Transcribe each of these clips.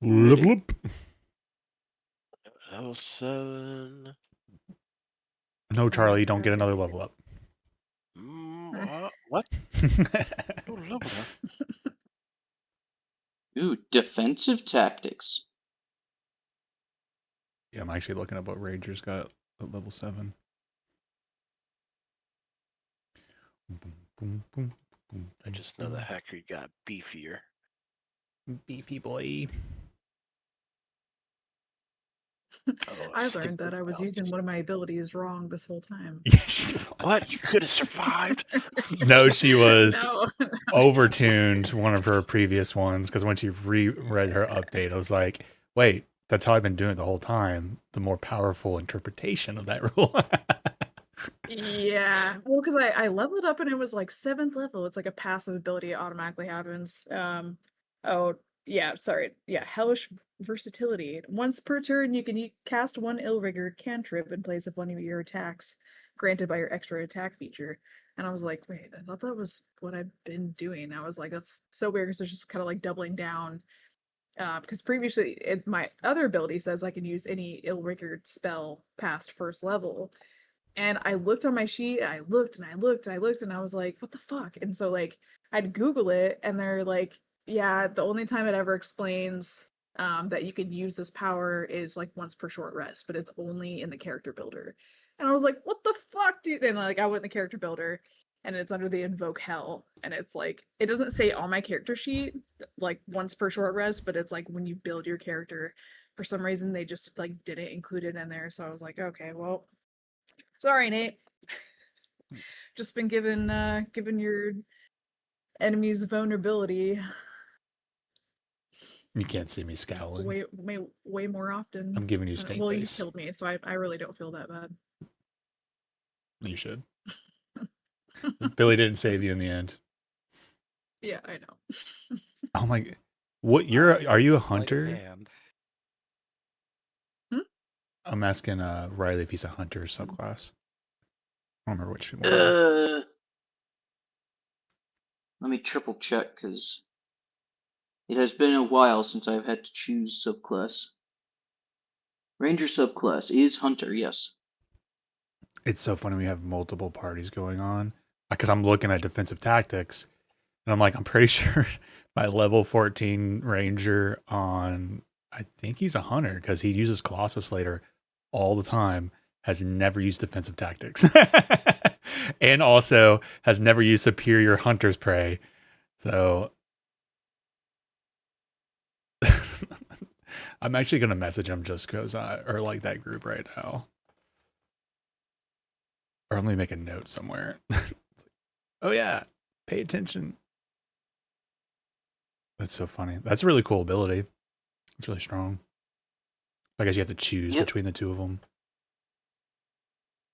Level up. Level 7. No, Charlie, you don't get another level up. What? Oh, level up. Ooh, defensive tactics. Yeah, I'm actually looking up what Rangers got at level 7. I just know the hacker got beefier. Beefy boy. Oh, I learned that I was using one of my abilities wrong this whole time. What? You could have survived? No, she was No. overtuned one of her previous ones because when she reread her update, I was like, wait, that's how I've been doing it the whole time. The more powerful interpretation of that rule. Yeah. Well, because I leveled up and it was like 7th level. It's like a passive ability. It automatically happens. Oh, yeah. Sorry. Yeah. Hellish versatility. Once per turn, you can cast one Ill-Rigor cantrip in place of one of your attacks granted by your extra attack feature. And I was like, wait, I thought that was what I've been doing. I was like, that's so weird because it's just kind of like doubling down. Because previously, my other ability says I can use any ill-rigored spell past first level. And I looked on my sheet, and I looked and I looked and I looked, and I was like, what the fuck? And so, like, I'd Google it, and they're like, yeah, the only time it ever explains that you can use this power is like once per short rest, but it's only in the character builder. And I was like, what the fuck, dude? And like, I went in the character builder, and it's under the invoke hell, and it's like, it doesn't say on my character sheet, like once per short rest, but it's like when you build your character. For some reason, they just like didn't include it in there, so I was like, okay, well, sorry, Nate. Just been given your enemies vulnerability You can't see me scowling. way more often. I'm giving you stink Well, you face. killed me, so I really don't feel that bad. You should. Billy didn't save you in the end. Yeah, I know. Oh my! What are you a hunter? I'm asking Riley if he's a hunter subclass. I don't remember which one. Let me triple check because it has been a while since I've had to choose subclass. Ranger subclass is hunter, yes. It's so funny we have multiple parties going on because I'm looking at defensive tactics and I'm like, I'm pretty sure my level 14 ranger on, I think he's a hunter because he uses Colossus Slater all the time, has never used defensive tactics and also has never used superior hunter's prey. So I'm actually going to message him just because or like that group right now. Or let me make a note somewhere. Oh yeah, pay attention. That's so funny. That's a really cool ability. It's really strong. I guess you have to choose between the two of them.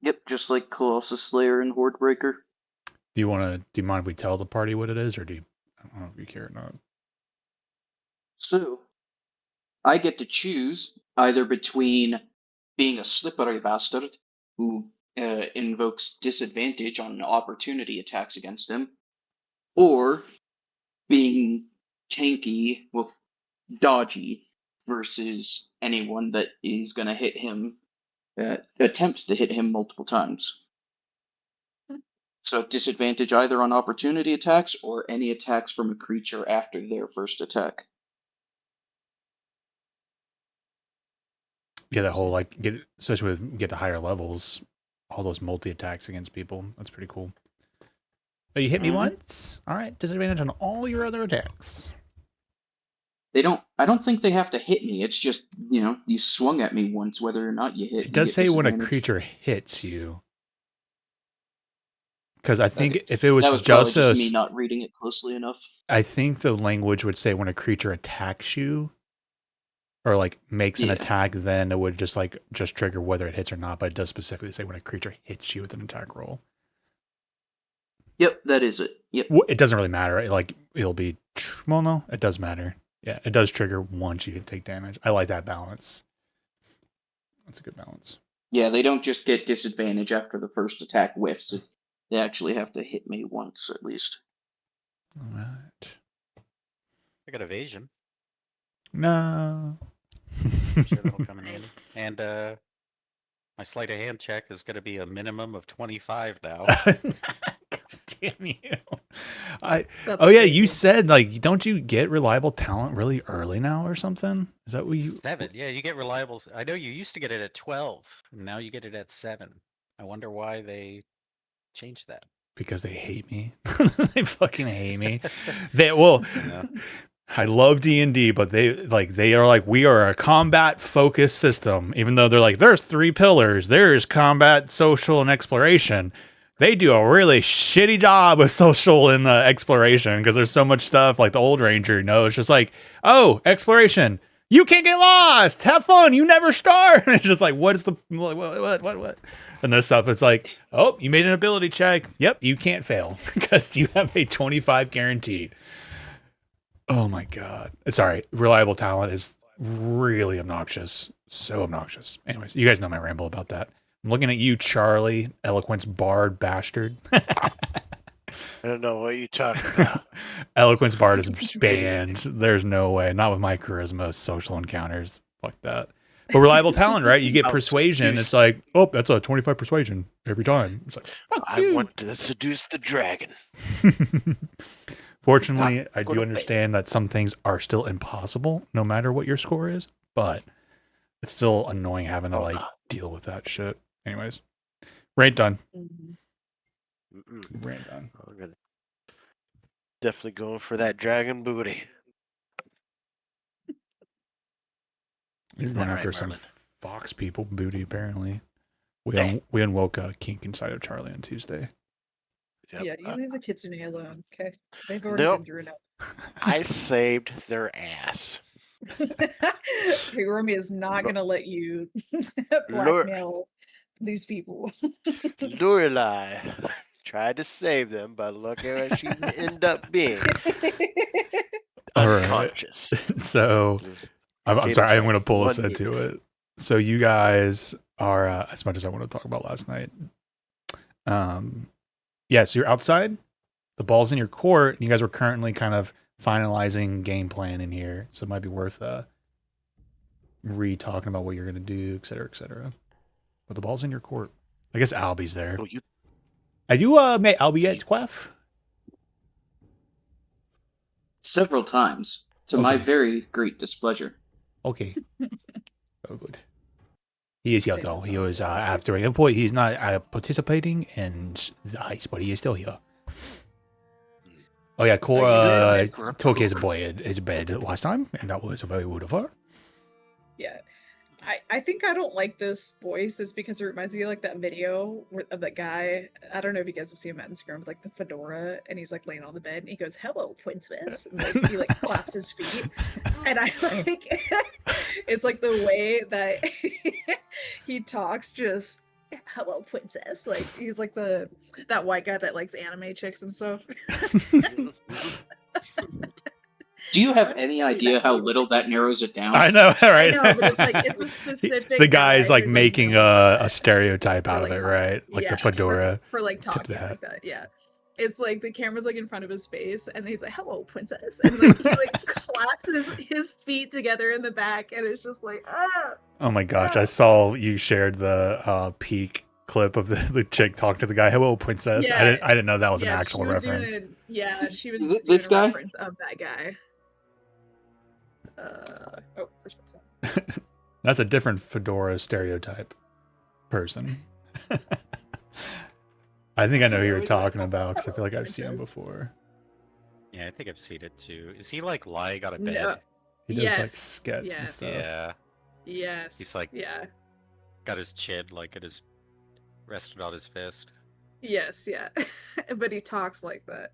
Yep, just like Colossus Slayer and Hordebreaker. Do you mind if we tell the party what it is, or I don't know if you care or not. So, I get to choose either between being a slippery bastard who invokes disadvantage on opportunity attacks against him, or being tanky, well, dodgy versus anyone that is going to hit him, attempts to hit him multiple times. So disadvantage either on opportunity attacks or any attacks from a creature after their first attack. Yeah, that whole especially with get to higher levels, all those multi attacks against people. That's pretty cool. Oh, you hit me once? All right, disadvantage on all your other attacks. I don't think they have to hit me. It's just, you swung at me once, whether or not you hit. It does say when a creature hits you. Because I think if it was, that was just me not reading it closely enough. I think the language would say when a creature attacks you or like makes an attack, then it would just trigger whether it hits or not. But it does specifically say when a creature hits you with an attack roll. Yep, that is it. Yep. It doesn't really matter. It'll be, well, no, it does matter. Yeah, it does trigger once you take damage. I like that balance. That's a good balance. Yeah, they don't just get disadvantage after the first attack whiffs. They actually have to hit me once at least. All right. I got evasion. No. I'm sure that'll come in handy. And my sleight of hand check is going to be a minimum of 25 now. God damn you. That's Oh yeah, you crazy. said like don't you get reliable talent really early now or something? Is that what you 7. Yeah, you get reliable. I know you used to get it at 12. And now you get it at 7. I wonder why they changed that. because they hate me. They fucking hate me. Well, Yeah. I love D&D, but they are like we are a combat focused system even though they're like there's 3 pillars. There's combat, social and exploration. They do a really shitty job with social and exploration because there's so much stuff like the old ranger, it's just like, oh, exploration. You can't get lost. Have fun. You never start. And it's just like, what is the what? And this stuff, it's like, oh, you made an ability check. Yep, you can't fail because you have a 25 guaranteed. Oh my god. Sorry, reliable talent is really obnoxious. So obnoxious. Anyways, you guys know my ramble about that. I'm looking at you, Charlie, Eloquence Bard bastard. I don't know what you're talking about. Eloquence Bard is banned. There's no way. Not with my charisma social encounters. Fuck that. But reliable talent, right? You get Oh, persuasion. seduce. It's like, oh, that's a 25 persuasion every time. It's like, fuck I you. want to seduce the dragon. Fortunately, Not I gonna do fail. understand that some things are still impossible, no matter what your score is. But it's still annoying having to Oh, like no. deal with that shit. Anyways, rate done. Mhm. Mm-mm. Rate done. I'm gonna definitely going for that dragon booty. You're Isn't going that after right, some Merlin? Fox people booty, apparently. We Hey. we unwoke a kink inside of Charlie on Tuesday. Yep. Yeah, you Uh, leave the kitsune alone, okay? They've already Nope. been through enough. I saved their ass. Hiromi is not No- gonna let you Lure- blackmail these people. Lorelai tried to save them, but look at what she ended up being. All right. Unconscious. So I'm Gave sorry, us, I'm going to like, pull us 1 into year. it. So you guys are, as much as I want to talk about last night. Yeah, so you're outside. The ball's in your court. And you guys were currently kind of finalizing game plan in here. So it might be worth re-talking about what you're going to do, et cetera, et cetera. But the ball's in your court. I guess Albie's there. Oh, you Have you met Albie yet, Quaff? Several times, to my Okay. very great displeasure. Okay. Oh, good. He is here, Say though. that's He not was good. after a point. He's not participating in the heist, but he is still here. Oh yeah, you Cora did took his bed last time, and that was very rude of her. Yeah. I think I don't like this voice is because it reminds me of like that video of that guy. I don't know if you guys have seen him on Instagram with like the fedora and he's like laying on the bed and he goes, "Hello, princess," and like he like claps his feet. And I like it's like the way that he talks, just "Hello, princess." Like he's like that white guy that likes anime chicks and stuff. Do you have any idea how little that narrows it down? I know, right? I know, but it's like it's a specific. The guy's guy like who's, making known for a that. stereotype out of like, it, talk- right? Like yeah, the fedora. for like tip of the talking hat. like that. Yeah, it's like the camera's like in front of his face, and he's like, "Hello, princess," and like he like claps his feet together in the back, and it's just like, ah. Oh my gosh, I saw you shared the peak clip of the chick talking to the guy. Hello, princess. Yeah. I didn't know that was an Yeah, actual she was reference. she was Is doing it this a guy? reference of that guy. Oh, where's my phone? That's a different fedora stereotype person. I think I know who She's you're always talking like, about because I feel like I've "Hello, seen him princess." before. Yeah, I think I've seen it too. Is he like lying on a bed? No. He does like Yes, skets and yes. stuff. Yeah. Yes. He's like- yeah. Got his chin like at his rested on his fist. Yes, yeah. But he talks like that.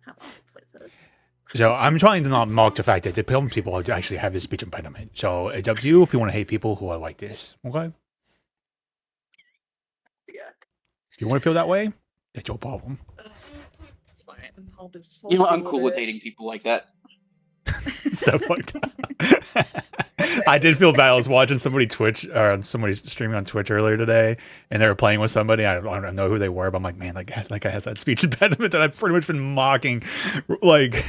Hello, princess. So I'm trying to not mock the fact that the film people actually have this speech impediment. So it's up to you if you want to hate people who are like this. Okay? Yeah. If you want to feel that way, that's your problem. It's fine. I'll just You know, deal I'm cool with it. hating people like that. It's so fucked up. I did feel bad. I was watching somebody somebody streaming on Twitch earlier today, and they were playing with somebody. I don't know who they were, but I'm like, man, that guy has that speech impediment that I've pretty much been mocking, like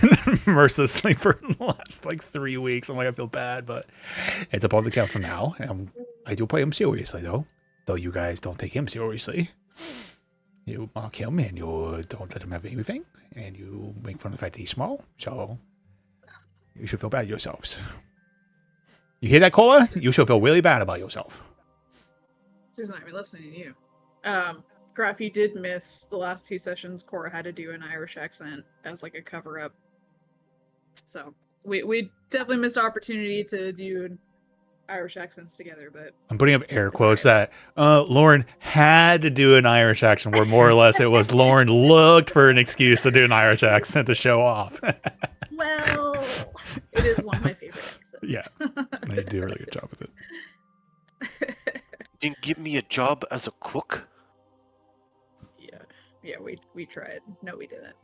mercilessly for the last like 3 weeks. I'm like, I feel bad, but it's a public health for now. And I do play him seriously, though you guys don't take him seriously. You mock him, and you don't let him have anything, and you make fun of the fact that he's small. So you should feel bad yourselves. You hear that, Cola? You should feel really bad about yourself. She's not even listening to you. Graph, you did miss the last 2 sessions. Cora had to do an Irish accent as like a cover up. So we definitely missed opportunity to do Irish accents together, but I'm putting up air quotes that Lauren had to do an Irish accent, where more or less it was Lauren looked for an excuse to do an Irish accent to show off. well, it is one of my favorite accents. Yeah, they do a really good job with it. Didn't give me a job as a cook. Yeah, we tried. No, we didn't.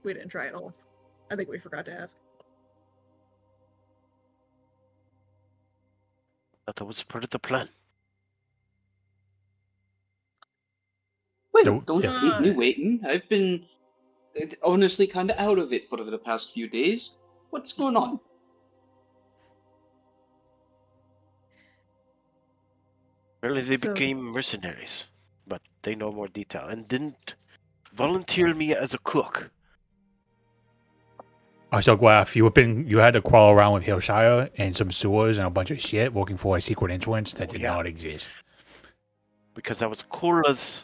We didn't try at all. I think we forgot to ask. That was part of the plan. Wait, Don't- don't keep me waiting. I've been honestly kind of out of it for the past few days. What's going on? Apparently they So- became mercenaries, but they know more detail and didn't volunteer me as a cook. So Guaf, you had to crawl around with Hillshire and some sewers and a bunch of shit, looking for a secret entrance that did Yeah. not exist. Because that was Cora's.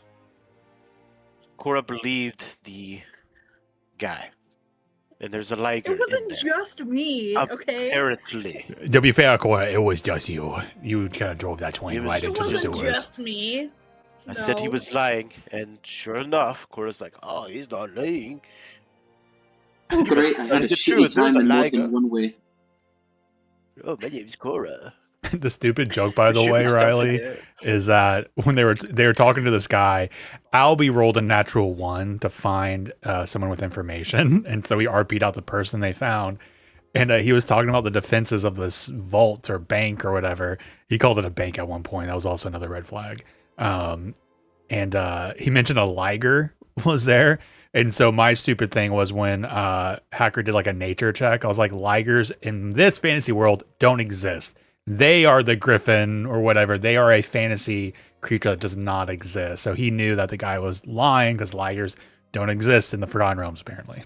Cora believed the guy. And there's a liger It wasn't in there. just me, okay? Apparently. To be fair, Cora, it was just you. You kind of drove that train It was- right It It into the wasn't sewers. just me. I said he No. was lying, and sure enough, Cora's like, oh, he's not lying. Oh, great! I had a The shitty truth, there was time a in more liger. than one way. Oh, my name's Cora. The stupid joke, by the Shoot way, me stuff in Riley, there. is that when they were talking to this guy, Albie rolled a natural 1 to find someone with information, and so he RP'd out the person they found, and he was talking about the defenses of this vault or bank or whatever. He called it a bank at one point. That was also another red flag. And he mentioned a liger was there, and so my stupid thing was when Hacker did like a nature check. I was like, ligers in this fantasy world don't exist. They are the griffin or whatever. They are a fantasy creature that does not exist. So he knew that the guy was lying because ligers don't exist in the Forgotten Realms, apparently.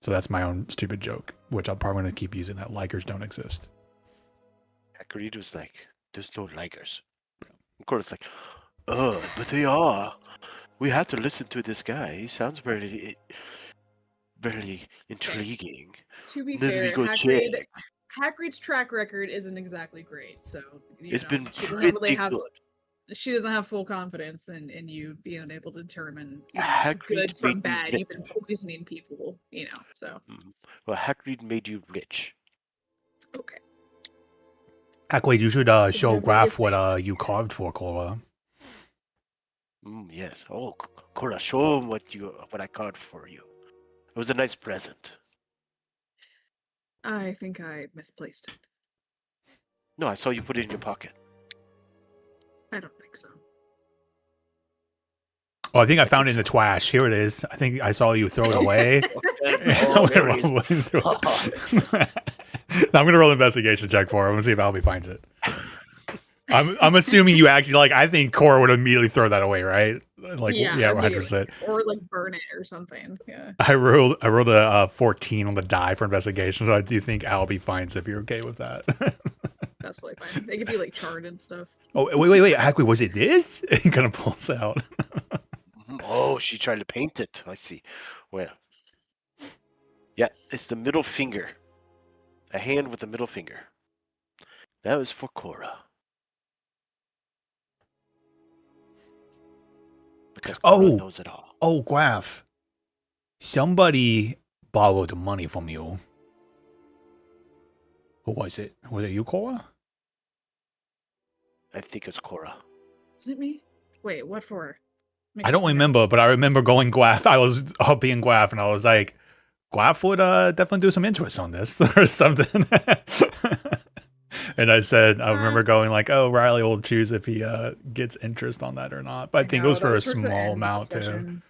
So that's my own stupid joke, which I'm probably going to keep using, that ligers don't exist. Hagrid was like, there's no ligers. And Cora's like, oh, but they are. We have to listen to this guy. He sounds very intriguing. To be Then we fair, go check. Hagrid's track record isn't exactly great, so It's been she doesn't pretty really have good. she doesn't have full confidence in you being able to determine Hagrid good from made me bad. You've been rich. poisoning people, so Well, Hagrid made you rich. okay. Actually, you should show Remember Graph this what you carved for Cora. Yes. Oh, Cora, show him what I got for you. It was a nice present. I think I misplaced it. No, I saw you put it in your pocket. I don't think so. Oh, I think I found it in the trash. Here it is. I think I saw you throw it away. Oh, there it is. I'm gonna roll an investigation check for him and see if Albie finds it. I'm assuming you actually like. I think Cora would immediately throw that away, right? Like, yeah, immediately. 100%. Or like burn it or something. Yeah. I rolled a 14 on the die for investigation, so I do think Albie finds it if you're okay with that. That's totally fine. They could be like charred and stuff. Oh, wait. Actually, was it this? He kind of pulls out. Oh, she tried to paint it. I see. Well, yeah, it's the middle finger. A hand with the middle finger. That was for Cora. Because Cora Oh. knows it all. Oh, Graph. Somebody borrowed money from you. Who was it? Was it you, Cora? I think it's Cora. Is it me? Wait, what for? I don't remember, but I remember going Guaf. I was being Guaf, and I was like, Guaf would definitely do some interest on this or something. And I said, I remember Uh, going like, "Oh, Riley will choose if he gets interest on that or not." But I think it was that for a towards the small end of the amount too. session.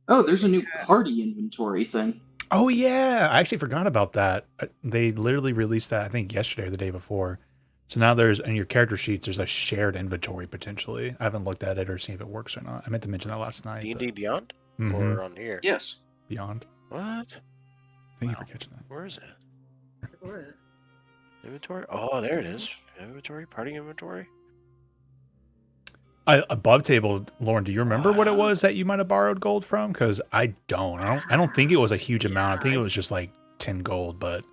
Oh, there's a new Yeah. party inventory thing. Oh yeah, I actually forgot about that. They literally released that I think yesterday or the day before. So now there's in your character sheets there's a shared inventory potentially. I haven't looked at it or seen if it works or not. I meant to mention that last night. D&D Beyond? Mhm. Or on here? Yes. Beyond. What? Thank you Wow. for catching that. Where is it? What? Inventory? Oh, there it is. Inventory? Party inventory? Above table, Lauren, do you remember what it Wow. was that you might have borrowed gold from? Because I don't. I don't think it was a huge amount. I think it was just like 10 gold, but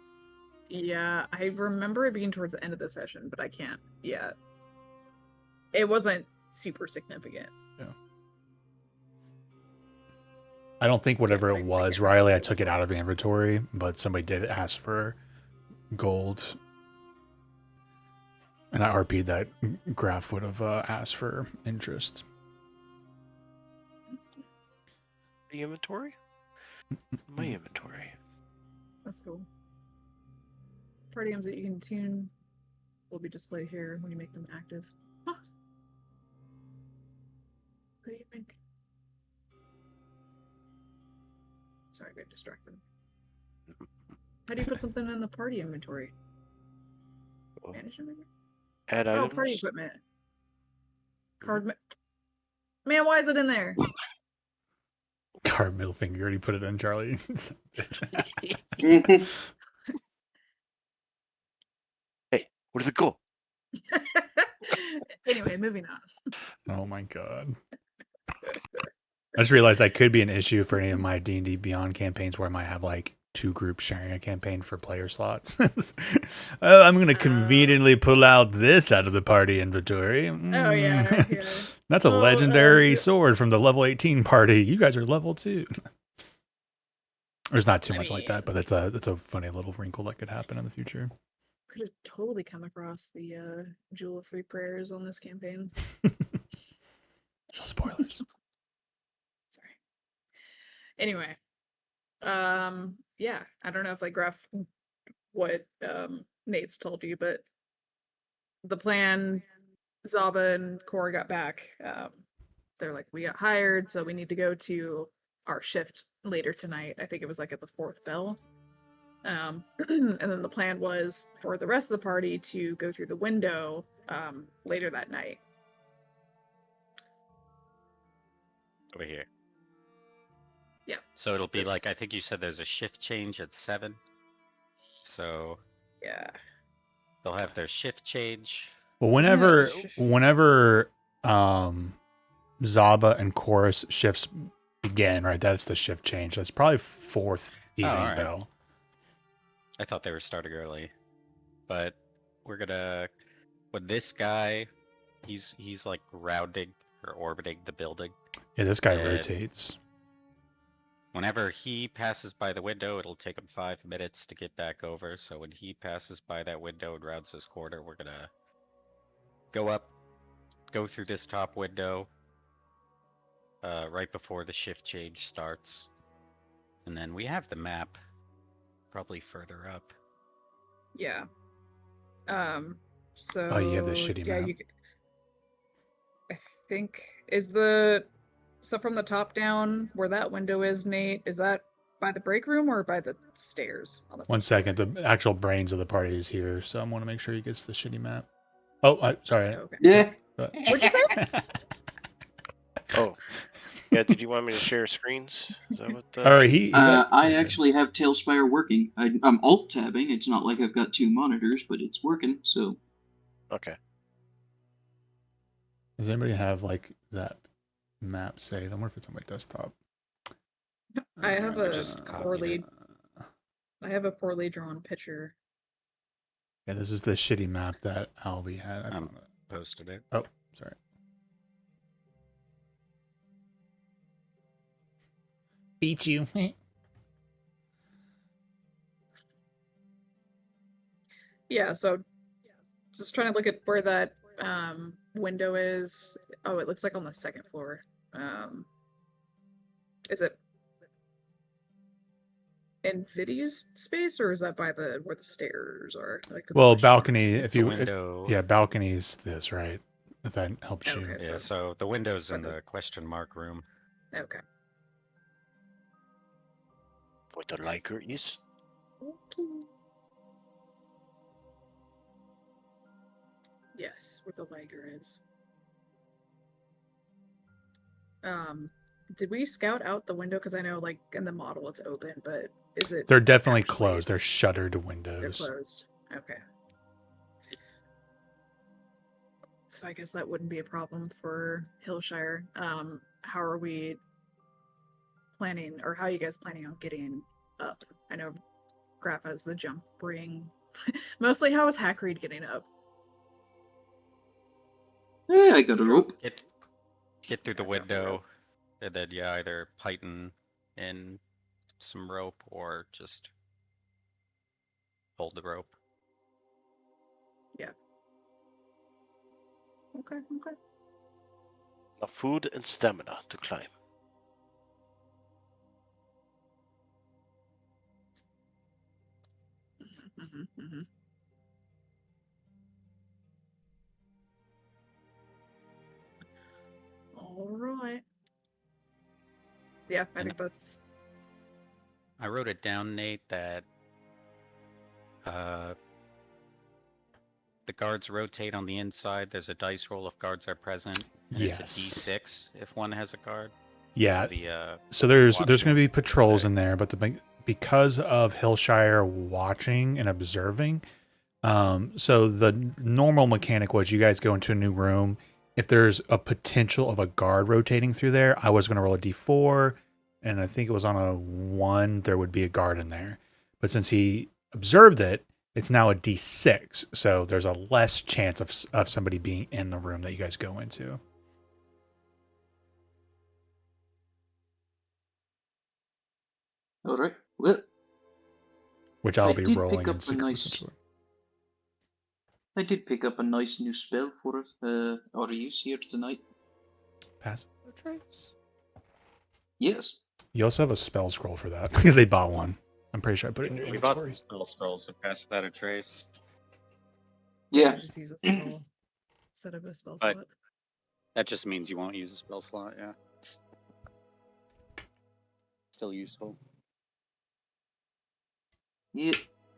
Yeah, I remember it being towards the end of the session, but I can't. Yeah, it wasn't super significant. I don't think whatever I it can was, figure it out Riley, I as took it well. out of inventory, but somebody did ask for gold. And I RP'd that Graph would have asked for interest. The inventory? My inventory. That's cool. Party items that you can tune will be displayed here when you make them active. Huh. What do you think? Sorry, I got distracted. How do you put something in the party inventory? Oh. Manage inventory? Add Oh, items? party equipment. Card. Man, why is it in there? Card middle finger, you already put it in, Charlie. Hey, where did it go? Anyway, moving on. Oh my god. I just realized that could be an issue for any of my D&D Beyond campaigns where I might have like two groups sharing a campaign for player slots. Oh, I'm going to conveniently pull out this out of the party inventory. Oh yeah, yeah. That's a Well, legendary yeah. sword from the level 18 party. You guys are level 2. There's not too I much like that, but it's a funny little wrinkle that could happen in the future. Could have totally come across the Jewel of Three Prayers on this campaign. No spoilers. Sorry. Anyway, yeah, I don't know if like Graph what Nate's told you, but the plan, Zaba and Cora got back. They're like, we got hired, so we need to go to our shift later tonight. I think it was like at the 4th bell. And then the plan was for the rest of the party to go through the window later that night. Over here. Yeah. So it'll be like, I This- think you said there's a shift change at 7. So Yeah. they'll have their shift change. Well, Isn't it whenever Zaba and Chorus shifts begin, right? That's the shift change. That's probably 4th evening alright. bell. I thought they were starting early. But we're gonna when this guy he's like rounding or orbiting the building. Yeah, this guy And- rotates. Whenever he passes by the window, it'll take him 5 minutes to get back over. So when he passes by that window and rounds this corner, we're gonna go up, go through this top window, right before the shift change starts. And then we have the map probably further up. Yeah. So Oh, you have the shitty yeah, map. you I think so from the top down where that window is, Nate, is that by the break room or by the stairs on the One second, the actual brains of the party is here, so I want to make sure he gets the shitty map. Oh, sorry. Okay. Yeah. What'd you say? Oh. Yeah, did you want me to share screens? Is that what the... All right, I okay. actually have Tailspire working. I'm alt tabbing. It's not like I've got 2 monitors, but it's working. So Okay. Does anybody have like that map saved? I wonder if it's on my desktop. I have We're a just copying poorly it. I have a poorly drawn picture. Yeah, this is the shitty map that Albie had. I found it. Posted it. Oh, sorry. Beat you. Yeah, so just trying to look at where that window is. Oh, it looks like on the 2nd floor. Is it Invidi's space, or is that by the where the stairs are? Like the Well, question balcony. marks? If The you, window. yeah, balcony's this, right? If that helps you. Okay. Yeah, So- so the window's in for the- the question mark room. Okay. What the liker is? Yes, where the Liger is. Did we scout out the window? Because I know, like, in the model it's open, but is it? They're definitely actually- closed. They're shuttered They're windows. closed. Okay. So I guess that wouldn't be a problem for Hillshire. How are we planning, or how are you guys planning on getting up? I know Graf has the jump ring. Mostly, how is Hackreed getting up? Hey, I got a rope. Get through the window, and then yeah, either Python in some rope or just hold the rope. Okay. Enough food and stamina to climb. Mm-hmm. All right. Yeah, I think that's. I wrote it down, Nate, that the guards rotate on the inside. There's a dice roll if guards are present. And Yes. It's a D6 if one has a guard. Yeah. So the So there's watch going to be room. patrols Okay. in there, but because of Hillshire watching and observing, so the normal mechanic was you guys go into a new room. If there's a potential of a guard rotating through there, I was going to roll a d4, and I think it was on a 1, there would be a guard in there. But since he observed it, it's now a d6, so there's a less chance of somebody being in the room that you guys go into. All right. Well, Which I'll I be did pick rolling in up a secret nice- essentially. I did pick up a nice new spell for our use here tonight. Passive trace. Yes. You also have a spell scroll for that because they bought one. I'm pretty sure I put it in your We bought inventory. some spell scrolls to pass without a trace. Yeah. Just use a spell instead of a spell But- slot. That just means you won't use a spell slot, yeah. Still useful. Yeah.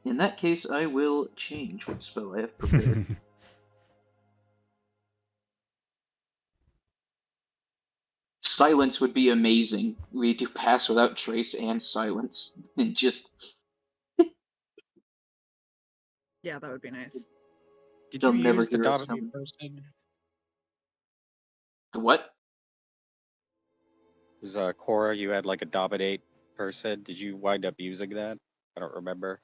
In that case, I will change what spell I have prepared. Silence would be amazing. We do pass without trace and silence, and just Yeah, that would be nice. Did They'll you never use the hear us Dominate coming. person? the what? It was Cora, you had like a Dominate person. Did you wind up using that? I don't remember.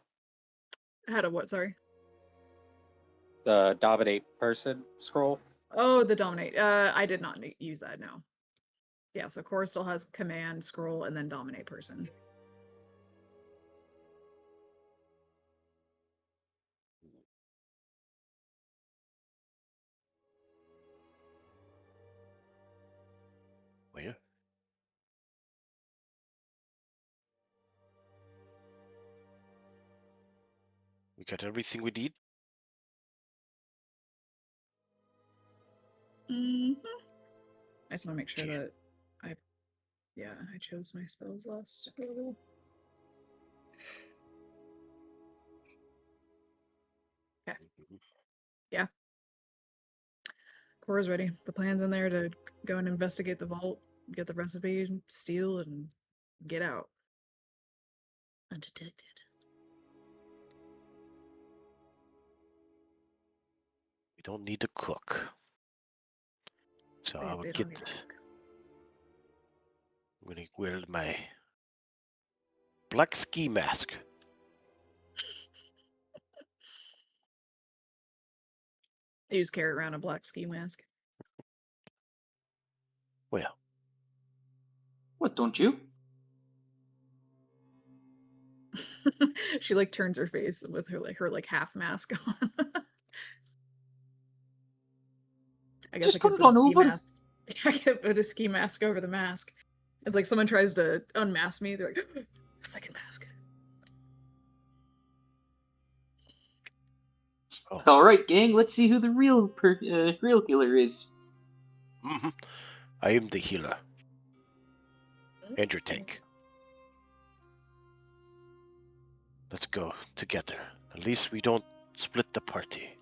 Had a what? Sorry. The Dominate person scroll? Oh, the dominate. I did not use that. No. Yeah, so Core still has command, scroll, and then dominate person. Where? We got everything we need. Mm-hmm. I just want to make sure Okay. that I chose my spells last. Oh. Okay. Yeah. Core's ready. The plan's in there to go and investigate the vault, get the recipe, steal, and get out. Undetected. We don't need to cook. So I will They get. don't need to cook. I'm gonna wear my black ski mask. You just carry around a black ski mask. Well, What, don't you? She like turns her face with her half mask on. I guess Just I could put it put a on ski over. mask. I could put a ski mask over the mask. It's like someone tries to unmask me. They're like, second mask. All right, gang. Let's see who the real real killer is. Mhm. I am the healer. And your tank. Let's go together. At least we don't split the party.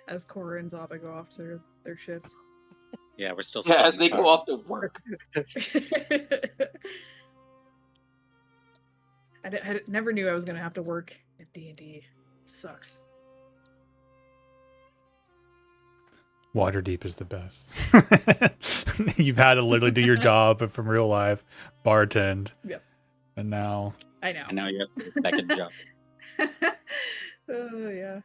As Cora and Zaba go off to their shift. Yeah, we're still. Yeah, as splitting they go parts. off to work. I never knew I was gonna have to work at D&D. Sucks. Waterdeep is the best. You've had to literally do your job, but from real life, bartend. Yep. And now, I know. And now you have the second job. Oh yeah.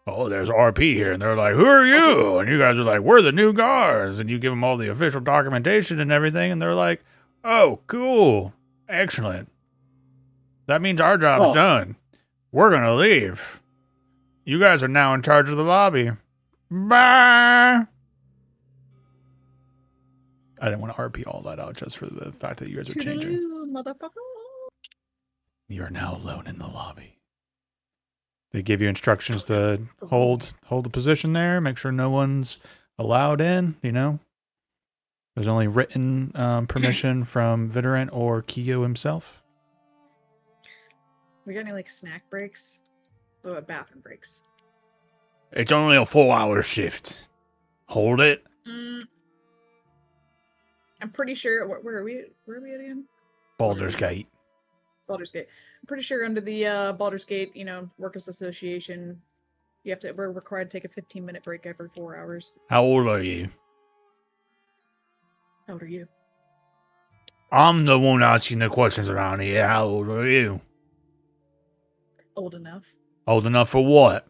oh, there's RP here. And they're like, who are you? And you guys are like, we're the new guards. And you give them all the official documentation and everything. And they're like, oh, cool. Excellent. That means our job's Oh. done. We're going to leave. You guys are now in charge of the lobby. Bye. I didn't want to RP all that out just for the fact that you guys are changing. Toodaloo, motherfucker. You are now alone in the lobby. They give you instructions to hold the position there. Make sure no one's allowed in. You know, there's only written permission from Vidorant or Kyo himself. We got any like snack breaks? Oh, bathroom breaks. It's only a 4-hour shift. Hold it. I'm pretty sure. Where are we? Where are we at again? Baldur's Gate. Baldur's Gate. I'm pretty sure under the Baldur's Gate, Workers Association, we're required to take a 15-minute break every 4 hours. How old are you? How old are you? I'm the one asking the questions around here. How old are you? Old enough Old enough for what?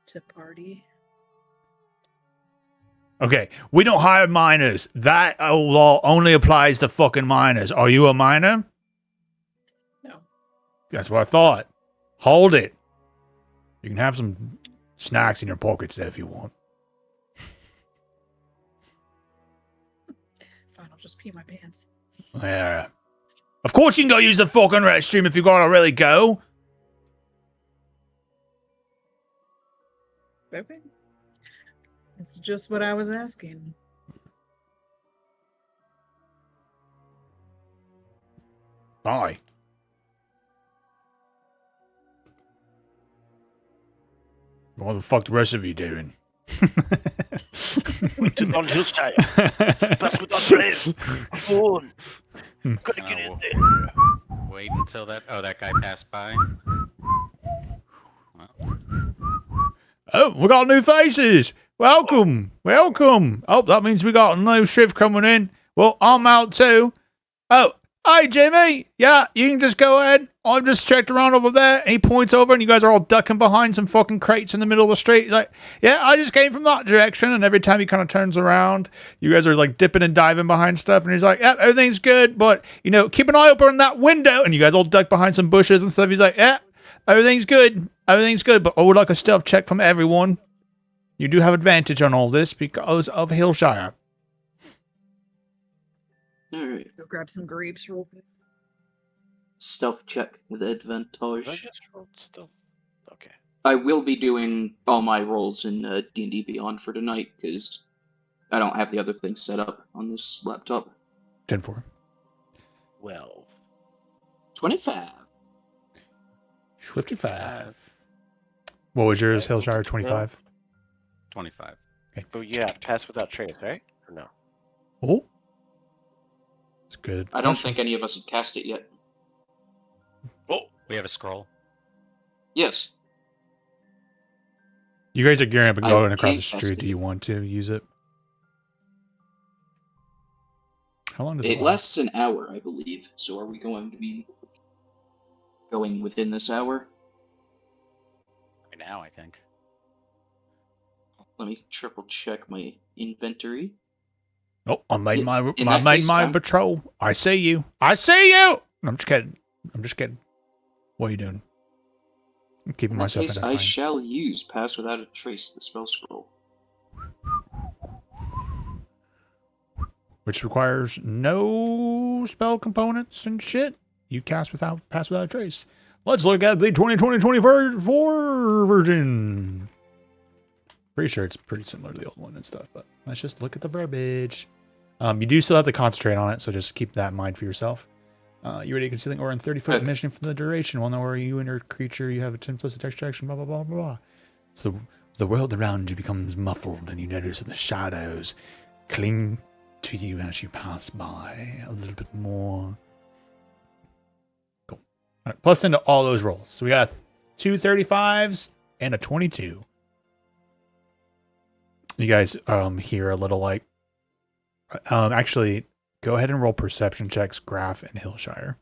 to party. Okay, we don't hire minors. That law only applies to fucking minors. Are you a minor? No. That's what I thought. Hold it. You can have some snacks in your pockets there if you want. Fine, I'll just pee my pants. Yeah. Of course you can go use the fucking restroom if you gotta really go. Okay. It's just what I was asking. Bye. What the fuck the rest of you doing? We took on Hillshire. That's what our place. Come on. Gotta get in there. Wait until that. Oh, that guy passed by. Well, Oh, we got new faces. Welcome. Welcome. Oh, that means we got a new shift coming in. Well, I'm out too. Oh, hey, Jimmy. Yeah, you can just go ahead. I've just checked around over there. And he points over, and you guys are all ducking behind some fucking crates in the middle of the street. He's like, yeah, I just came from that direction. And every time he kind of turns around, you guys are like dipping and diving behind stuff. And he's like, yeah, everything's good. But, keep an eye open on that window. And you guys all duck behind some bushes and stuff. He's like, yeah, everything's good. Everything's good. But I would like a stealth check from everyone. You do have advantage on all this because of Hillshire. Alright. Go grab some grapes real quick. Stealth check with Did I advantage. just roll still? Okay. I will be doing all my rolls in D&D Beyond for tonight because I don't have the other things set up on this laptop. 10-4. 12. 25. 55. What was yours, Hillshire? 25? 25. Oh yeah, pass without trace, right? Or no? Oh. It's good. I don't question. think any of us have cast it yet. We have a scroll. Yes. You guys are gearing up and I going across the can't street. cast Do it. you want to use it? How long does It it lasts an hour, I believe. So are we going to be going within this hour? Right now, I think. Let me triple check my inventory. Oh, I made In my that case, I'm- patrol. I see you. I see you. I'm just kidding. I'm just kidding. What are you doing? I'm keeping In that myself case, I entertained. shall use Pass Without a Trace, the spell scroll. Which requires no spell components and shit. You pass without a trace. Let's look at the 2024 version. Pretty sure it's pretty similar to the old one and stuff, but let's just look at the verbiage. You do still have to concentrate on it, so just keep that in mind for yourself. You ready concealing aura in 30-foot Okay. mission for the duration. While no aura you and your creature, you have a 10 plus attack action, blah, blah, blah, blah, blah. So the world around you becomes muffled, and you notice that the shadows cling to you as you pass by a little bit more. Cool. All right, plus into all those rolls. So we got 2 35s and a 22. You guys hear a little like actually go ahead and roll perception checks, Graph and Hillshire.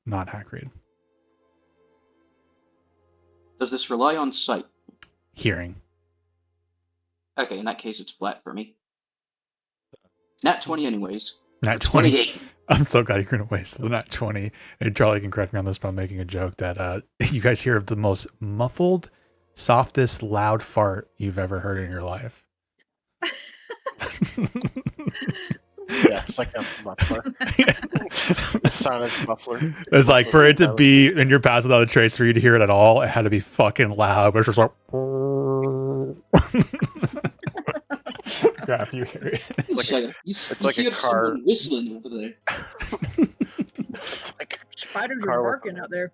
Not Hackreed. Does this rely on sight? Hearing. Okay, in that case, it's flat for me. Nat 20 anyways. Nat 20. 28. I'm so glad you're going to waste the nat 20. And Charlie can correct me on this, but I'm making a joke that you guys hear the most muffled, softest, loud fart you've ever heard in your life. Yeah, it's like a muffler. The silent muffler. It's like for it to be in your pass without a trace for you to hear it at all, it had to be fucking loud, but it's just like Graph, you hear it. It's like a car. Whistling over there. It's like Spiders Car are with- barking out there.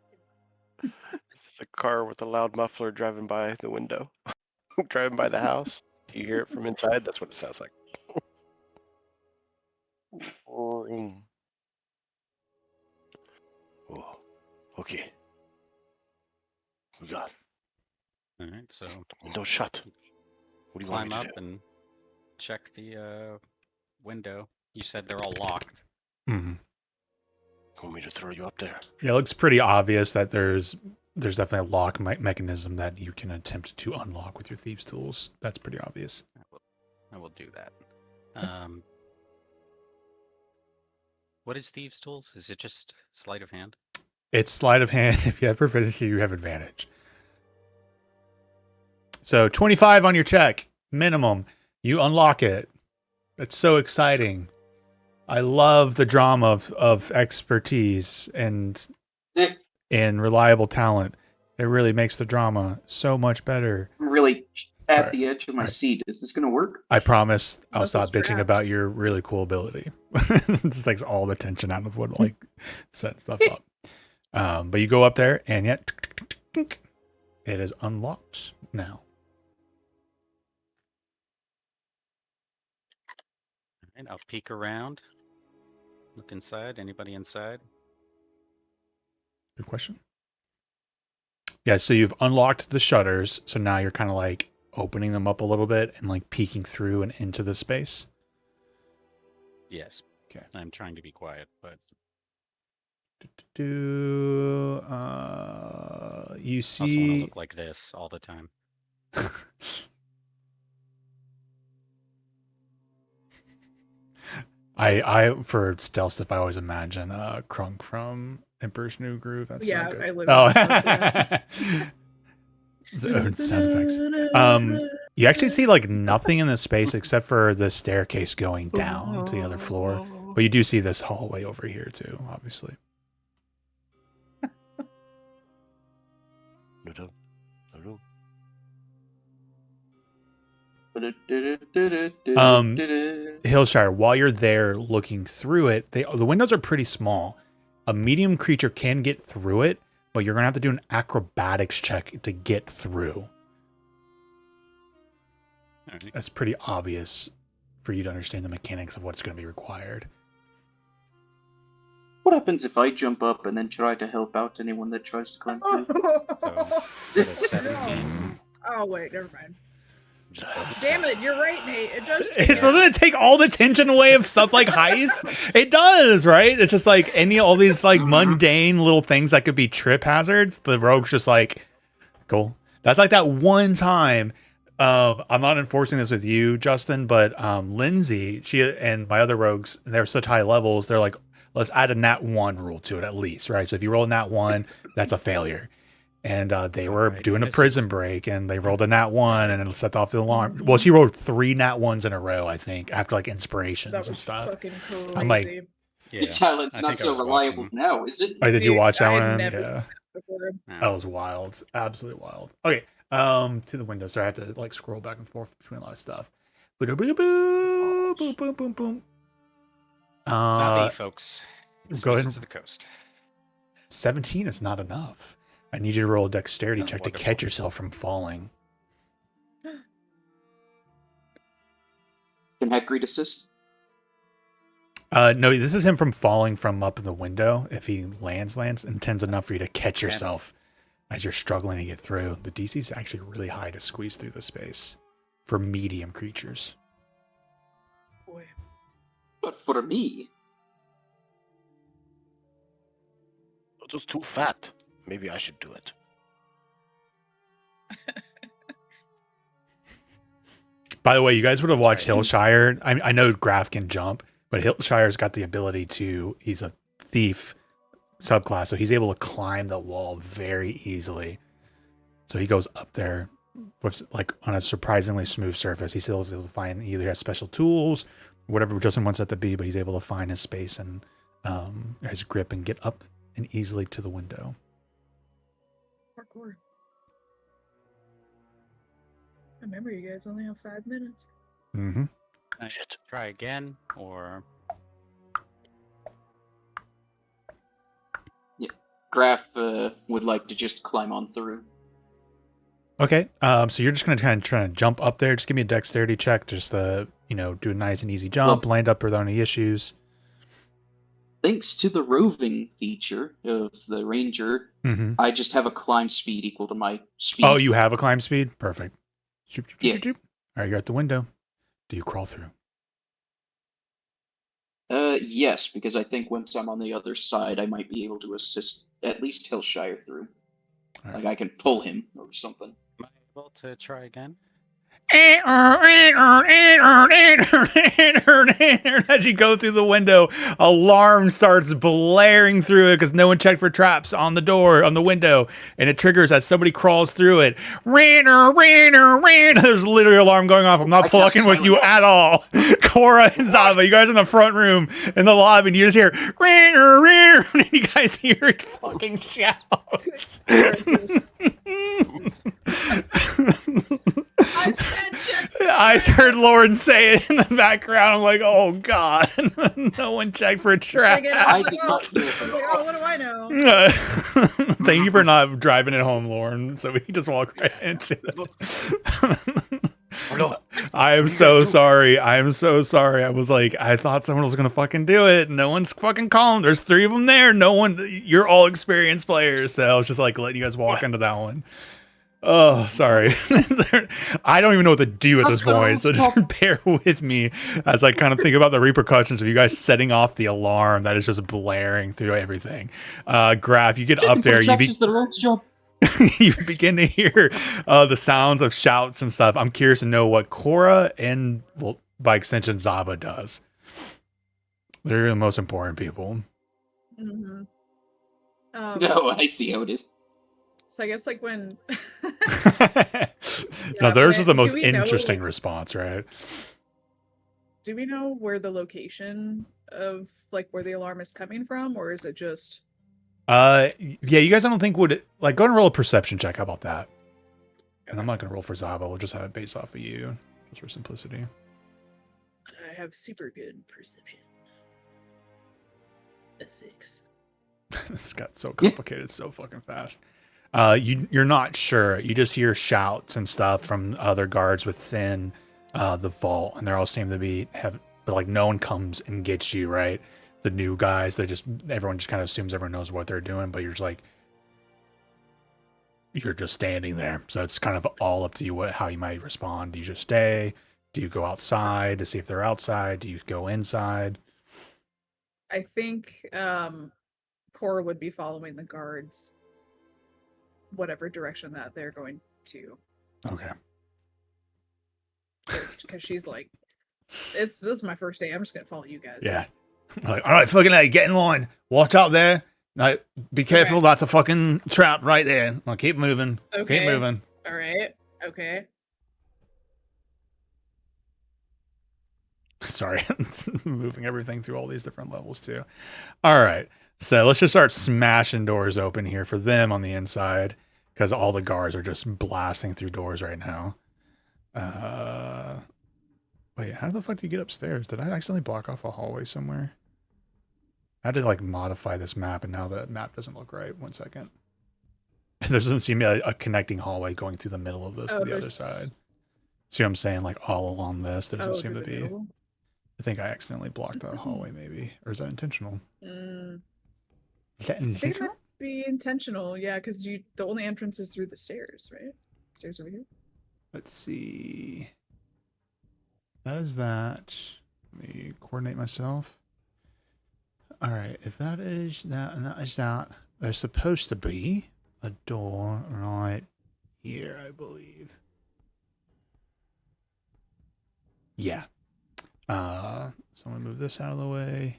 it's a car with a loud muffler driving by the window, driving by the house. You hear it from inside. That's what it sounds like. Oh, okay. We got All right, so window shut. What do you want climb me to up do? and check the window. You said they're all locked. Mhm. You want me to throw you up there? Yeah, it looks pretty obvious that there's definitely a lock mechanism that you can attempt to unlock with your thieves' tools. That's pretty obvious. I will do that. What is thieves' tools? Is it just sleight of hand? It's sleight of hand. If you have proficiency, you have advantage. So 25 on your check, minimum. You unlock it. It's so exciting. I love the drama of expertise and reliable talent. It really makes the drama so much better. I'm really at Sorry. the edge of my Right. seat. Is this going to work? I promise I'll Unless stop it's bitching trapped. about your really cool ability. This takes all the tension out of what like setting stuff up. But you go up there and yet it is unlocked now. All right, I'll peek around. Look inside. Anybody inside? Good question. Yeah, so you've unlocked the shutters, so now you're kind of like opening them up a little bit and like peeking through and into the space. Yes. Okay. I'm trying to be quiet, but You also want to see look like this all the time. I for stealth stuff I always imagine Krunk from Emperor's New Groove. That's Yeah, my go-to. I literally Oh, just that. His own sound effects. You actually see like nothing in this space except for the staircase going down to the other floor. But you do see this hallway over here too, obviously. No. Hillshire, while you're there looking through it, the windows are pretty small. A medium creature can get through it, but you're gonna have to do an acrobatics check to get through. All right. That's pretty obvious for you to understand the mechanics of what's going to be required. What happens if I jump up and then try to help out anyone that tries to climb through? So, 17. Oh wait, never mind. Damn it, you're right, Nate. It does. It doesn't it take all the tension away of stuff like heist? It does, right? It's just like all these like mundane little things that could be trip hazards. The rogue's just like, cool. That's like that one time. I'm not enforcing this with you, Justin, but Lindsay, she and my other rogues, they're such high levels. They're like, let's add a nat 1 rule to it at least, right? So if you roll a nat 1, that's a failure. And they were Right, doing a this prison break, and they rolled a nat 1, and it set off the alarm. Well, she rolled 3 nat 1s in a row, I think, after like inspirations That and was stuff. fucking crazy. I'm like, Yeah. Talent's I not think I so was reliable watching- now, is it? Oh, did you Dude, watch that I had one? never Yeah. before. That was wild. Absolutely wild. Okay. To the window. So I have to like scroll back and forth between a lot of stuff. Boom, boom, boom, boom, boom, boom. Not me, folks. It's go ahead Wizards and- of the Coast. 17 is not enough. I need you to roll a dexterity Oh, check to wonderful. catch yourself from falling. Can Hagrid assist? No, this is him from falling from up in the window. If he lands, intends enough for you to catch Okay. yourself as you're struggling to get through. The DC is actually really high to squeeze through the space for medium creatures. Boy. But for me, It was too fat. Maybe I should do it. By the way, you guys would have watched Right. Hillshire. I know Graf can jump, but Hillshire's got the ability to. He's a thief subclass, so he's able to climb the wall very easily. So he goes up there with like on a surprisingly smooth surface. He's still able to find he either has special tools, whatever Justin wants that to be, but he's able to find his space and his grip and get up and easily to the window. Parkour. Remember, you guys only have 5 minutes. Mm-hmm. Shit. Try again, or Graf would like to just climb on through. Okay, so you're just gonna try to jump up there. Just give me a dexterity check. Just do a nice and easy jump, land up without any issues. Thanks to the roving feature of the ranger, Mm-hmm. I just have a climb speed equal to my speed. Oh, you have a climb speed? Perfect. Shoop, shoop, shoop, Yeah. shoop, shoop. All right, you're at the window. Do you crawl through? Yes, because I think once I'm on the other side, I might be able to assist at least Hillshire through. All Like I can pull him or something. am I able to try again? As you go through the window, alarm starts blaring through it because no one checked for traps on the door, on the window, and it triggers as somebody crawls through it. There's literally an alarm going off. I'm not I cast fucking with you silent at all. Cora and Zava, you guys in the front room in the lobby, and you just hear, and you guys hear it fucking shouts. I said check. I heard Lauren say it in the background. I'm like, oh god, no one checked for a trap. Again, I was I like, did oh, not I do it. was like, oh, what do I know? Thank you for not driving it home, Lauren, so we can just walk right into it. Oh, no. I am so sorry. I am so sorry. I was like, I thought someone was gonna fucking do it. No one's fucking calling. There's 3 of them there. No one. You're all experienced players, so I was just like letting you guys walk into that one. Oh, sorry. I don't even know what to do at this point, so just bear with me as I kind of think about the repercussions of you guys setting off the alarm that is just blaring through everything. Graf, you get up there, you begin to hear the sounds of shouts and stuff. I'm curious to know what Cora and, well, by extension, Zaba does. They're the most important people. Mm-hmm. No, I see how it is. So I guess like when. No, theirs but is the do most we know, interesting like- response, right? Do we know where the location of like where the alarm is coming from, or is it just? Yeah, you guys I don't think would like go and roll a perception check. How about that? And I'm not gonna roll for Zaba. We'll just have it based off of you, just for simplicity. I have super good perception. A 6. This got so complicated so fucking fast. You're not sure. You just hear shouts and stuff from other guards within the vault, and they're all seem to be but like no one comes and gets you, right? The new guys, everyone just kind of assumes everyone knows what they're doing, but you're just standing there. So it's kind of all up to you how you might respond. Do you just stay? Do you go outside to see if they're outside? Do you go inside? I think Cora would be following the guards, whatever direction that they're going to, Okay. because she's like, this is my first day. I'm just gonna follow you guys. Yeah. Like, all right, fucking A, get in line. Watch out there. No, be careful. That's a fucking trap right there. Now keep moving. Okay. Keep moving. All right. Okay. Sorry, moving everything through all these different levels too. All right, so let's just start smashing doors open here for them on the inside because all the guards are just blasting through doors right now. Wait, how the fuck do you get upstairs? Did I accidentally block off a hallway somewhere? I had to like modify this map, and now the map doesn't look right. 1 second. There doesn't seem to be a connecting hallway going through the middle of this to the other there's- side. See what I'm saying? Like all along this, there doesn't seem through to the be. middle? I think I accidentally blocked that hallway, maybe, or is that intentional? Mm, Is that I think it intentional? might be intentional, yeah, because the only entrance is through the stairs, right? Stairs over here. Let's see. That is that. Let me coordinate myself. All right, if that is that and that is that, there's supposed to be a door right here, I believe. Yeah. So I'm gonna move this out of the way.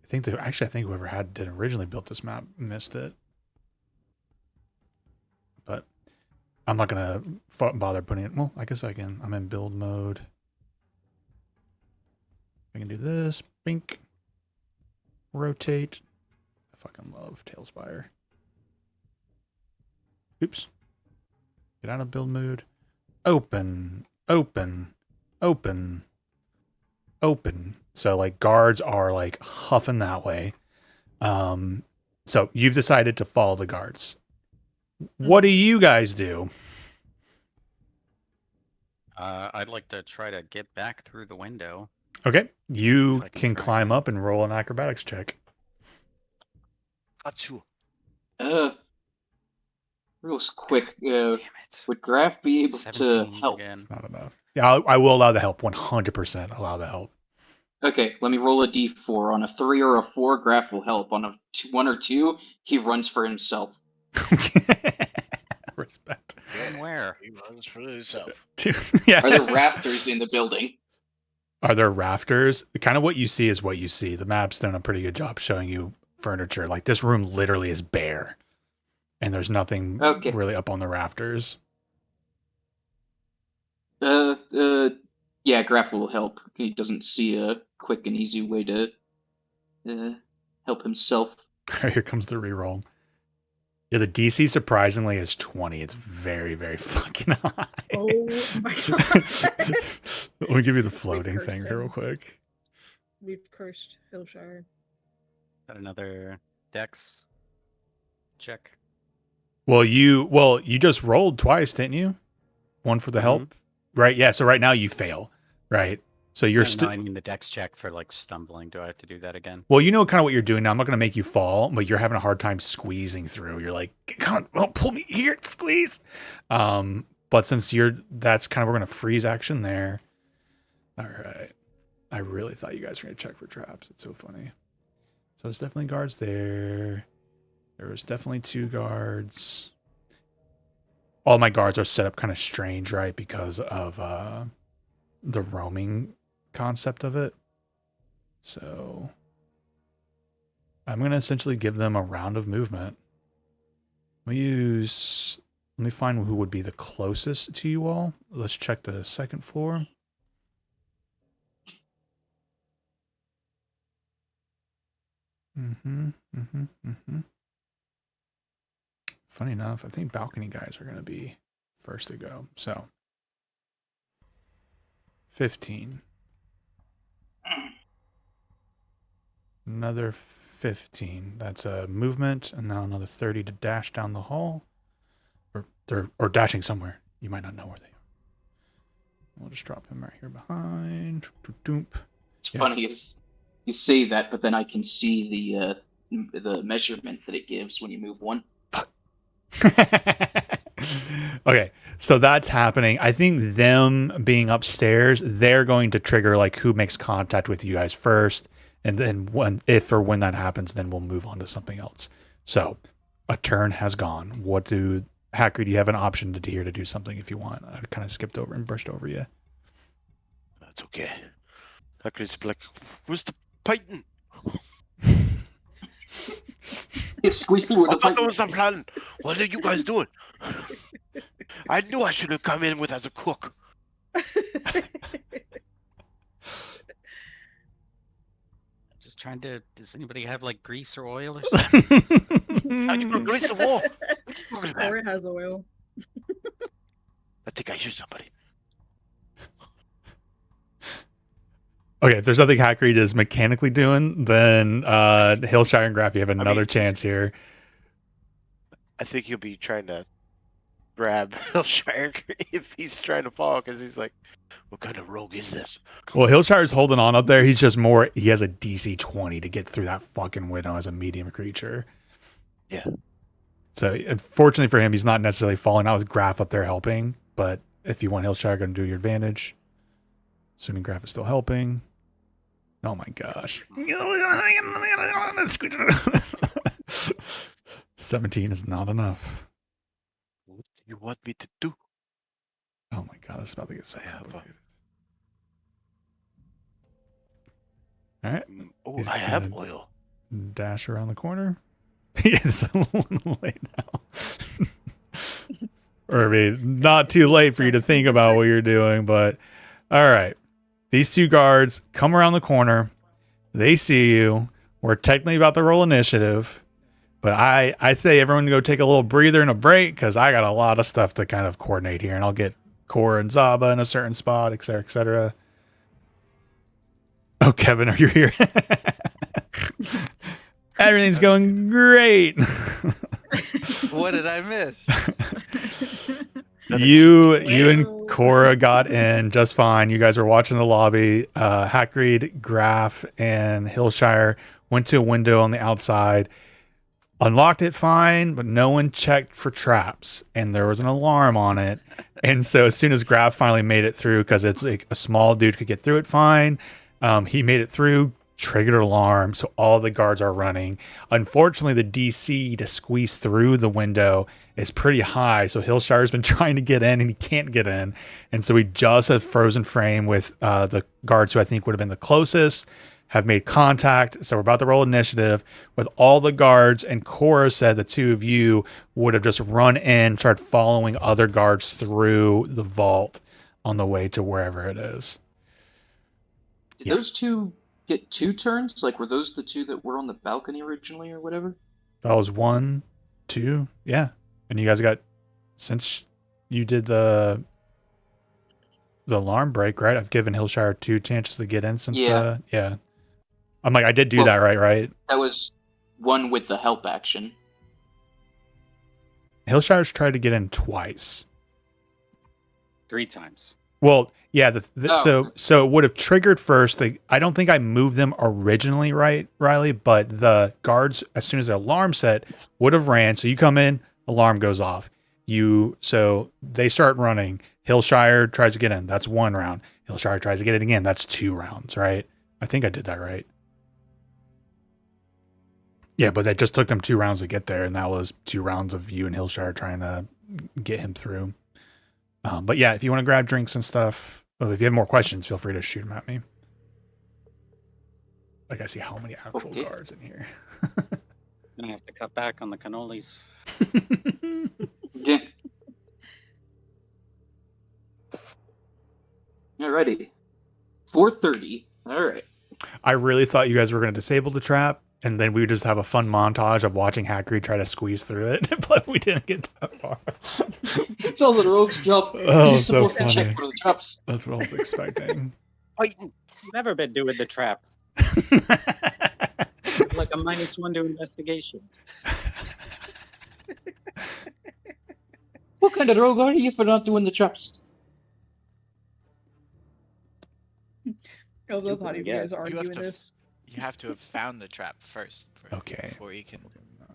I think whoever did originally built this map missed it. But I'm not gonna bother putting it. Well, I guess I can. I'm in build mode. I can do this. Bink. Rotate. I fucking love Tailspire. Oops. Get out of build mode. Open. Open. Open. Open. So like guards are like huffing that way. So you've decided to follow the guards. What do you guys do? I'd like to try to get back through the window. Okay. You If I can can try. climb up and roll an acrobatics check. Achoo. Real quick, Damn it. would Graf be able to 17 help? again. It's not enough. Yeah, I will allow the help. 100% allow the help. Okay, let me roll a d4. On a 3 or a 4, Graf will help. On a 1 or 2, he runs for himself. Respect. And where? He runs for himself. Yeah. Are there rafters in the building? Are there rafters? Kind of what you see is what you see. The map's done a pretty good job showing you furniture. Like this room literally is bare. And there's nothing Okay. really up on the rafters. Yeah, Graf will help. He doesn't see a quick and easy way to help himself. Here comes the reroll. Yeah, the DC surprisingly is 20. It's very, very fucking high. Oh my god. Let me give you the floating cursed thing here real him. quick. We've cursed Hillshire. Got another dex check. Well, you just rolled twice, didn't you? One for the help, right? Yeah. So right now you fail, right? So you're No, still. I mean the dex check for like stumbling. Do I have to do that again? Well, you know kind of what you're doing now. I'm not going to make you fall, but you're having a hard time squeezing through. You're like, come on, well, pull me here, squeeze. But since that's kind of we're going to freeze action there. All right. I really thought you guys were going to check for traps. It's so funny. So there's definitely guards there. There was definitely 2 guards. All my guards are set up kind of strange, right? Because of the roaming concept of it. So I'm going to essentially give them a round of movement. Let me find who would be the closest to you all. Let's check the second floor. Funny enough, I think balcony guys are going to be first to go. So 15. Another 15. That's a movement, and now another 30 to dash down the hall. Or dashing somewhere. You might not know where they are. We'll just drop him right here behind. It's Yeah. funny is you say that, but then I can see the measurement that it gives when you move one. Okay, so that's happening. I think them being upstairs, they're going to trigger like who makes contact with you guys first, and then when that happens, then we'll move on to something else. So a turn has gone. Hacker, do you have an option to do something if you want? I kind of skipped over and brushed over you. That's okay. That could be like, where's the Python? Squeeze through with I the thought that pipe. was the plan. What are you guys doing? I knew I should have come in with as a cook. trying to. Does anybody have like grease or oil or something? How you gonna grease the wall? What are you talking about? Or it has oil. I think I hear somebody. Okay, if there's nothing Hackreed is mechanically doing, then Hillshire and Graph, you have another mean- chance here. I think he'll be trying to grab Hillshire if he's trying to fall, because he's like, what kind of rogue is this? Well, Hillshire's holding on up there. He's just more. He has a DC 20 to get through that fucking window as a medium creature. Yeah. So, unfortunately for him, he's not necessarily falling out with Graph up there helping. But if you want Hillshire, going to do your advantage. Assuming Graph is still helping. Oh my gosh. 17 is not enough. What do you want me to do? Oh my god, this is about to get so I have a- complicated. All right, Oh, He's I have gonna- oil. dash around the corner. It's a little late now. Or I mean, not too late for you to think about what you're doing, but all right. These two guards come around the corner. They see you. We're technically about to roll initiative, but I say everyone go take a little breather and a break because I got a lot of stuff to kind of coordinate here, and I'll get Cora and Zaba in a certain spot, et cetera, et cetera. Oh, Kevin, are you here? Everything's going great. What did I miss? You Well. and Cora got in just fine. You guys were watching the lobby. Hackreed, Graph, and Hillshire went to a window on the outside, unlocked it fine, but no one checked for traps, and there was an alarm on it. And so as soon as Graph finally made it through, because it's like a small dude could get through it fine, he made it through, triggered alarm, so all the guards are running. Unfortunately, the DC to squeeze through the window is pretty high, so Hillshire's been trying to get in and he can't get in, and so we just have frozen frame with the guards who I think would have been the closest have made contact. So we're about to roll initiative with all the guards, and Cora said the two of you would have just run in, started following other guards through the vault on the way to wherever it is. Did Yeah. those two get 2 turns? Like, were those the 2 that were on the balcony originally or whatever? That was 1, 2, yeah. And you guys got, since you did the alarm break, right? I've given Hillshire 2 chances to get in since Yeah. yeah. I'm like, I did do Well- that, right? That was one with the help action. Hillshire's tried to get in twice. 3 times. Well, yeah. Oh. So it would have triggered first. I don't think I moved them originally, right, Riley? But the guards, as soon as the alarm set, would have ran. So you come in, alarm goes off. So they start running. Hillshire tries to get in. That's 1 round. Hillshire tries to get in again. That's 2 rounds, right? I think I did that right. Yeah, but that just took them 2 rounds to get there, and that was 2 rounds of you and Hillshire trying to get him through. But yeah, if you want to grab drinks and stuff, if you have more questions, feel free to shoot them at me. Like, I see how many actual Okay. guards in here. Gonna have to cut back on the cannolis. Yeah. Alrighty. 4:30. Alright. I really thought you guys were going to disable the trap, and then we would just have a fun montage of watching Hackreed try to squeeze through it, but we didn't get that far. It's all the rogue's job. Oh, He's so supposed to check for the traps. That's what I was expecting. Fighting. Never been doing the traps. Like a -1 to investigation. What kind of rogue are you for not doing the traps? I love Stupid, how you yeah. guys are You have arguing to this. You have to have found the trap first Okay. before you can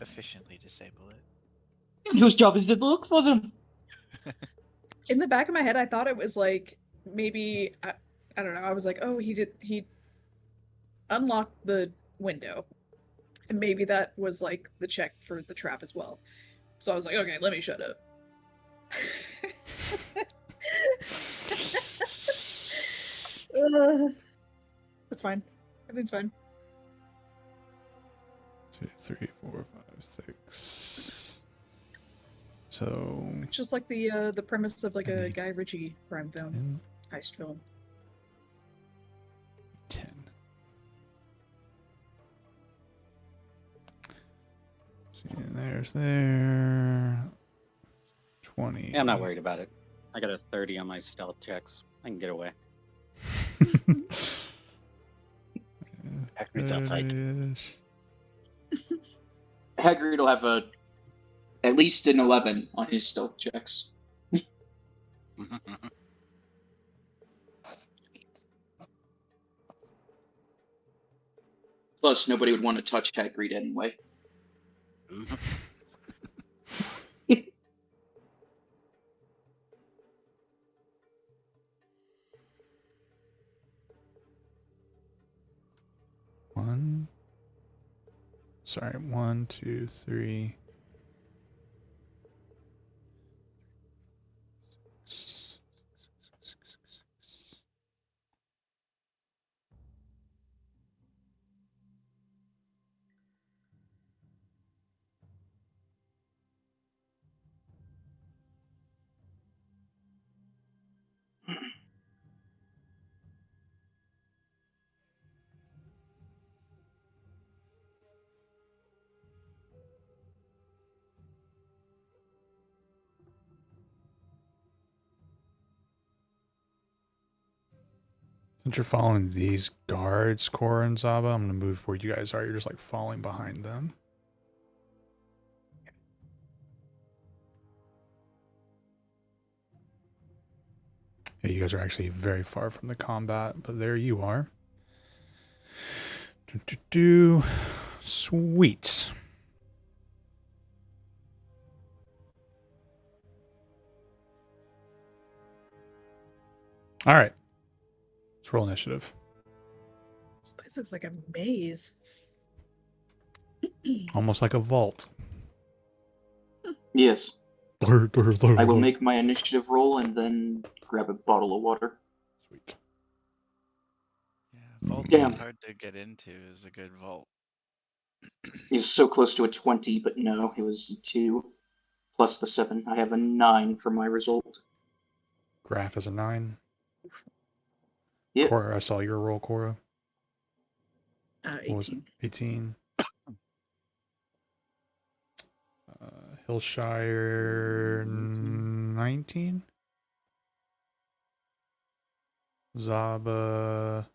efficiently disable it. And whose job is it to look for them? In the back of my head, I thought it was like maybe I don't know. I was like, oh, he unlocked the window, and maybe that was like the check for the trap as well. So I was like, okay, let me shut up. That's fine. Everything's fine. 2, 3, 4, 5, 6. So It's just like the premise of like a Guy Ritchie crime film, 10, heist film. 10. And there's there. 20. Yeah, I'm not worried about it. I got a 30 on my stealth checks. I can get away. Hagrid's outside. 30-ish. Hagrid will have at least an 11 on his stealth checks. Plus, nobody would want to touch Hagrid anyway. One. Sorry, 1, 2, 3. Since you're following these guards, Cora and Zaba, I'm going to move where you guys are. You're just like falling behind them. Yeah, you guys are actually very far from the combat, but there you are. Sweet. All right. Let's roll initiative. This place looks like a maze. Almost like a vault. Yes. I will make my initiative roll and then grab a bottle of water. Sweet. Yeah, vault Damn. is hard to get into. Is a good vault. He was so close to a 20, but no, it was a 2 plus the 7. I have a 9 for my result. Graph is a 9. Yep. Cora, I saw your roll, Cora. 18. What was it? 18. Hillshire 19. Zaba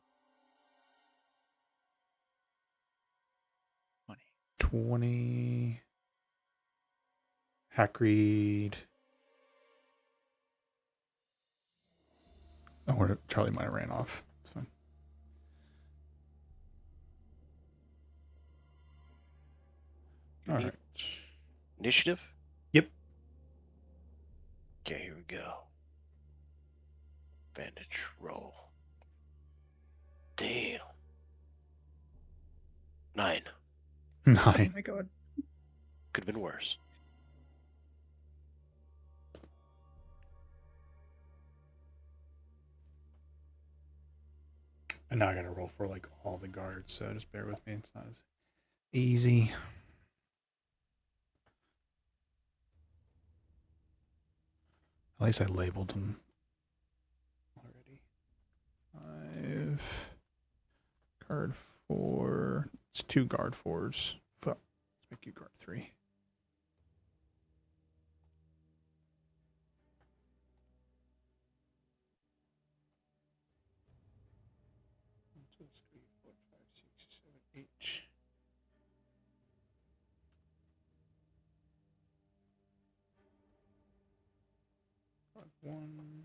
20. Hackreed. Oh, Charlie might have ran off. It's fine. All right. Initiative? Yep. Okay, here we go. Bandage roll. Damn. 9. Oh 9. my god. Could have been worse. And now I gotta roll for like all the guards, so just bear with me. It's not as easy. At least I labeled them already. 5. Guard 4. It's 2 guard 4s. Fuck. Let's make you guard 3. Each. Guard 1.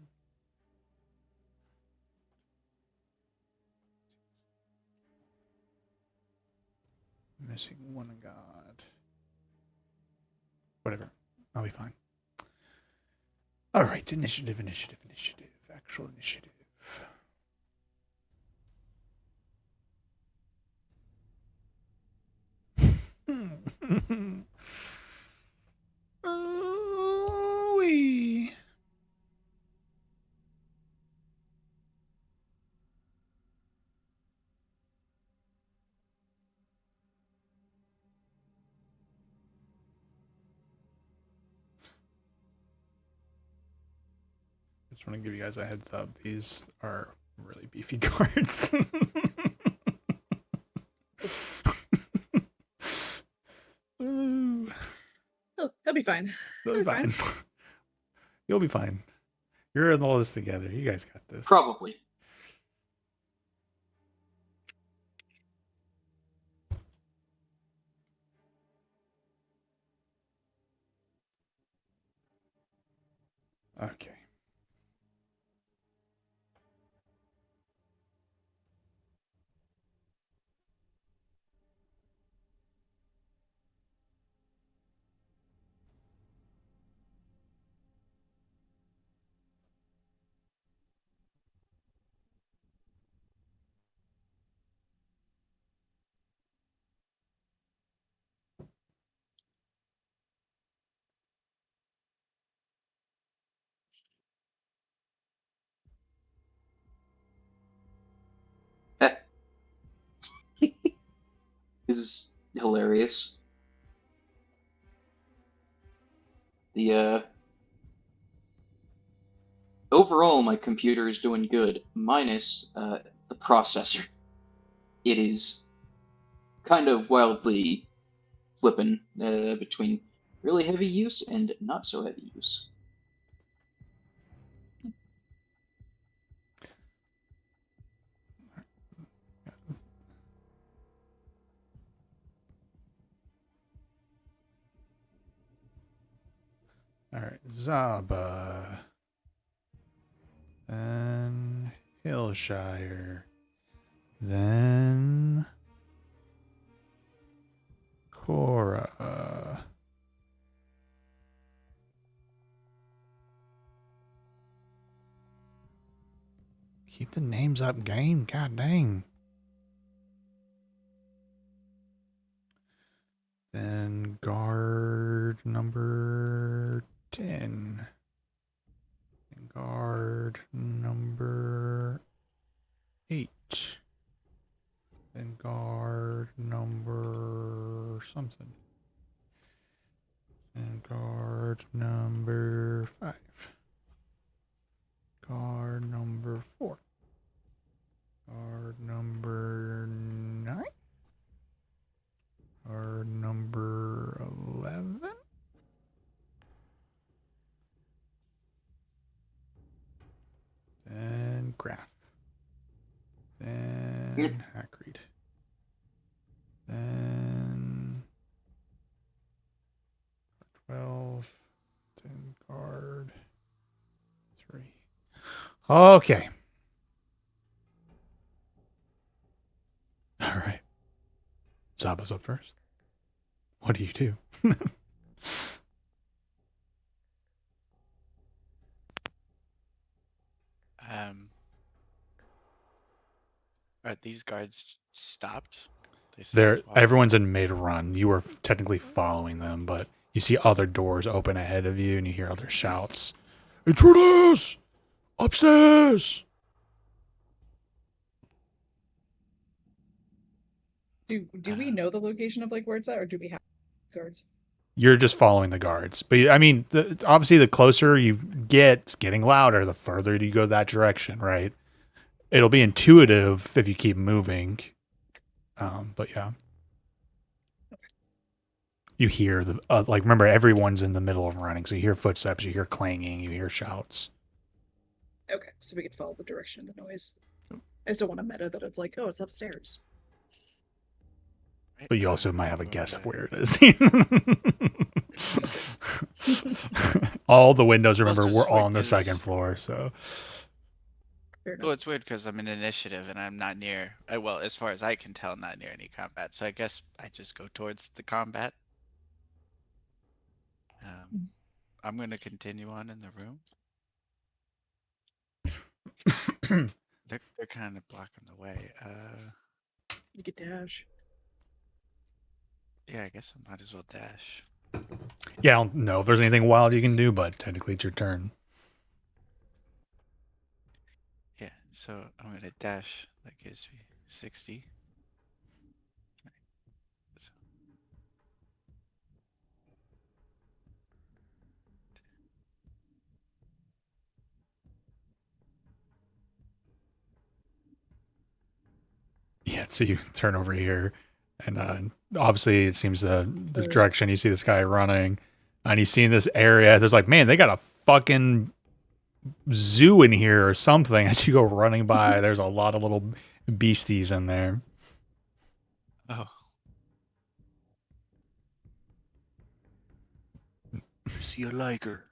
Missing 1 god. Whatever. I'll be fine. All right. Initiative. Actual initiative. Ooh-wee. Just want to give you guys a heads up. These are really beefy cards. Ooh. He'll be fine. You'll be fine. You'll be fine. You're in all this together. You guys got this. Probably. Okay. This is hilarious. The overall, my computer is doing good, minus the processor. It is kind of wildly flipping between really heavy use and not so heavy use. All right. Zaba. Then Hillshire. Then Cora. Keep the names up, game. God dang. Then guard number 10. And guard number 8. Then guard number something. And guard number 5. Guard number 4. Guard number 9. Guard number 11. Then Graph. Then Hackreed. Then 12. Then guard 3. Okay. All right. Zaba's up first. What do you do? Are these guards stopped? They They're stopped walking? everyone's in mid run. You were technically following them, but you see other doors open ahead of you, and you hear other shouts. Intruders! Upstairs! Do we know the location of like where it's at, or do we have guards? You're just following the guards. But I mean, obviously, the closer you get, it's getting louder. The further you go that direction, right? It'll be intuitive if you keep moving. But yeah. You hear the, like, remember, everyone's in the middle of running. So you hear footsteps, you hear clanging, you hear shouts. Okay, so we can follow the direction of the noise. I just don't want to meta that it's like, oh, it's upstairs. Right, But you also might have a go guess of back. where it is. All the windows, remember, Also, were just all on the because- second floor. So Fair enough. Well, it's weird because I'm in initiative and I'm not near. Well, as far as I can tell, not near any combat. So I guess I just go towards the combat. I'm gonna continue on in the room. They're kind of blocking the way. You could dash. Yeah, I guess I might as well dash. yeah, I don't know if there's anything wild you can do, but technically it's your turn. Yeah, so I'm gonna dash. That gives me 60. So, Yeah, so you turn over here, and obviously it seems the Right. direction you see this guy running. And you see in this area, there's like, man, they got a fucking zoo in here or something. As you go running by, there's a lot of little beasties in there. Oh. I see a liger.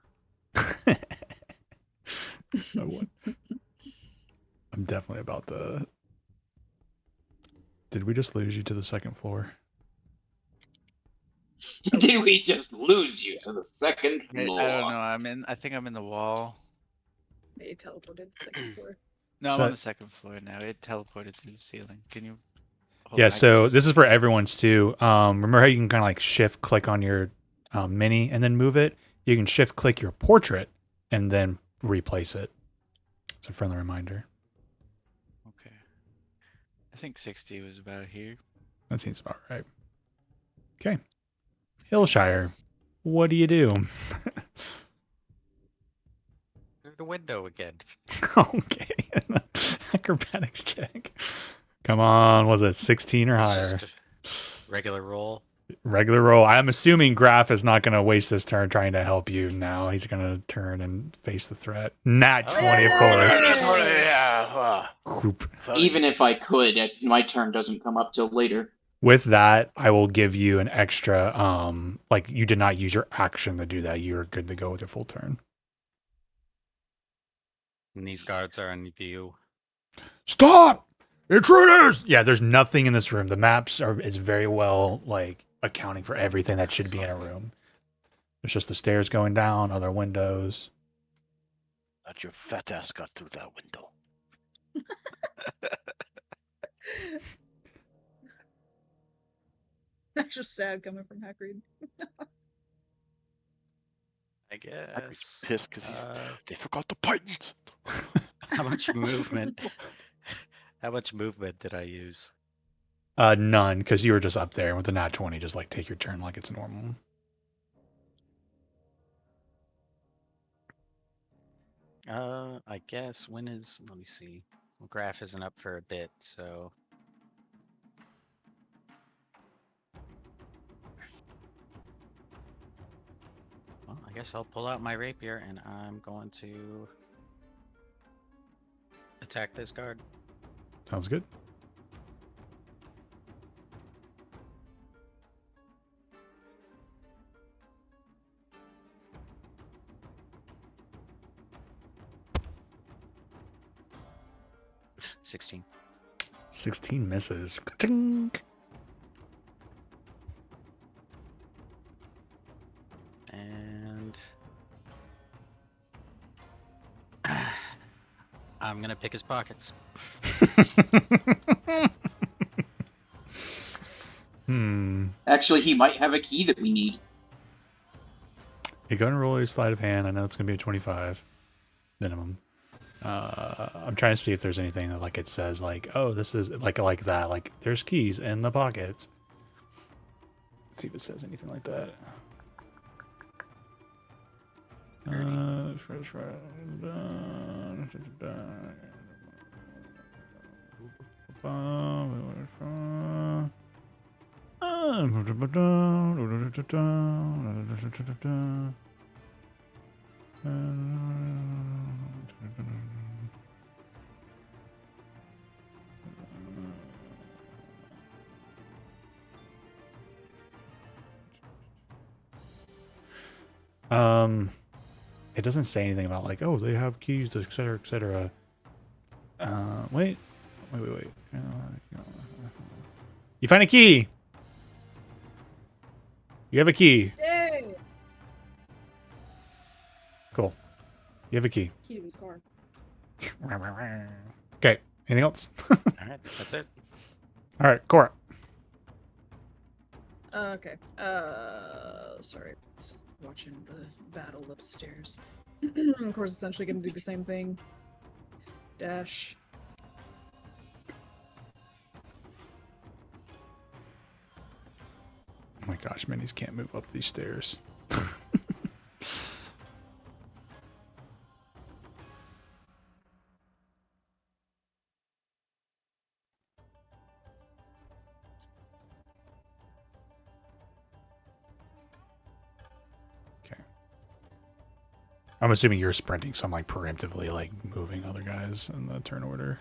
I'm definitely about to. Did we just lose you to the second floor? Did we just lose you to the second floor? I don't know. I think I'm in the wall. They teleported the second floor. No, I'm So- on the second floor now. It teleported to the ceiling. Can you? Hold Yeah, on, I can so just- this is for everyone's too. Remember how you can kind of like shift click on your mini and then move it? You can shift click your portrait and then replace it. It's a friendly reminder. Okay. I think 60 was about here. That seems about right. Okay. Hillshire, what do you do? Through the window again. Okay. Acrobatics check. Come on, was it 16 or It's higher? just a regular roll. Regular roll. I'm assuming Graf is not going to waste his turn trying to help you now. He's going to turn and face the threat. Nat 20, of course. Yeah. Whoop. Even if I could, my turn doesn't come up till later. With that, I will give you an extra, like you did not use your action to do that. You're good to go with your full turn. And these guards are in view. Stop! Intruders! Yeah, there's nothing in this room. The maps is very well, like, accounting for everything that should be in a room. There's just the stairs going down, other windows. Not your fat ass got through that window. That's just sad coming from Hagrid. I guess. Pissed because Uh, they forgot the pythons. how much movement? How much movement did I use? None, because you were just up there. With the nat 20, just, like, take your turn like it's normal. I guess when is? Let me see. Well, Graph isn't up for a bit, so. Well, I guess I'll pull out my rapier and I'm going to attack this guard. Sounds good. Oof, 16. 16 misses. Ka-ting. And I'm gonna pick his pockets. Actually, he might have a key that we need. You're going to roll your sleight of hand. I know it's going to be a 25 minimum. I'm trying to see if there's anything that like it says like, oh, this is like that. Like there's keys in the pockets. Let's see if it says anything like that. It doesn't say anything about like, oh, they have keys to et cetera, et cetera. Wait. You find a key. You have a key. Yay! Cool. You have a key. Key to his car. Okay. Anything else? All right, that's it. All right, Cora. Okay. Sorry. Just watching the battle upstairs. Of course, essentially going to do the same thing. Dash. Oh my gosh, minis can't move up these stairs. Okay. I'm assuming you're sprinting, so I'm like preemptively like moving other guys in the turn order.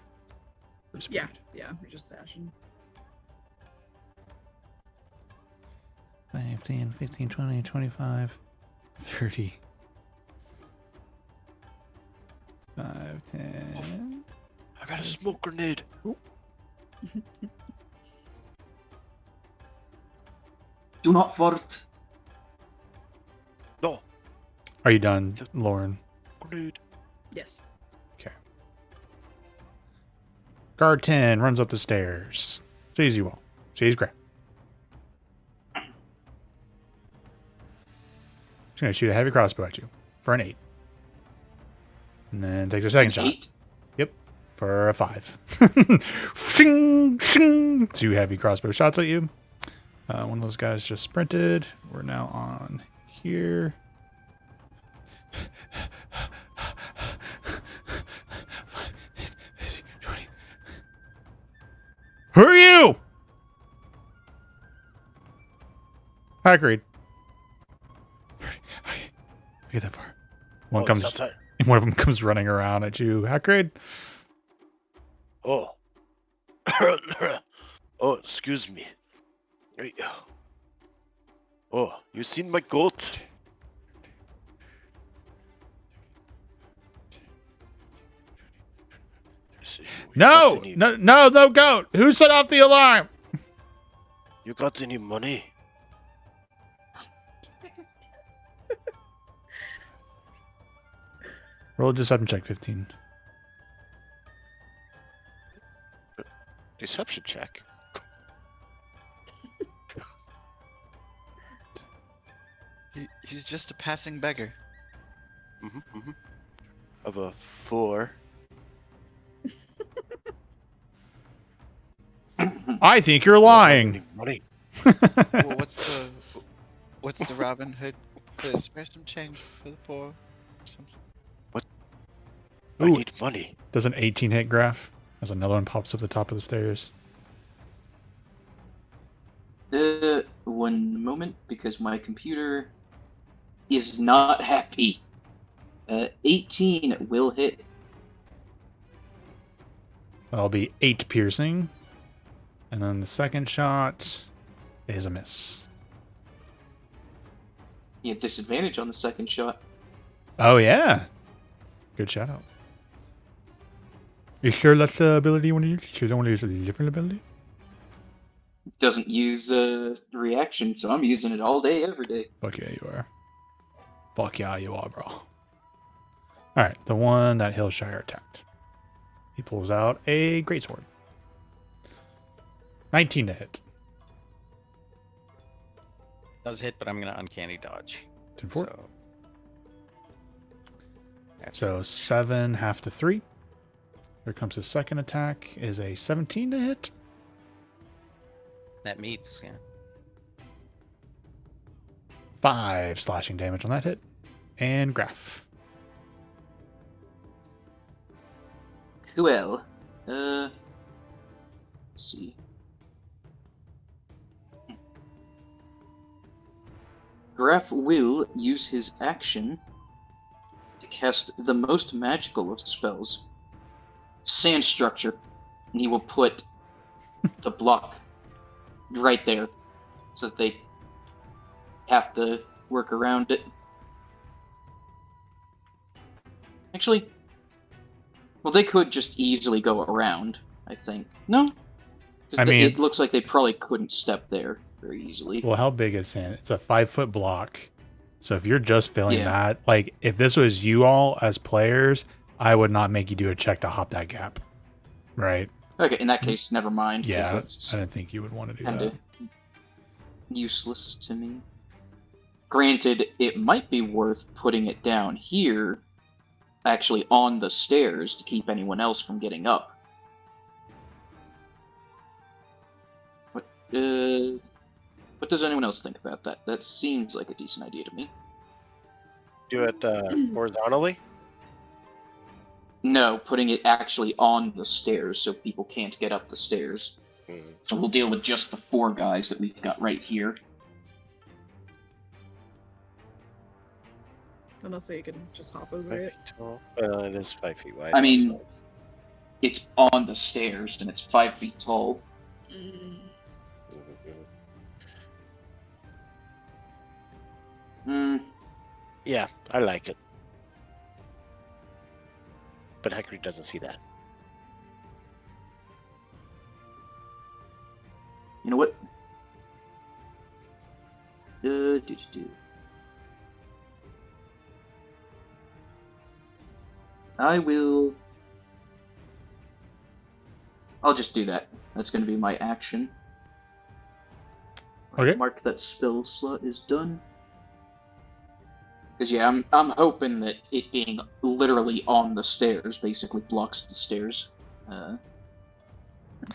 For speed. Yeah, we're just dashing. 5, 10, 15, 20, 25, 30. 5, 10. I got a smoke grenade. Do not fart. No, Are you done, Lauren? grenade. Yes. Guard 10 runs up the stairs. Sees you all. Sees Graham. She's going to shoot a heavy crossbow at you for an 8. And then takes a second shot. 8. Yep. For a 5. Shing, shing. 2 heavy crossbow shots at you. One of those guys just sprinted. We're now on here. Who are you? Hagrid. I get that far. One Oh, it's comes. outside. One of them comes running around at you. Hagrid. Oh. Oh, excuse me. Hey. Oh, you seen my goat? No, no goat. Who set off the alarm? You got any money? Roll a deception check, 15. Deception check. He's just a passing beggar. Of a 4. I think you're I don't have lying. any money. Well, what's the Robin Hood? Spare some change for the poor. Something. I Ooh. need money. Does an 18 hit Graph? As another one pops up the top of the stairs. One moment, because my computer is not happy. 18 will hit. That'll be 8 piercing. And then the second shot is a miss. You have disadvantage on the second shot. Oh, yeah. Good shout out. You sure that's the ability you want to use? You don't want to use a different ability? Doesn't use reaction, so I'm using it all day, every day. Fuck yeah, you are. Fuck yeah, you are, bro. Alright, the one that Hillshire attacked. He pulls out a greatsword. 19 to hit. Does hit, but I'm gonna uncanny dodge. 10 4. So, So 7, half to 3. Here comes his second attack. Is a 17 to hit. that meets, yeah. 5 slashing damage on that hit. And Graph. Cool. Let's see. Graf will use his action to cast the most magical of spells, Sand Structure, and he will put the block right there so that they have to work around it. Actually, well, they could just easily go around, I think. No? 'Cause I mean- it looks like they probably couldn't step there very easily. Well, how big is sand? It's a 5-foot block. So if you're just filling Yeah. that, like if this was you all as players, I would not make you do a check to hop that gap. Right? Okay, in that case, never mind. 'cause Yeah, that's I didn't think you would want to do kind that. of useless to me. Granted, it might be worth putting it down here, actually on the stairs, to keep anyone else from getting up. What does anyone else think about that? That seems like a decent idea to me. Do it horizontally. No, putting it actually on the stairs so people can't get up the stairs. So we'll deal with just the 4 guys that we've got right here. Unless you can just hop over 5 it. feet tall. It is 5 feet wide. I mean, also. it's on the stairs and it's 5 feet tall. Mm. Hmm. Yeah, I like it. But Hagrid doesn't see that. You know what? I will. I'll just do that. That's going to be my action. Okay. Mark that spell slot is done. Because yeah, I'm hoping that it being literally on the stairs basically blocks the stairs.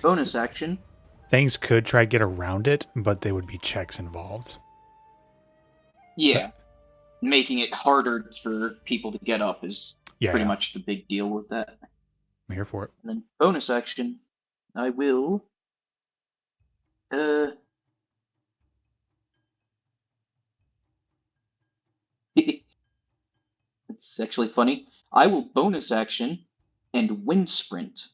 Bonus action. Things could try to get around it, but there would be checks involved. Yeah, making it harder for people to get up is Yeah, pretty yeah. much the big deal with that. I'm here for it. And then bonus action, I will. It's actually funny. I will bonus action and wind sprint,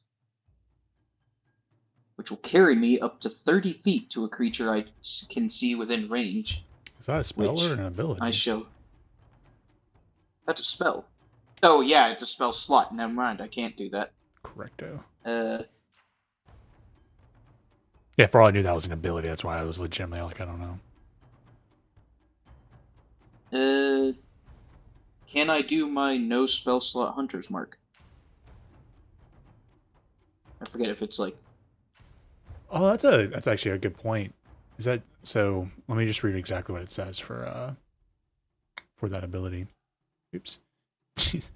which will carry me up to 30 feet to a creature I can see within range. Is that a spell Which or an ability? I shall. That's a spell. Oh yeah, it's a spell slot. Never mind, I can't do that. Correcto. Yeah, for all I knew, that was an ability. That's why I was legitimately like, I don't know. Can I do my no spell slot hunter's mark? I forget if it's like. Oh, that's actually a good point. Is that so? Let me just read exactly what it says for that ability. Oops. Jeez.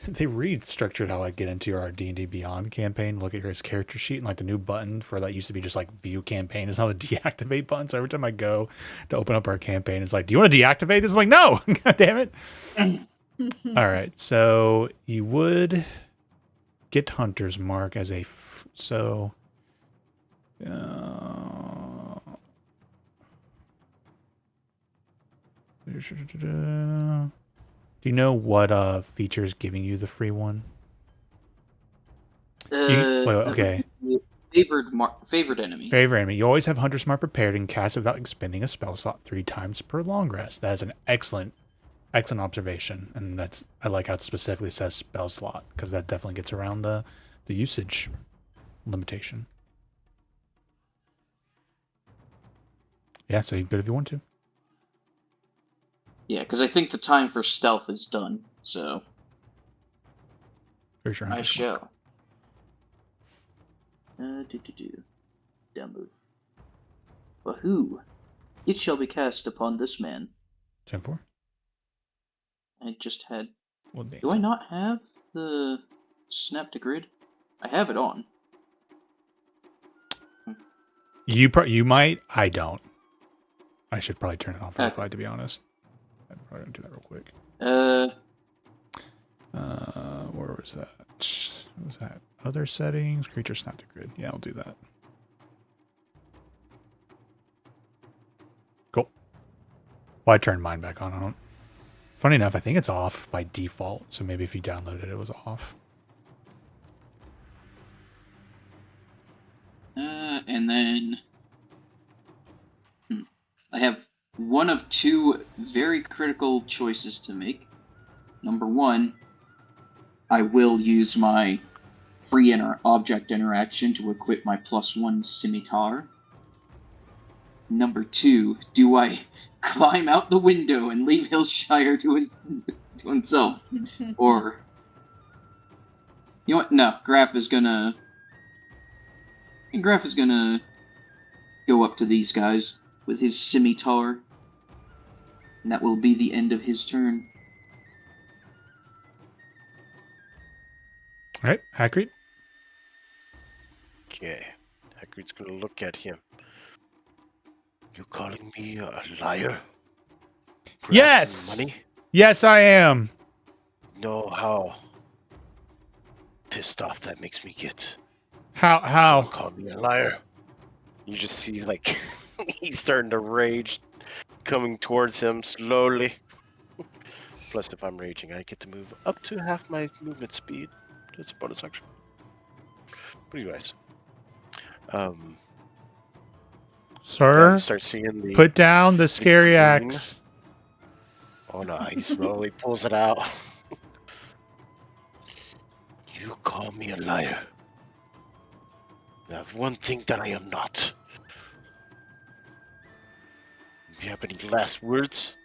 They restructured how I get into our D&D Beyond campaign. Look at your character sheet, and like the new button for that used to be just like view campaign is now the deactivate button. So every time I go to open up our campaign, it's like, do you want to deactivate this? I'm like, no, god damn it. All right, so you would get Hunter's Mark as a so. Do you know what feature is giving you the free one? Okay. Favored enemy. Favorite enemy. You always have Hunter's Mark prepared and cast it without expending a spell slot 3 times per long rest. That is an excellent observation, and I like how it specifically says spell slot because that definitely gets around the usage limitation. Yeah, so you good if you want to. Yeah, because I think the time for stealth is done, so Here's your I Hunter's shall. Mark. Download. Wahoo! It shall be cast upon this man. 10-4. I just had. Well, Do I not have the snap to grid? I have it on. You might. I don't. I should probably turn it off Okay. if I, to be honest. I'm probably gonna do that real quick. Where was that? What was that? Other settings, creature snap to grid. Yeah, I'll do that. Cool. Well, I turned mine back on. I don't. Funny enough, I think it's off by default. So maybe if you downloaded it, it was off. And then I have one of two very critical choices to make. Number one, I will use my free object interaction to equip my +1 scimitar. Number two, do I climb out the window and leave Hillshire to himself? Or, you know what? No, Graf is gonna go up to these guys with his scimitar, and that will be the end of his turn. All right, Hagrid. Okay. Hagrid's gonna look at him. You calling me a liar? For Yes! asking money? Yes, I am. Know how pissed off that makes me get. How? Someone called me a liar. You just see, like, he's starting to rage, coming towards him slowly. Plus, if I'm raging, I get to move up to half my movement speed. That's a bonus action. Pretty nice. Sir, You start seeing the. put down the scary green. axe. Oh no, he slowly pulls it out. You call me a liar. I have one thing that I am not. Do you have any last words?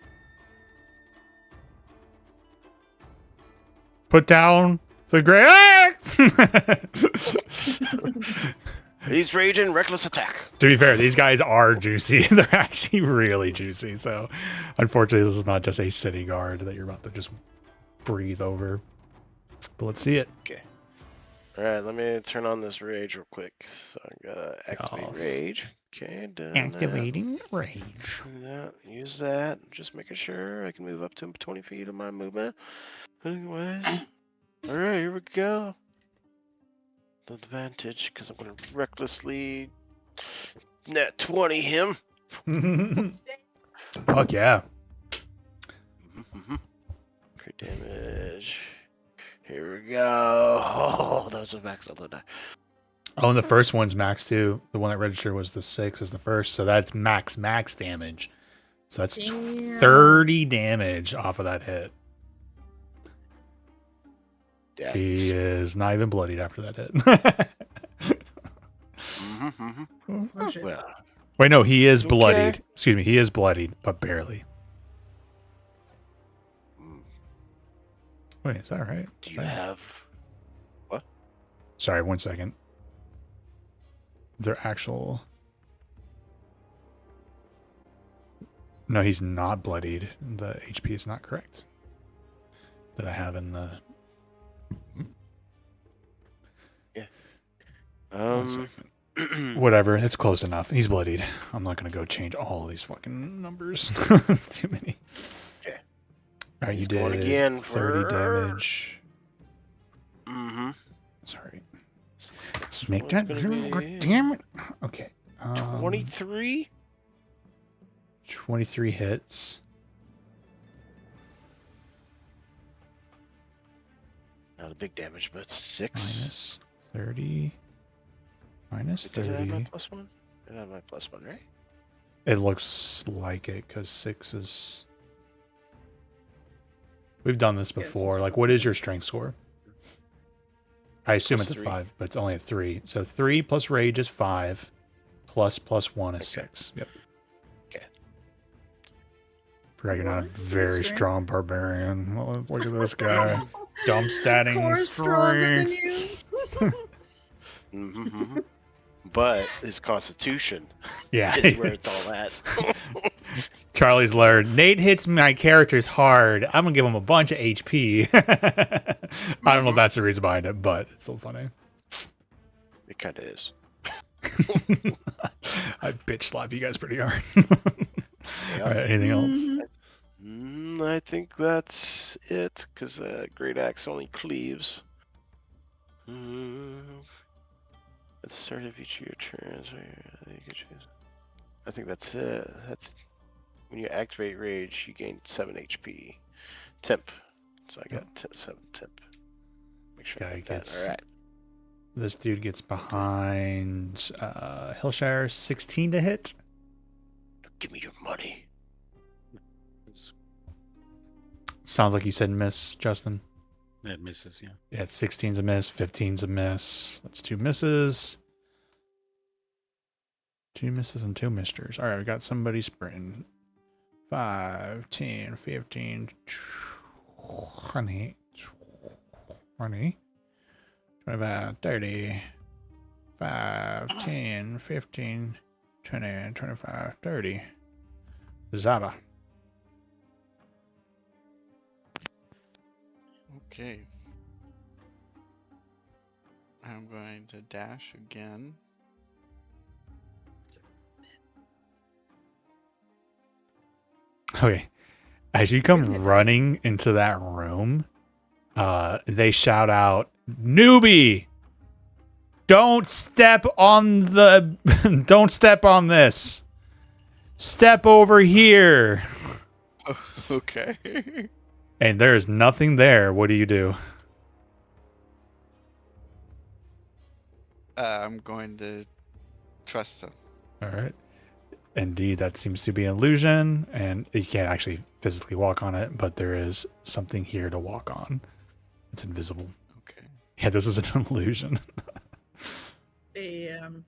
Put down the great axe. He's raging, reckless attack. To be fair, these guys are juicy. They're actually really juicy. So, unfortunately, this is not just a city guard that you're about to just breathe over. But let's see it. Alright, let me turn on this rage real quick. So I gotta activate Yes. rage. Okay, done Activating rage. that. Do that. Use that. Just making sure I can move up to 20 feet of my movement. Anyways. Alright, here we go. The advantage, because I'm gonna recklessly net 20 him. Fuck yeah. Crit damage. Here we go. Oh, that was a max on the die. Oh, and the first one's max too. The one that registered was the 6 is the first. So that's max damage. So that's Damn. 30 damage off of that hit. Yeah. He is not even bloodied after that hit. Oh, shit. Well, Wait, no, he is Okay. bloodied. Excuse me, he is bloodied, but barely. Wait, is that right? do you have. Sorry, 1 second. Their actual. No, he's not bloodied. The HP is not correct. That I have in the. 1 second. Whatever, it's close enough. He's bloodied. I'm not gonna go change all of these fucking numbers. It's too many. Okay. All right, you He's did going again 30 for- damage. Mm-hmm. Sorry. Make that. God damn it. Okay. 23? 23 hits. Not a big damage, but 6. Minus 30. Minus Did I have my 30. +1? Did I have my +1, right? It looks like it because 6 is. We've done this Yeah, it's before. also Like, plus what is 7. your strength score? I assume Plus it's a 3. 5, but it's only a 3. So 3 plus rage is 5. +1 is Okay. 6. Yep. Okay. Forgot you're not a What? very Strength? strong barbarian. Well, look at this guy. Dump statting Core's stronger than strength. you. Mm-hmm. But his constitution Yeah. is where it's all at. Charlie's learned. Nate hits my characters hard. I'm gonna give him a bunch of HP. I don't know if that's the reason behind it, but it's still funny. It kind of is. I bitch slap you guys pretty hard. Yeah. All right, anything else? Mhm. I think that's it, because Great Axe only cleaves. At the start of each of your turns, you can choose. I think that's it. When you activate Rage, you gain 7 HP. Temp. So I got 7 temp. Make sure Guy I got that. gets- Alright. This dude gets behind Hillshire 16 to hit. Give me your money. Sounds like you said miss, Justin. It misses, yeah. Yeah, 16's a miss, 15's a miss. That's 2 misses. 2 misses and 2 misters. All right, we got somebody sprinting. 5, 10, 15, 20, 25, 30, 5, 10, 15, 20, 25, 30. Zaba. Okay. I'm going to dash again. Okay. As you come running into that room, they shout out, "Newbie! Don't step on the don't step on this. Step over here." Okay. and there is nothing there, what do you do? I'm going to trust them. All right. Indeed, that seems to be an illusion, and you can't actually physically walk on it, but there is something here to walk on. It's invisible. Okay. Yeah, this is an illusion. Damn.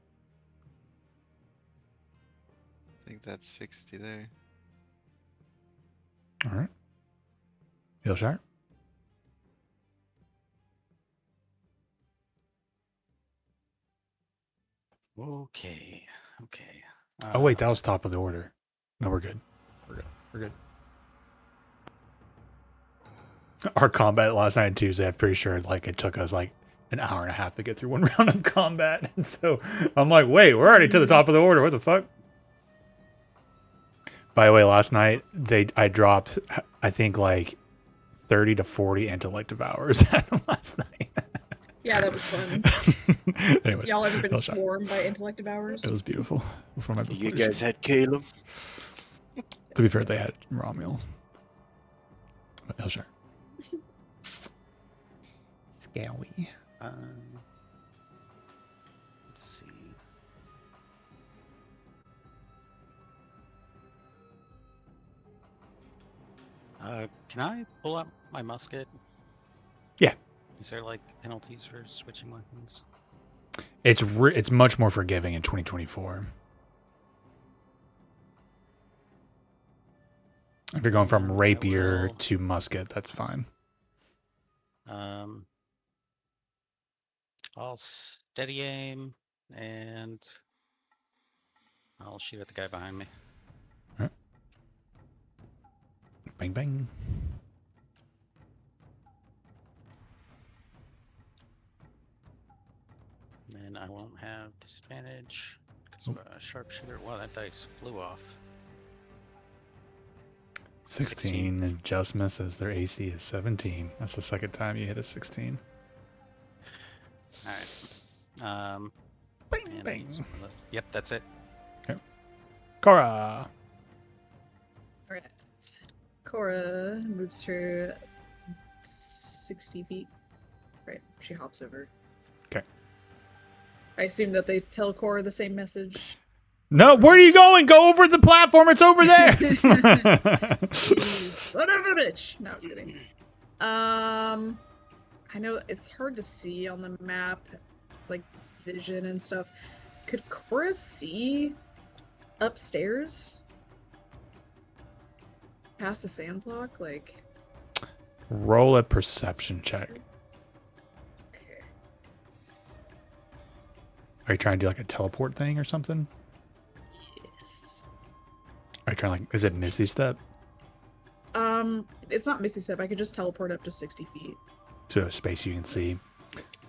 I think that's 60 there. All right. Hillshire. Okay. Okay. Oh wait, that was top of the order. No, we're good. We're good. We're good. Our combat last night on Tuesday, I'm pretty sure like it took us like an hour and a half to get through one round of combat. And so I'm like, wait, we're already to the top of the order. What the fuck? By the way, last night I dropped I think like 30 to 40 intellect devours last night. Yeah, that was fun. Anyways, Y'all ever been Hillshire. swarmed by intellect devours? It was beautiful. It was one of my You before guys had Caleb. To be fair, they had Romulo. But Hillshire. Scary. Let's see. Can I pull out my musket? Yeah. Is there like penalties for switching weapons? It's much more forgiving in 2024. If you're going from I rapier will- to musket, that's fine. I'll steady aim and I'll shoot at the guy behind me. Bang bang. And I won't have disadvantage because I'm a sharpshooter. Wow, that dice flew off. 16 and just misses. Their AC is 17. That's the second time you hit a 16. All right. Bang and I'll bang. use one of the- Yep, that's it. Cora. Alright. Cora moves her 60 feet. Right. She hops over. Okay. I assume that they tell Cora the same message. No, where are you going? Go over the platform. It's over there. Son of a bitch! No, I was kidding. I know it's hard to see on the map. It's like vision and stuff. Could Cora see upstairs? Past the sand block? Like, Roll a perception check. okay. Are you trying to do like a teleport thing or something? Yes. Are you trying like, is it Misty Step? It's not Misty Step. I could just teleport up to 60 feet. To a space you can see.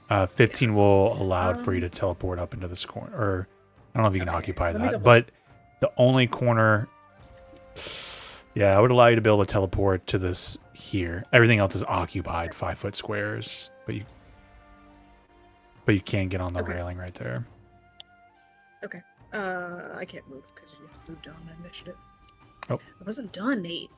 15 will allow for you to teleport up into this corner. Or I don't know if you can Okay, occupy let me that, double- but the only corner. Yeah, I would allow you to be able to teleport to this here. Everything else is occupied 5-foot squares, but you can get on the Okay. railing right there. I can't move because you moved on initiative. Oh. I wasn't done, Nate.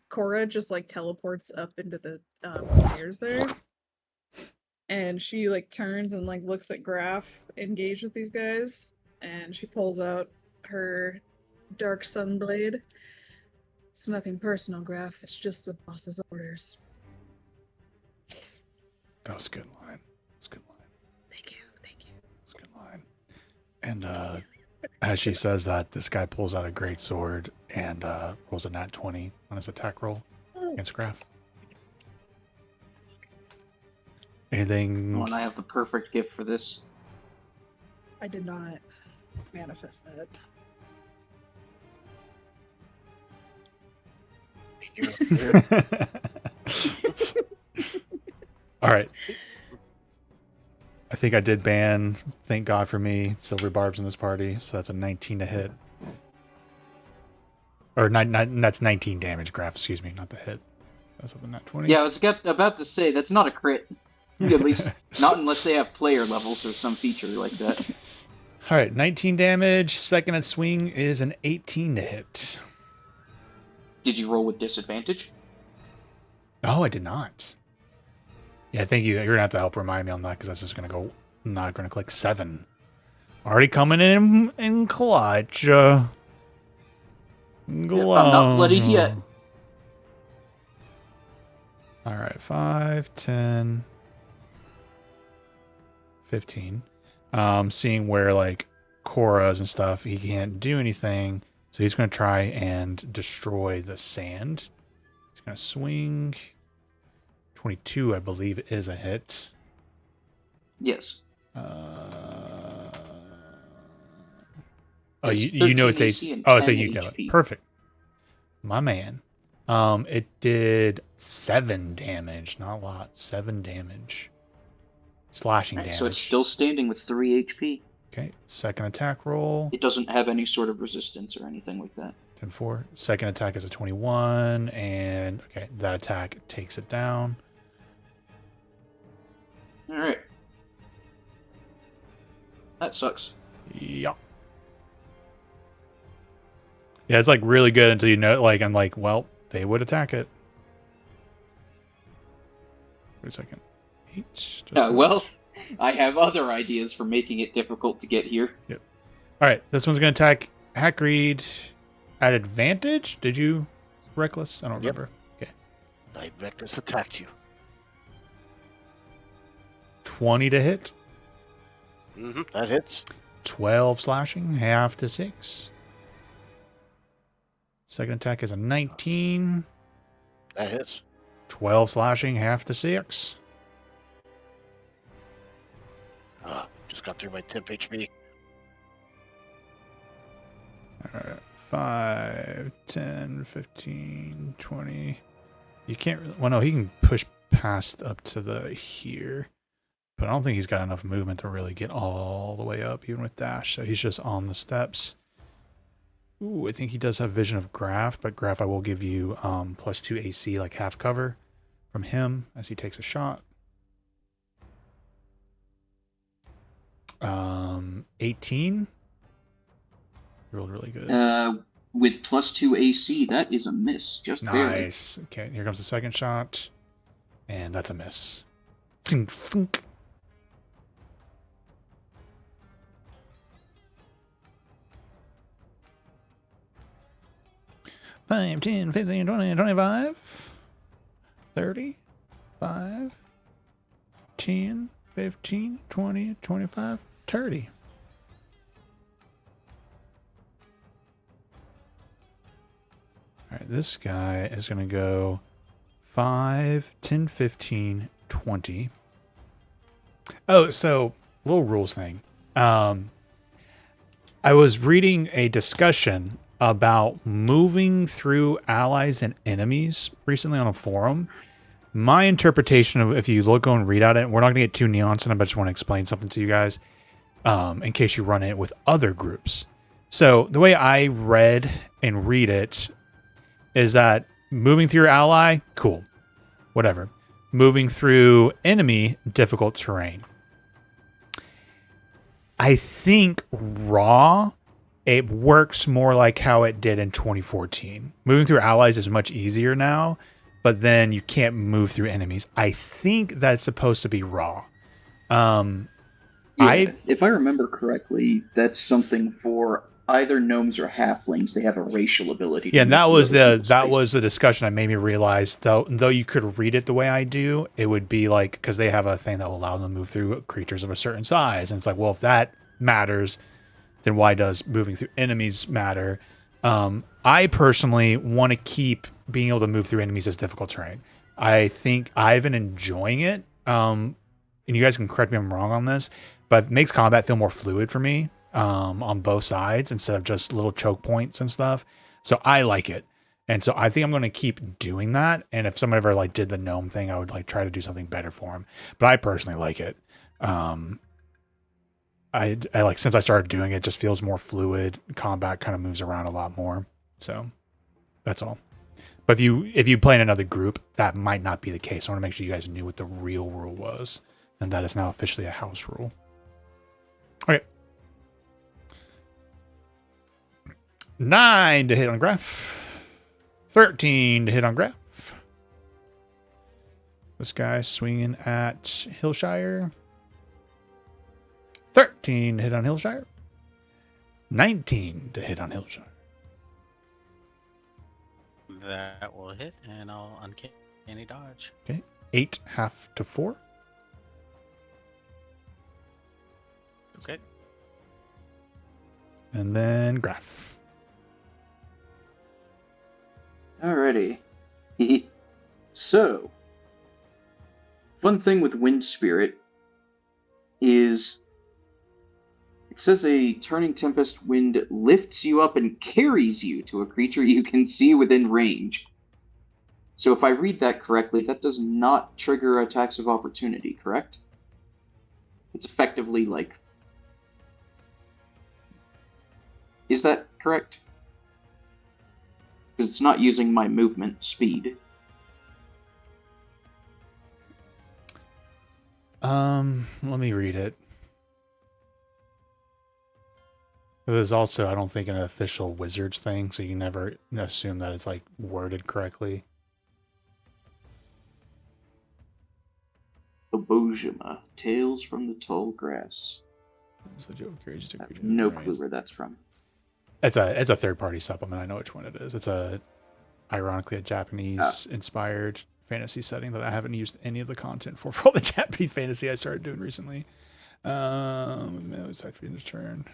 Cora just like teleports up into the stairs there. And she like turns and like looks at Graph, engaged with these guys, and she pulls out her dark sunblade. It's nothing personal, Graph. It's just the boss's orders. That was a good line. That's a good line. Thank you, thank you. That's a good line. And as she says that, this guy pulls out a great sword and rolls a nat 20 on his attack roll against Graph. Anything? Oh, and I have the perfect gift for this. I did not manifest that. All right. I think I did ban, thank God for me, Silver Barbs in this party. So that's a 19 to hit. Or that's 19 damage, Graph, excuse me, not the hit. That's with the nat 20. Yeah, I was about to say that's not a crit. At least not unless they have player levels or some feature like that. All right, 19 damage. Second at swing is an 18 to hit. Did you roll with disadvantage? Oh, I did not. Yeah, thank you. You're gonna have to help remind me on that because that's just gonna go. I'm not gonna click 7. Already coming in clutch. I'm not bloodied yet. All right, 5, 10, 15. Seeing where like Korra's and stuff, he can't do anything, so he's gonna try and destroy the sand. He's gonna swing. 22, I believe, is a hit. Yes. Oh, It's you know it's 13 AC. and Oh, so 10 you know it. HP. Perfect. My man. It did 7 damage. Not a lot. 7 damage. Slashing Alright, damage. so it's still standing with 3 HP. Okay. Second attack roll. It doesn't have any sort of resistance or anything like that. 10-4. Second attack is a 21. And okay, that attack takes it down. Alright. That sucks. Yeah. Yeah, it's like really good until you know, like, I'm like, well, they would attack it. Wait a second. 8. Just Well, I have other ideas for making it difficult to get here. All right, this one's going to attack Hackreed at advantage. Did you reckless? I don't Yep. remember. Okay. Night Reckless attacked you. 20 to hit. That hits. 12 slashing, half to 6. Second attack is a 19. That hits. 12 slashing, half to 6. Just got through my temp HP. All right. 5, 10, 15, 20. You can't really, well, no, he can push past up to the here. But I don't think he's got enough movement to really get all the way up, even with dash. So he's just on the steps. Ooh, I think he does have Vision of Graph, but Graph I will give you +2 AC, like half cover from him as he takes a shot. 18. Rolled really good. With +2 AC, that is a miss. Just barely. Nice. Okay, here comes the second shot. And that's a miss. Thunk, thunk. 5, 10, 15, 20, 25, 30, 5, 10, 15, 20, 25, 30. All right, this guy is going to go 5, 10, 15, 20. Oh, so little rules thing. I was reading a discussion about moving through allies and enemies recently on a forum. My interpretation of, if you look and read at it, we're not going to get too nuanced, and I just want to explain something to you guys in case you run it with other groups. So the way I read and read it is that moving through your ally, cool, whatever. Moving through enemy, difficult terrain. I think Raw, it works more like how it did in 2014. Moving through allies is much easier now, but then you can't move through enemies. I think that's supposed to be Raw. If I remember correctly, that's something for either gnomes or halflings. They have a racial ability. Yeah, and that was the the discussion that made me realize, though you could read it the way I do, it would be like, because they have a thing that will allow them to move through creatures of a certain size, and it's like, well, if that matters, then why does moving through enemies matter? I personally want to keep being able to move through enemies as difficult terrain. I think I've been enjoying it, and you guys can correct me if I'm wrong on this, but it makes combat feel more fluid for me. On both sides instead of just little choke points and stuff. So I like it. And so I think I'm going to keep doing that. And if someone ever like did the gnome thing, I would like try to do something better for him. But I personally like it. I like, since I started doing it, just feels more fluid. Combat kind of moves around a lot more. So that's all. But if you play in another group, that might not be the case. I want to make sure you guys knew what the real rule was. And that is now officially a house rule. Okay. 9 to hit on Graph. 13 to hit on Graph. This guy's swinging at Hillshire. 13 to hit on Hillshire. 19 to hit on Hillshire. That will hit, and I'll uncanny dodge. 8 half to 4. Okay. And then Graph. Alrighty. So, one thing with Wind Spirit is it says a turning tempest wind lifts you up and carries you to a creature you can see within range. So if I read that correctly, that does not trigger attacks of opportunity, correct? It's effectively like... Is that correct? Because it's not using my movement speed. Let me read it. There's also, I don't think, an official Wizards thing, so you never assume that it's like worded correctly. Obojima, Tales from the Tall Grass. So Joe carries two I have creatures. no Right. clue where that's from. It's a third party supplement. I know which one it is. It's ironically a Japanese inspired fantasy setting that I haven't used any of the content for all the Japanese fantasy I started doing recently. It's actually in his turn.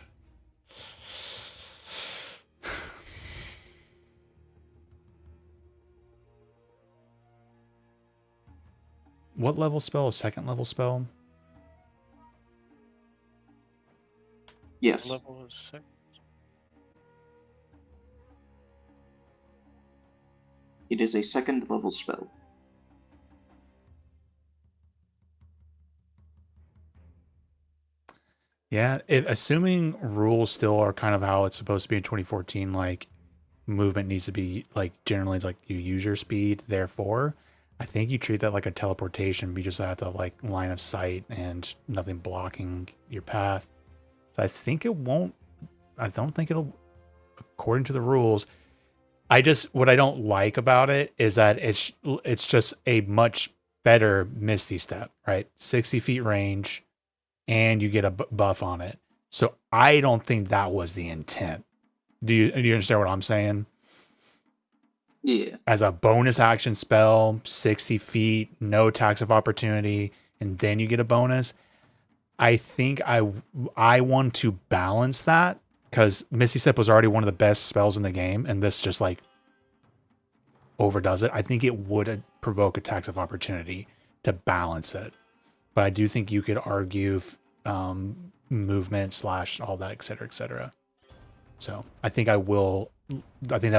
What level spell? A second level spell? Yes. Level is 6. It is a second level spell. Yeah, assuming rules still are kind of how it's supposed to be in 2014, like movement needs to be like generally like you use your speed. Therefore, I think you treat that like a teleportation. But you just have to have like line of sight and nothing blocking your path. So I think it won't. I don't think it'll, according to the rules. What I don't like about it is that it's just a much better Misty Step, right? 60 feet range, and you get a buff on it. So I don't think that was the intent. Do you understand what I'm saying? Yeah. As a bonus action spell, 60 feet, no attacks of opportunity, and then you get a bonus. I think I want to balance that because Misty Step was already one of the best spells in the game, and this just like overdoes it. I think it would provoke attacks of opportunity to balance it. But I do think you could argue movement / all that, et cetera, et cetera. So I think that will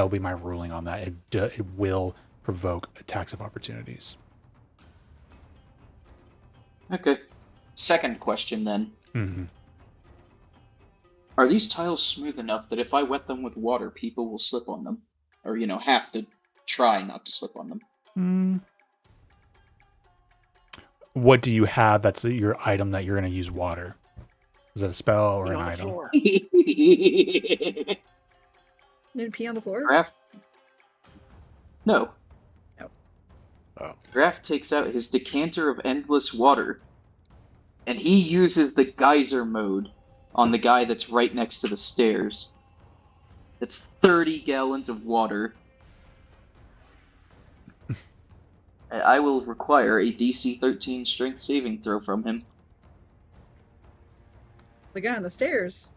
be my ruling on that. It will provoke attacks of opportunities. Okay. Second question then. Mm-hmm. Are these tiles smooth enough that if I wet them with water, people will slip on them? Or, have to try not to slip on them. What do you have that's your item that you're going to use water? Is it a spell or an item? Did pee on the floor? Graf? No. Oh. Graf takes out his decanter of endless water, and he uses the geyser mode on the guy that's right next to the stairs. That's 30 gallons of water. I will require a DC 13 strength saving throw from him. The guy on the stairs.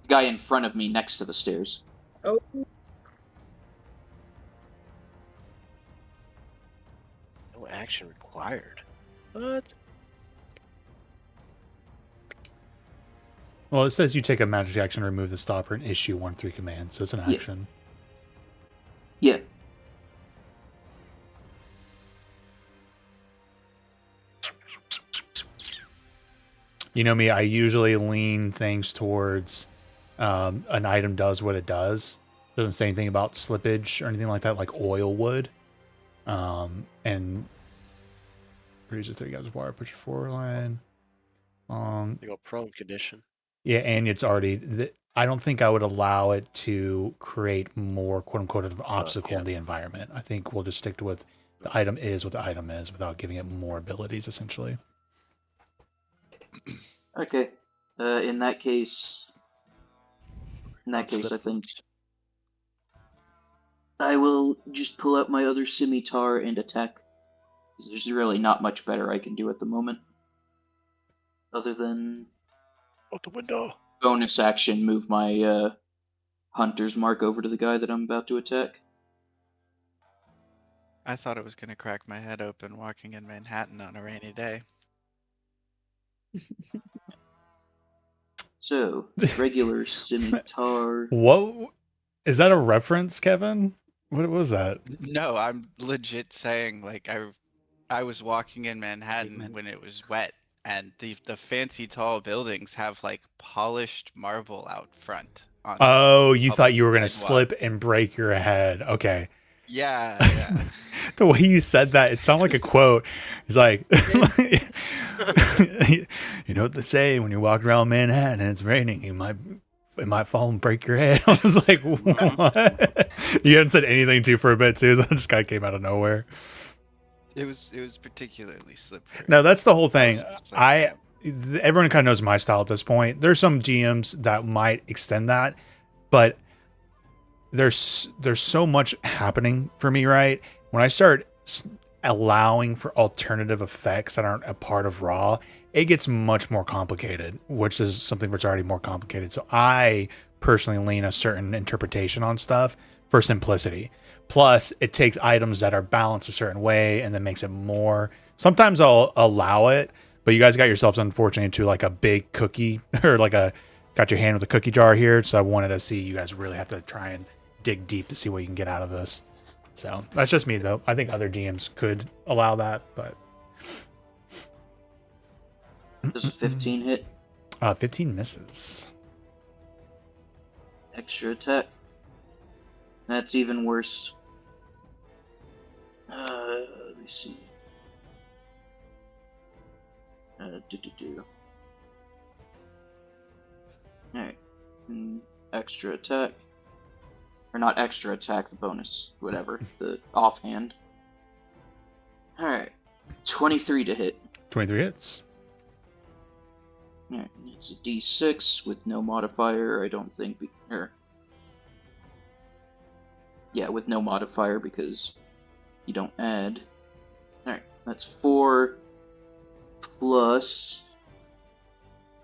The guy in front of me next to the stairs. Oh. No action required. What? Well, it says you take a magic action to remove the stopper and issue 1/3 command, so it's an action. Yeah. You know me, I usually lean things towards an item does what it does. Doesn't say anything about slippage or anything like that, like oil would. And reduce the 30 guys water, push your forward line. You go prone condition. Yeah, and it's already. I don't think I would allow it to create more "quote unquote" of an obstacle yeah. in the environment. I think we'll just stick to what the item is, what the item is, without giving it more abilities. Essentially, Okay. In that case, I think I will just pull out my other scimitar and attack. 'Cause there's really not much better I can do at the moment, other than Out the window. bonus action move my hunter's mark over to the guy that I'm about to attack. I thought it was gonna crack my head open walking in Manhattan on a rainy day. So regular scimitar. what is that a reference, Kevin? What was that? No, I'm legit saying like I was walking in Manhattan Pavement. when it was wet, and the fancy tall buildings have like polished marble out front on Oh, the you thought public you were gonna sidewalk. slip and break your head. Okay. Yeah, yeah. The way you said that, it sounded like a quote. It's like, you know what they say when you're walking around Manhattan and it's raining, it might fall and break your head. I was like, what? You hadn't said anything to for a bit too. So it just kind of came out of nowhere. It was particularly slippery. No, that's the whole I thing. was just like, Everyone kind of knows my style at this point. There's some GMs that might extend that, but there's so much happening for me, right? When I start allowing for alternative effects that aren't a part of Raw, it gets much more complicated, which is something that's already more complicated. So I personally lean a certain interpretation on stuff for simplicity. Plus, it takes items that are balanced a certain way and then makes it more. Sometimes I'll allow it, but you guys got yourselves unfortunately into like a big cookie or like got your hand with a cookie jar here. So I wanted to see you guys really have to try and dig deep to see what you can get out of this. So that's just me though. I think other GMs could allow that, but Does a 15 hit? 15 misses. Extra attack. That's even worse. Let me see. Alright. Extra attack. Or not extra attack, the bonus. Whatever. The offhand. Alright. 23 to hit. 23 hits. Alright. It's a d6 with no modifier, I don't think. Yeah, with no modifier because you don't add. Alright. That's 4 plus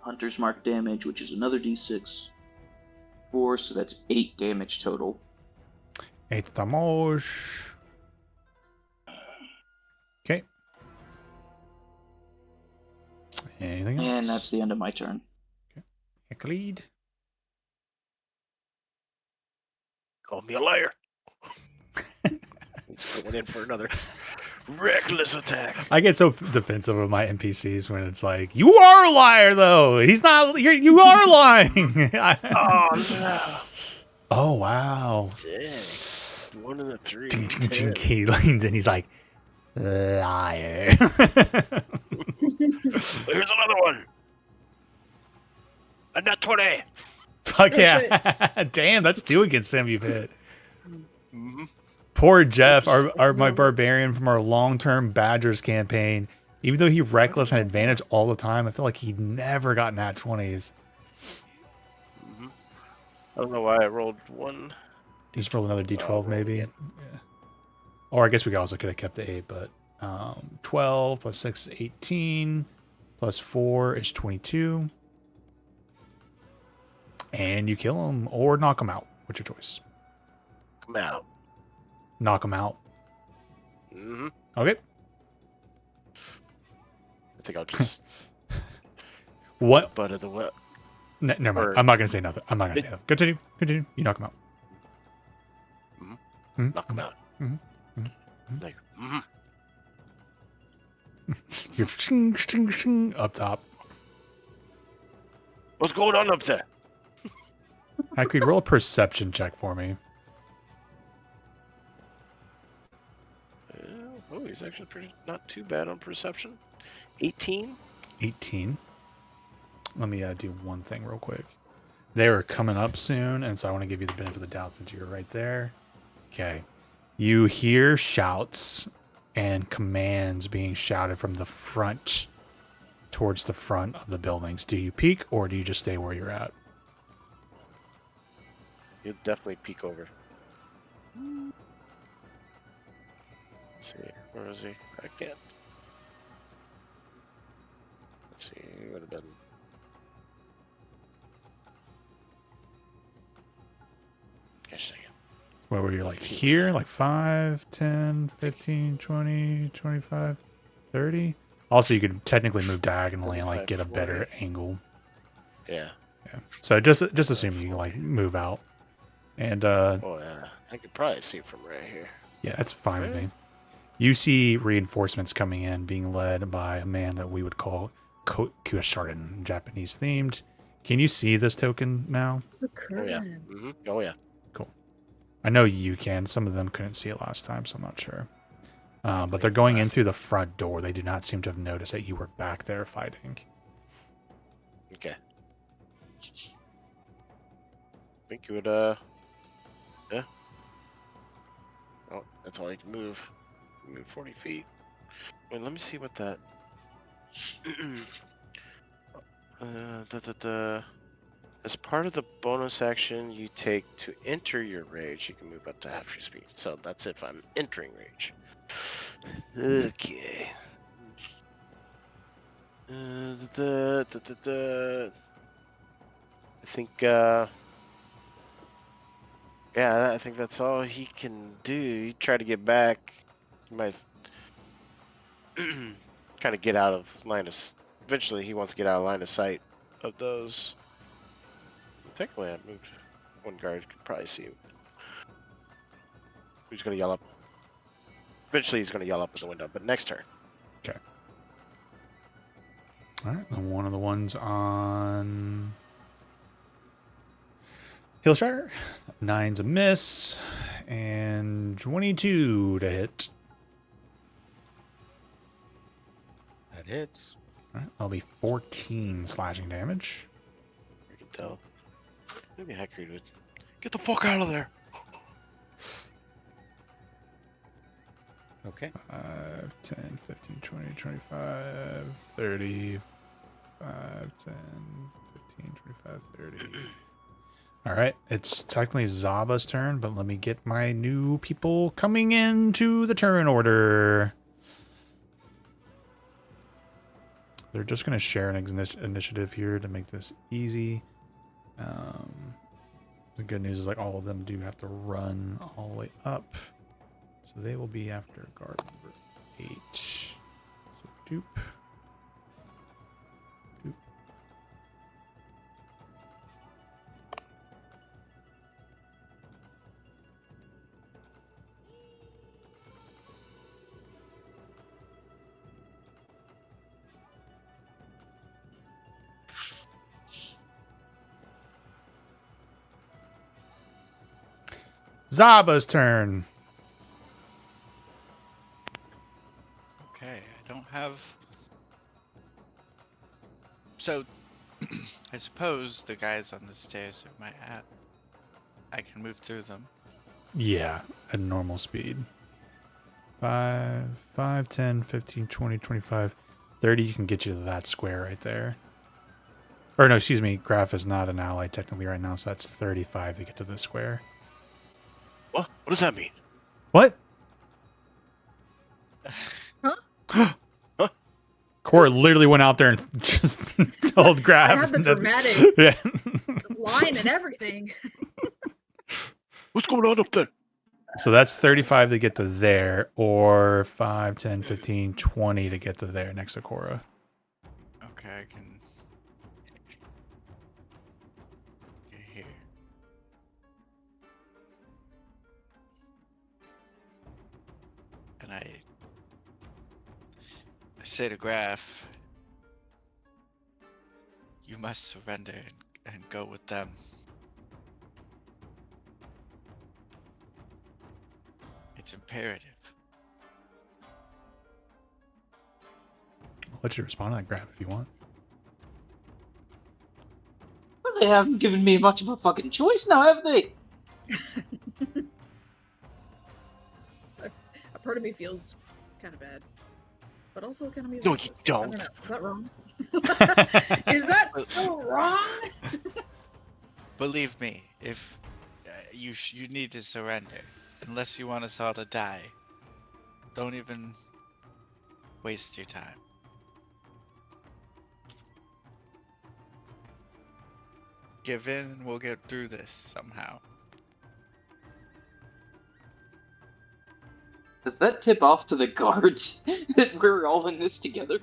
Hunter's Mark damage, which is another d6. 4, so that's 8 damage total. 8 damage. Okay. Anything else? And that's the end of my turn. Euclid. Call me a liar. He's going in for another reckless attack. I get so defensive of my NPCs when it's like, you are a liar though. He's not. You are lying. Oh no! Oh wow. Dang. 1 and a 3. Ching, ching, ching. 10. He leans and he's like, liar. Here's another one. A nat 20. Fuck Oh, yeah. Damn, that's 2 against him you've hit. Mm-hmm. Poor Jeff, my barbarian from our long-term Badgers campaign. Even though he reckless and advantage all the time, I feel like he never got nat 20s. Mm-hmm. I don't know why I rolled 1. Just roll another d12 roll maybe. again. Yeah. Or I guess we also could have kept the 8, but 12 plus 6 is 18. Plus 4 is 22. And you kill him or knock him out. What's your choice? Come out. Knock him out. Mm-hmm. Okay. I think I'll just What? butt of the whip. Never mind. Or- I'm not going to say nothing. I'm not going to say nothing. Continue. Continue. You knock him out. Knock him out. Mhm. Like, mm-hmm. You're shing, shing, shing, up top. What's going on up there? Actually, roll a perception check for me. Oh, he's actually not too bad on perception. 18. 18. let me do one thing real quick. They were coming up soon, and so I want to give you the benefit of the doubt since you're right there. Okay. You hear shouts and commands being shouted from the front towards the front of the buildings. Do you peek or do you just stay where you're at? You'll definitely peek over. Let's see, where is he? I can't. Let's see, he would have been. Gosh dang it. Where were you, like here? Like 5, 10, 15, 20, 25, 30? Also, you could technically move diagonally and like get a better angle. Yeah. Yeah. So just assume you can like move out. And Oh yeah. I could probably see it from right here. yeah, that's fine with me. You see reinforcements coming in, being led by a man that we would call Kyosharin, Japanese themed. Can you see this token now? It's a Oh yeah. curtain. Mm-hmm. Oh yeah. Cool. I know you can. Some of them couldn't see it last time, so I'm not sure. But they're going in through the front door. They do not seem to have noticed that you were back there fighting. Okay. Think you would yeah. Oh, that's all you can move. Move 40 feet. Wait, let me see what that as part of the bonus action you take to enter your rage, you can move up to half your speed. So that's if I'm entering rage. Okay. I think yeah, I think that's all he can do. He tried to get back. He might kind of get out of line of. Eventually, he wants to get out of line of sight of those. Technically, I moved one guard. Could probably see him. Who's gonna yell up? Eventually, he's gonna yell up at the window. But next turn. Okay. All right. And one of the ones on Hillshire. 9's a miss. And 22 to hit. That hits. All right. That'll be 14 slashing damage. You can tell. Maybe Hacker would get the fuck out of there. Okay. 5, 10, 15, 20, 25, 30. 5, 10, 15, 25, 30. All right. It's technically Zaba's turn, but let me get my new people coming into the turn order. They're just going to share an initiative here to make this easy. The good news is like all of them do have to run all the way up. So they will be after guard number 8. So doop. Doop. Zaba's turn. Okay, I don't have. So, I suppose the guys on the stairs at my at, I can move through them. Yeah, at normal speed. 5, 10, 15, 20, 25, 30. You can get you to that square right there. Or no, excuse me. Graph is not an ally technically right now, so that's 35 to get to this square. What? What does that mean? What? Huh? Cora literally went out there and just told Graph. I had the dramatic Yeah. line and everything. What's going on up there? So that's 35 to get to there, or 5, 10, 15, 20 to get to there next to Cora. Okay, I can get here. And I say to Graph, you must surrender and go with them. It's imperative. I'll let you respond to that, Graph, if you want. Well, they haven't given me much of a fucking choice now, have they? A part of me feels kind of bad, but also kind of me. No, you racist. I don't. don't know. Is that wrong? Is that so wrong? Believe me, if you need to surrender, unless you want us all to die. Don't even waste your time. Give in and we'll get through this somehow. Does that tip off to the guards that we're all in this together?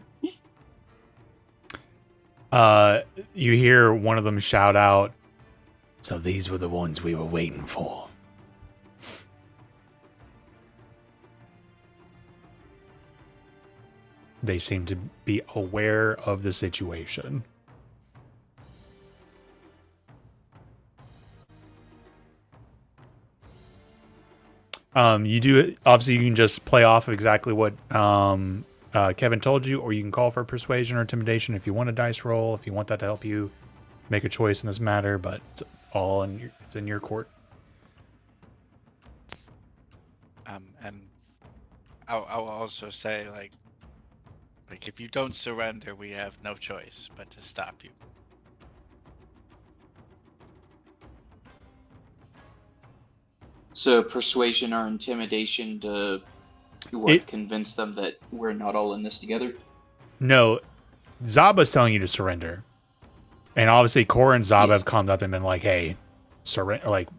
You hear one of them shout out, "So these were the ones we were waiting for." They seem to be aware of the situation. You do obviously you can just play off of exactly what Kevin told you, or you can call for persuasion or intimidation if you want a dice roll, if you want that to help you make a choice in this matter. But it's all it's in your court. And I'll also say like if you don't surrender, we have no choice but to stop you. So persuasion or intimidation to convince them that we're not all in this together? No, Zaba's telling you to surrender, and obviously Cora and Zaba Yes. have come up and been like, "Hey, surrender!" Like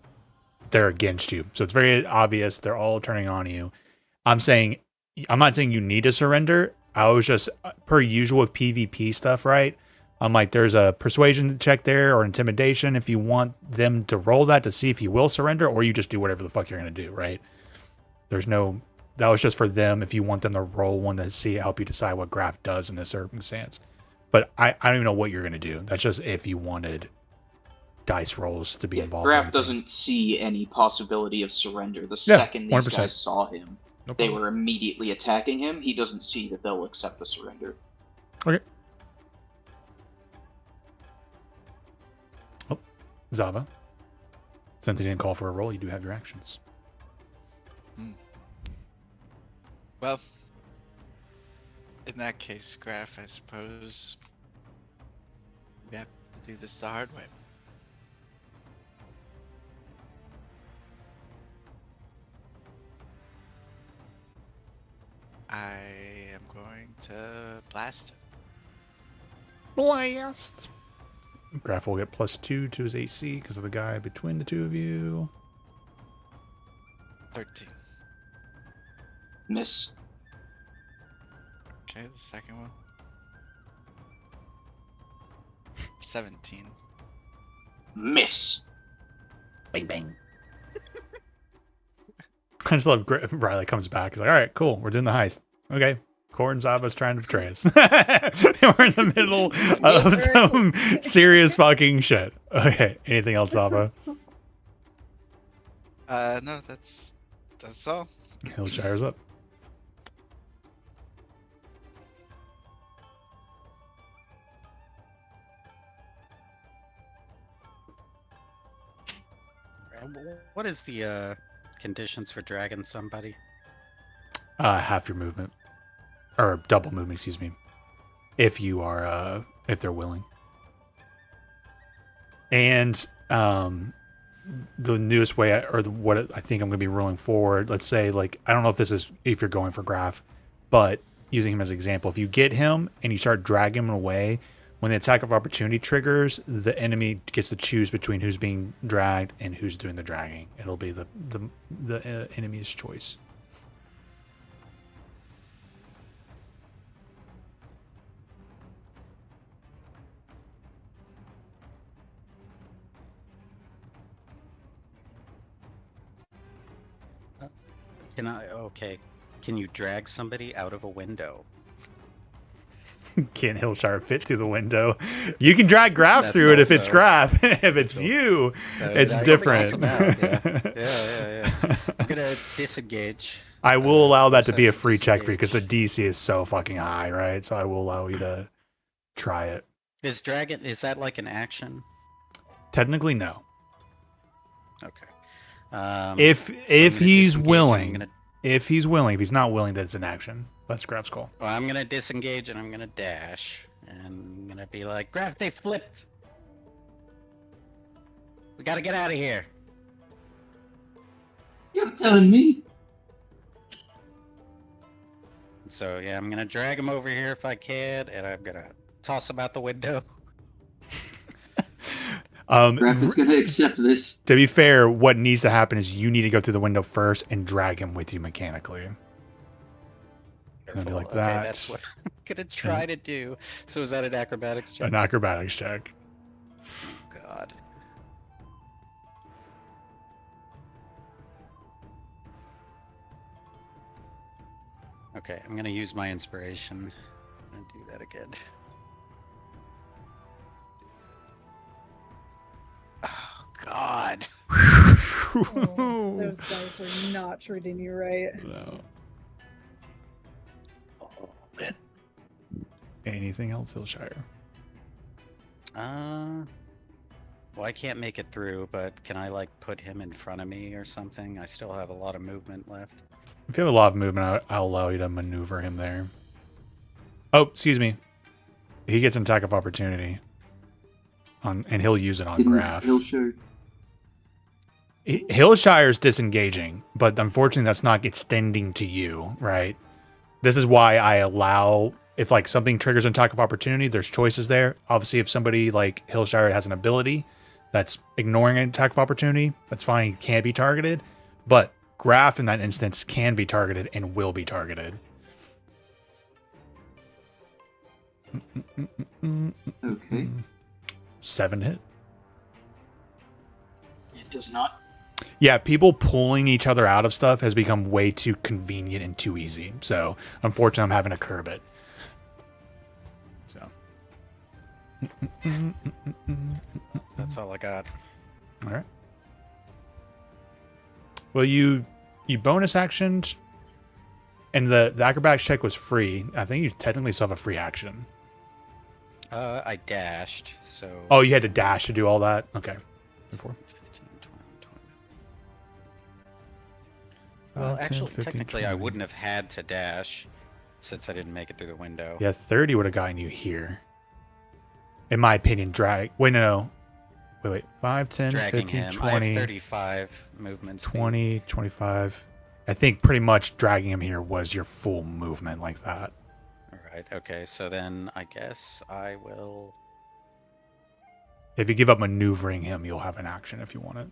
they're against you, so it's very obvious they're all turning on you. I'm not saying you need to surrender. I was just per usual with PvP stuff, right? I'm like, there's a persuasion check there or intimidation if you want them to roll that to see if you will surrender, or you just do whatever the fuck you're gonna do, right? That was just for them if you want them to roll one to see help you decide what Graf does in this circumstance. But I don't even know what you're gonna do. That's just if you wanted dice rolls to be involved. Graf doesn't see any possibility of surrender. The Yeah, second these 100%. guys saw him, No they problem. were immediately attacking him. He doesn't see that they'll accept the surrender. Okay. Oh, Zava. Since they didn't call for a roll, you do have your actions. Well, in that case, Graf, I suppose we have to do this the hard way. I am going to blast it. Blast. Graf will get +2 to his AC because of the guy between the two of you. 13. Miss. Okay, the second one. 17. Miss. Bang bang. I just love Riley comes back. He's like, all right, cool. We're doing the heist. Okay. Cora and Zava's trying to betray us. We're in the middle of some serious fucking shit. Okay. Anything else, Zava? No, that's all. Hillshire's up. What is the conditions for dragging somebody? Half your movement. Or double movement, excuse me. If you are if they're willing. And the newest way what I think I'm gonna be rolling forward, let's say like I don't know if this is if you're going for Graf, but using him as an example, if you get him and you start dragging him away, when the attack of opportunity triggers, the enemy gets to choose between who's being dragged and who's doing the dragging. It'll be the enemy's choice. Okay. Can you drag somebody out of a window? Can't Hillshire fit through the window? You can drag Graf That's through it if it's also- Graf. If it's you, it's That different. cancels out, yeah. I'm gonna disengage. I will allow that to be a perception free check for you because the disengage. DC is so fucking high, right? So I will allow you to try it. Is that like an action? Technically, no. Okay. If so I'm if gonna he's disengage and willing, I'm gonna, if he's willing, if he's not willing, that's an action. That's Graf's call. well, I'm gonna disengage and I'm gonna dash, and I'm gonna be like, Graf, they flipped. We gotta get out of here. You're telling me? So yeah, I'm gonna drag him over here if I can, and I'm gonna toss him out the window. Graf is gonna accept this. To be fair, what needs to happen is you need to go through the window first and drag him with you mechanically. Gonna be Careful. like Okay, that. that's what I'm gonna try to do. So is that an acrobatics check? An acrobatics check. God. Okay, I'm gonna use my inspiration and do that again. Oh God. Oh, those dice are not treating you right. No. Oh man. Anything else, Hillshire? Well, I can't make it through, but can I like put him in front of me or something? I still have a lot of movement left. If you have a lot of movement, I'll allow you to maneuver him there. Oh, excuse me. He gets an attack of opportunity. And he'll use it on Graf. Hillshire. Hillshire's disengaging, but unfortunately that's not extending to you, right? This is why I allow, if like something triggers an attack of opportunity, there's choices there. Obviously, if somebody like Hillshire has an ability that's ignoring an attack of opportunity, that's fine, he can't be targeted. But Graf in that instance can be targeted and will be targeted. Okay. 7 hit. It does not. Yeah, people pulling each other out of stuff has become way too convenient and too easy. So, unfortunately, I'm having to curb it. So. That's all I got. All right. Well, you bonus actioned, and the acrobatics check was free. I think you technically still have a free action. I dashed, so. Oh, you had to dash to do all that? Okay. Before. 15, 20, 20. Well, 10, actually, 15, technically, I 20. wouldn't have had to dash since I didn't make it through the window. Yeah, 30 would have gotten you here. In my opinion, drag. Wait, no. Wait. 5, 10, Dragging 15, him. I 20, have 35 movement speed. 20, 25. I think pretty much dragging him here was your full movement like that. All right. Okay. So then I guess I will. If you give up maneuvering him, you'll have an action if you want it.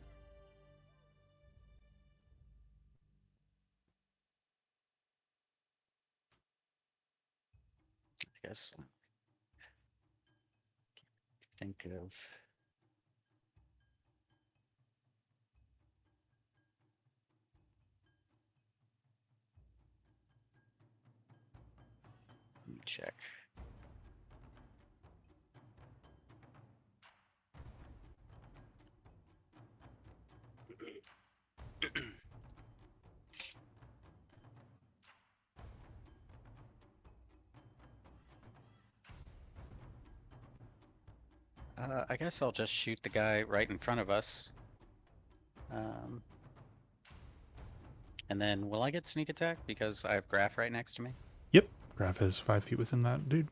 I guess. Think of. Let me check. I guess I'll just shoot the guy right in front of us. And then will I get sneak attack because I have Graf right next to me? Yep. Graf is 5 feet within that dude.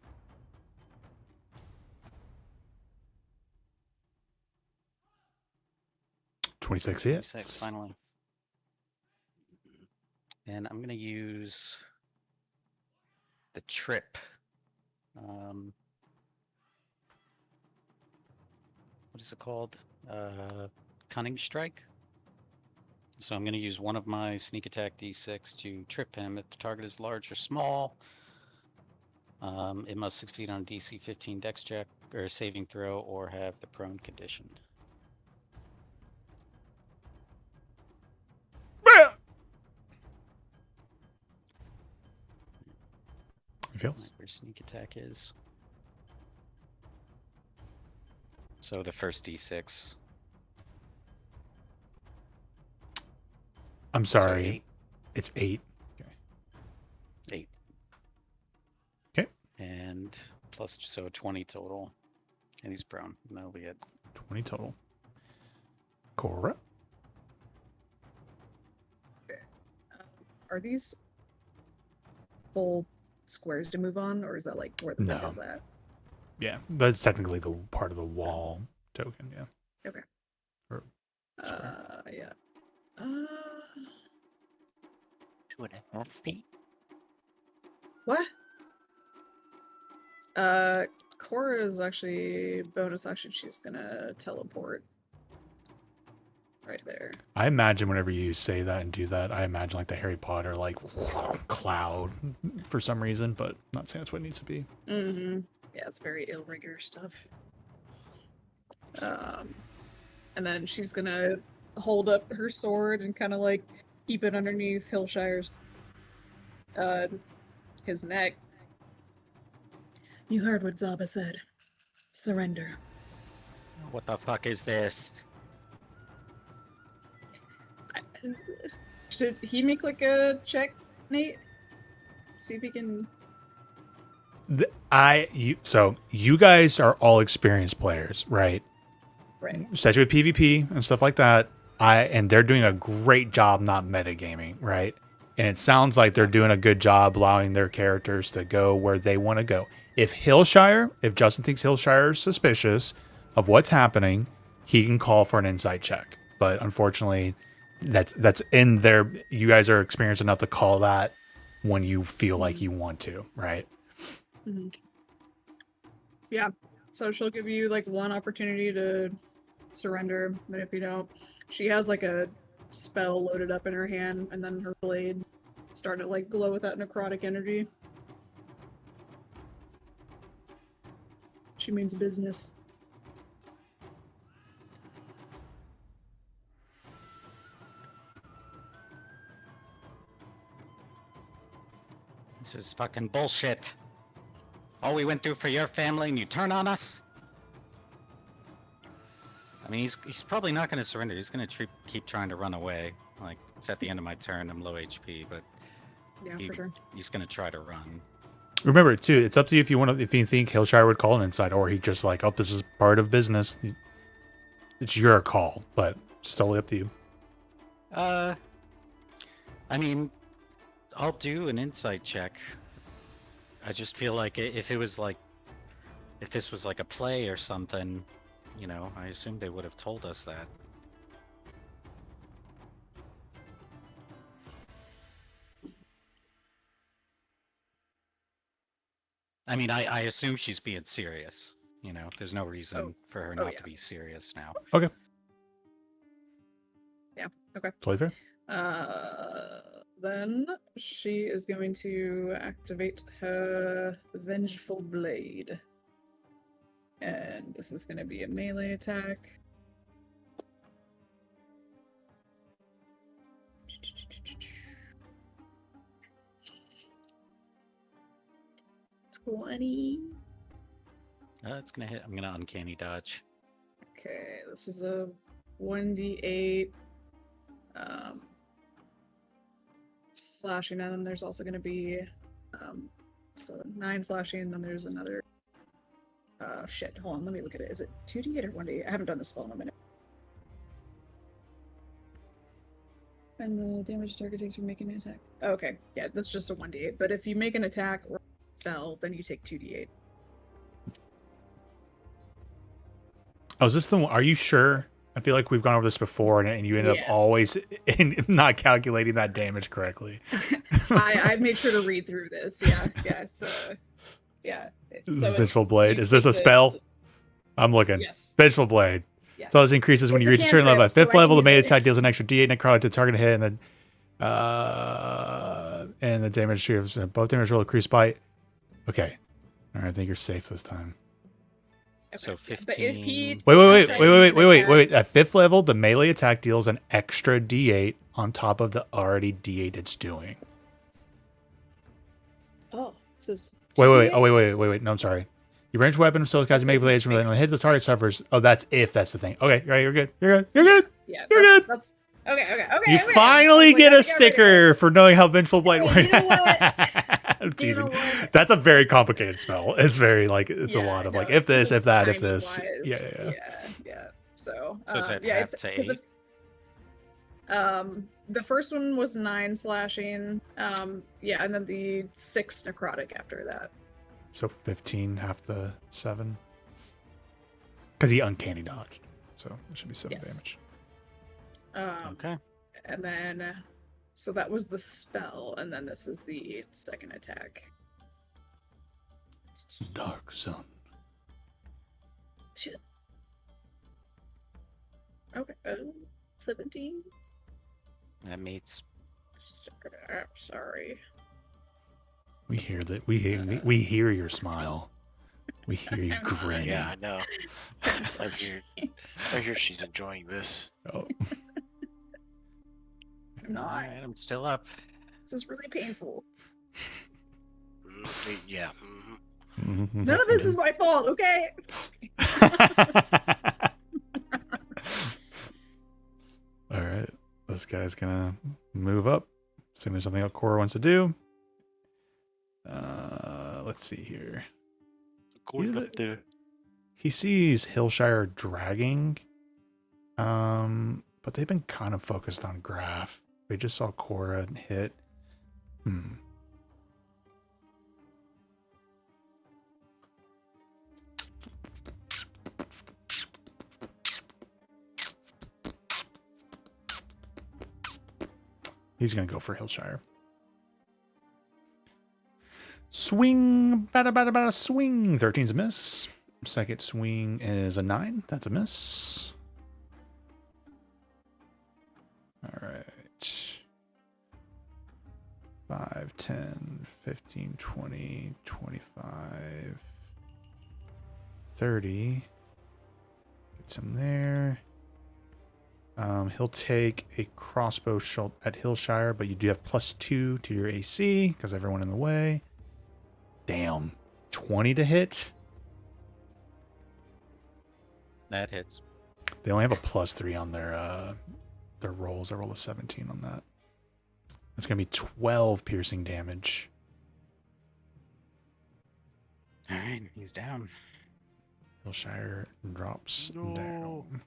$26 hits. 26, finally. And I'm gonna use the trip. What is it called? Cunning strike. So I'm going to use one of my sneak attack d6 to trip him. If the target is large or small, it must succeed on a DC 15 dex check or a saving throw or have the prone condition. You feel? Where sneak attack is. So the first d6. I'm So sorry. 8. It's 8. 8. Okay. And plus, so 20 total. And he's prone. And that'll be it. 20 total. Cora. Are these full squares to move on, or is that like where the No. window's at? Yeah, that's technically the part of the wall token. Yeah. Okay. Or square. Yeah. 2.5 feet. What? Cora is actually bonus action. She's gonna teleport right there. I imagine whenever you say that and do that, I imagine like the Harry Potter like cloud for some reason, but not saying that's what it needs to be. Mm-hmm. Yeah, it's very Illrigger stuff. And then she's gonna hold up her sword and kind of like keep it underneath Hillshire's his neck. You heard what Zaba said. Surrender. What the fuck is this? Should he make like a check, Nate? See if he can. So you guys are all experienced players, right? Right. Especially with PvP and stuff like that. And they're doing a great job not metagaming, right? And it sounds like they're doing a good job allowing their characters to go where they want to go. If Justin thinks Hillshire is suspicious of what's happening, he can call for an insight check. But unfortunately, that's in there. You guys are experienced enough to call that when you feel like you want to, right? Mm-hmm. Yeah. So she'll give you like one opportunity to surrender, but if you don't, she has like a spell loaded up in her hand, and then her blade started to like glow with that necrotic energy. She means business. This is fucking bullshit. All we went through for your family and you turn on us? I mean, he's probably not going to surrender. He's going to keep trying to run away. Like, it's at the end of my turn. I'm low HP, but Yeah, for sure. he's going to try to run. Remember, too, it's up to you if you want to. If you think Hillshire would call an insight, or he just like, oh, this is part of business. It's your call, but it's totally up to you. I mean, I'll do an insight check. I just feel like if this was like a play or something, you know, I assume they would have told us that. I mean, I assume she's being serious. You know, there's no reason for her not yeah. to be serious now. Okay. Yeah, okay. Totally fair. Then she is going to activate her Vengeful Blade. And this is going to be a melee attack. It's gonna hit. I'm gonna uncanny dodge. Okay, this is a 1d8 slashing, and then there's also going to be so 9 slashing, and then there's another shit, hold on, let me look at it. Is it 2d8 or 1d8? I haven't done this spell in a minute. And the damage target takes from making an attack. Oh, okay, yeah, that's just a 1d8, but if you make an attack or spell, then you take 2d8. Oh, is this the one? Are you sure? I feel like we've gone over this before, and you end up always not calculating that damage correctly. I made sure to read through this. Yeah, it's yeah. This is Vengeful Blade. Is this a spell? I'm looking. Yes. Vengeful Blade. Yes. So this increases when It's you a reach a certain level. At cantrip, 5th so I level, the can melee use it. attack deals an extra d8 necrotic to target hit, and the damage shields both damage roll increased by. Okay, all right. I think you're safe this time. Okay, So yeah, but if he 15. Wait. At 5th level, the melee attack deals an extra d8 on top of the already d8 it's doing. Oh, so it's Wait. 2d8? Oh, wait. No, I'm sorry. Your ranged weapon still has make blades when it hits the target suffers. Oh, that's if that's the thing. Okay, right, you're good. You're good. Yeah, You're good. That's okay. You okay. finally Like, get I a think I read it. sticker for knowing how Vengeful Blade Hey, works. you know what? I'm You teasing. know what? That's a very complicated spell. It's very like it's a Yeah, lot of no, like if this, it's if that, if timing this. wise. Yeah. Yeah. So, So is that yeah, half it's to 'cause 8? the first one was 9 slashing. Yeah, and then the 6 necrotic after that. So 15, half the 7. Because he uncanny dodged. So it should be 7 Yes. damage. Okay. And then, so that was the spell, and then this is the second attack. Dark Sun. Shit. Okay, 17. That meets. Sorry. We hear that. We hear your smile. We hear you I'm grinning. Yeah, I know. 10 I slash. hear she's enjoying this. Oh. I'm not. Alright, I'm still up. This is really painful. Yeah. None of this is my fault, okay? All right. This guy's gonna move up. Assume there's something else Cora wants to do. Let's see here. Going Yeah, up there. He sees Hillshire dragging. But they've been kind of focused on Graf. They just saw Cora hit. He's gonna go for Hillshire. Swing, bada bada bada, swing. 13's a miss. Second swing is a 9. That's a miss. All right. 5, 10, 15, 20, 25, 30. Get some there. He'll take a crossbow shot at Hillshire, but you do have +2 to your AC because everyone in the way. Damn. 20 to hit. That hits. They only have a +3 on their rolls. I rolled a 17 on that. It's gonna be 12 piercing damage. Alright, he's down. Hillshire drops No. down.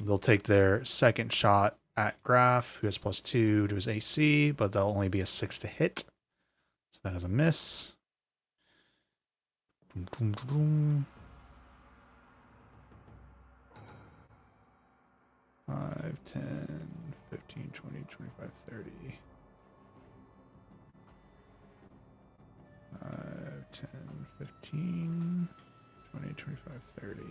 They'll take their second shot at Graf, who has +2 to his AC, but they'll only be a 6 to hit. So that is a miss. Boom, boom, boom. 5, 10, 15, 20, 25, 30. 5, 10, 15, 20, 25, 30.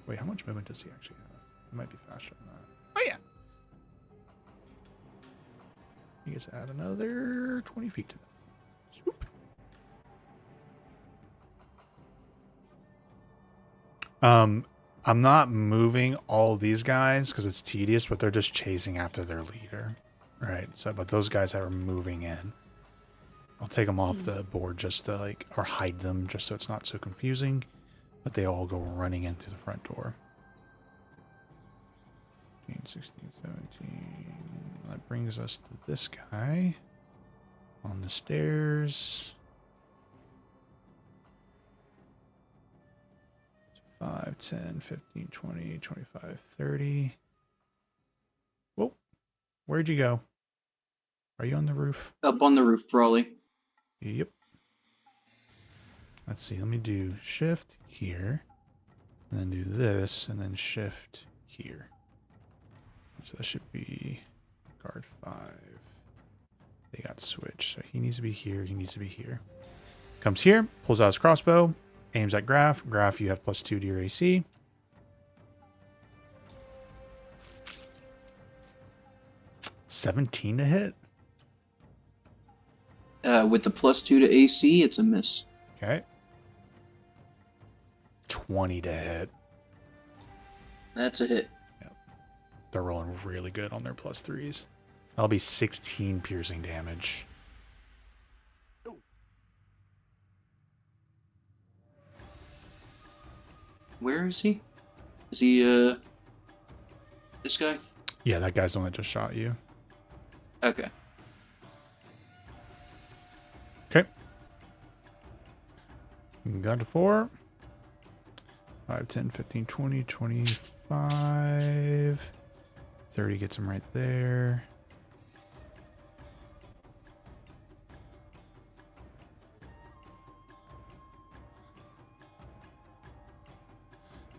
Wait, how much movement does he actually have? He might be faster than that. Oh, yeah. He gets to add another 20 feet to that. Swoop. I'm not moving all these guys because it's tedious, but they're just chasing after their leader. Right. So, but those guys that are moving in, I'll take them off the board just to like, or hide them just so it's not so confusing. But they all go running in through the front door. 15, 16, 17. That brings us to this guy on the stairs. 5, 10, 15, 20, 25, 30. Whoa. Where'd you go? Are you on the roof? Up on the roof, Brawley. Yep. Let's see. Let me do shift here. And then do this. And then shift here. So that should be guard 5. They got switched. So he needs to be here. He needs to be here. Comes here. Pulls out his crossbow. Aims at Graf. Graf, you have +2 to your AC. $17 to hit. With the +2 to AC, it's a miss. Okay. 20 to hit. That's a hit. They're rolling really good on their +3s. That'll be 16 piercing damage. Where is he? Is he, this guy? Yeah, that guy's the one that just shot you. Okay. Okay. Got to 4. 5, 10, 15, 20, 25. 30 gets him right there.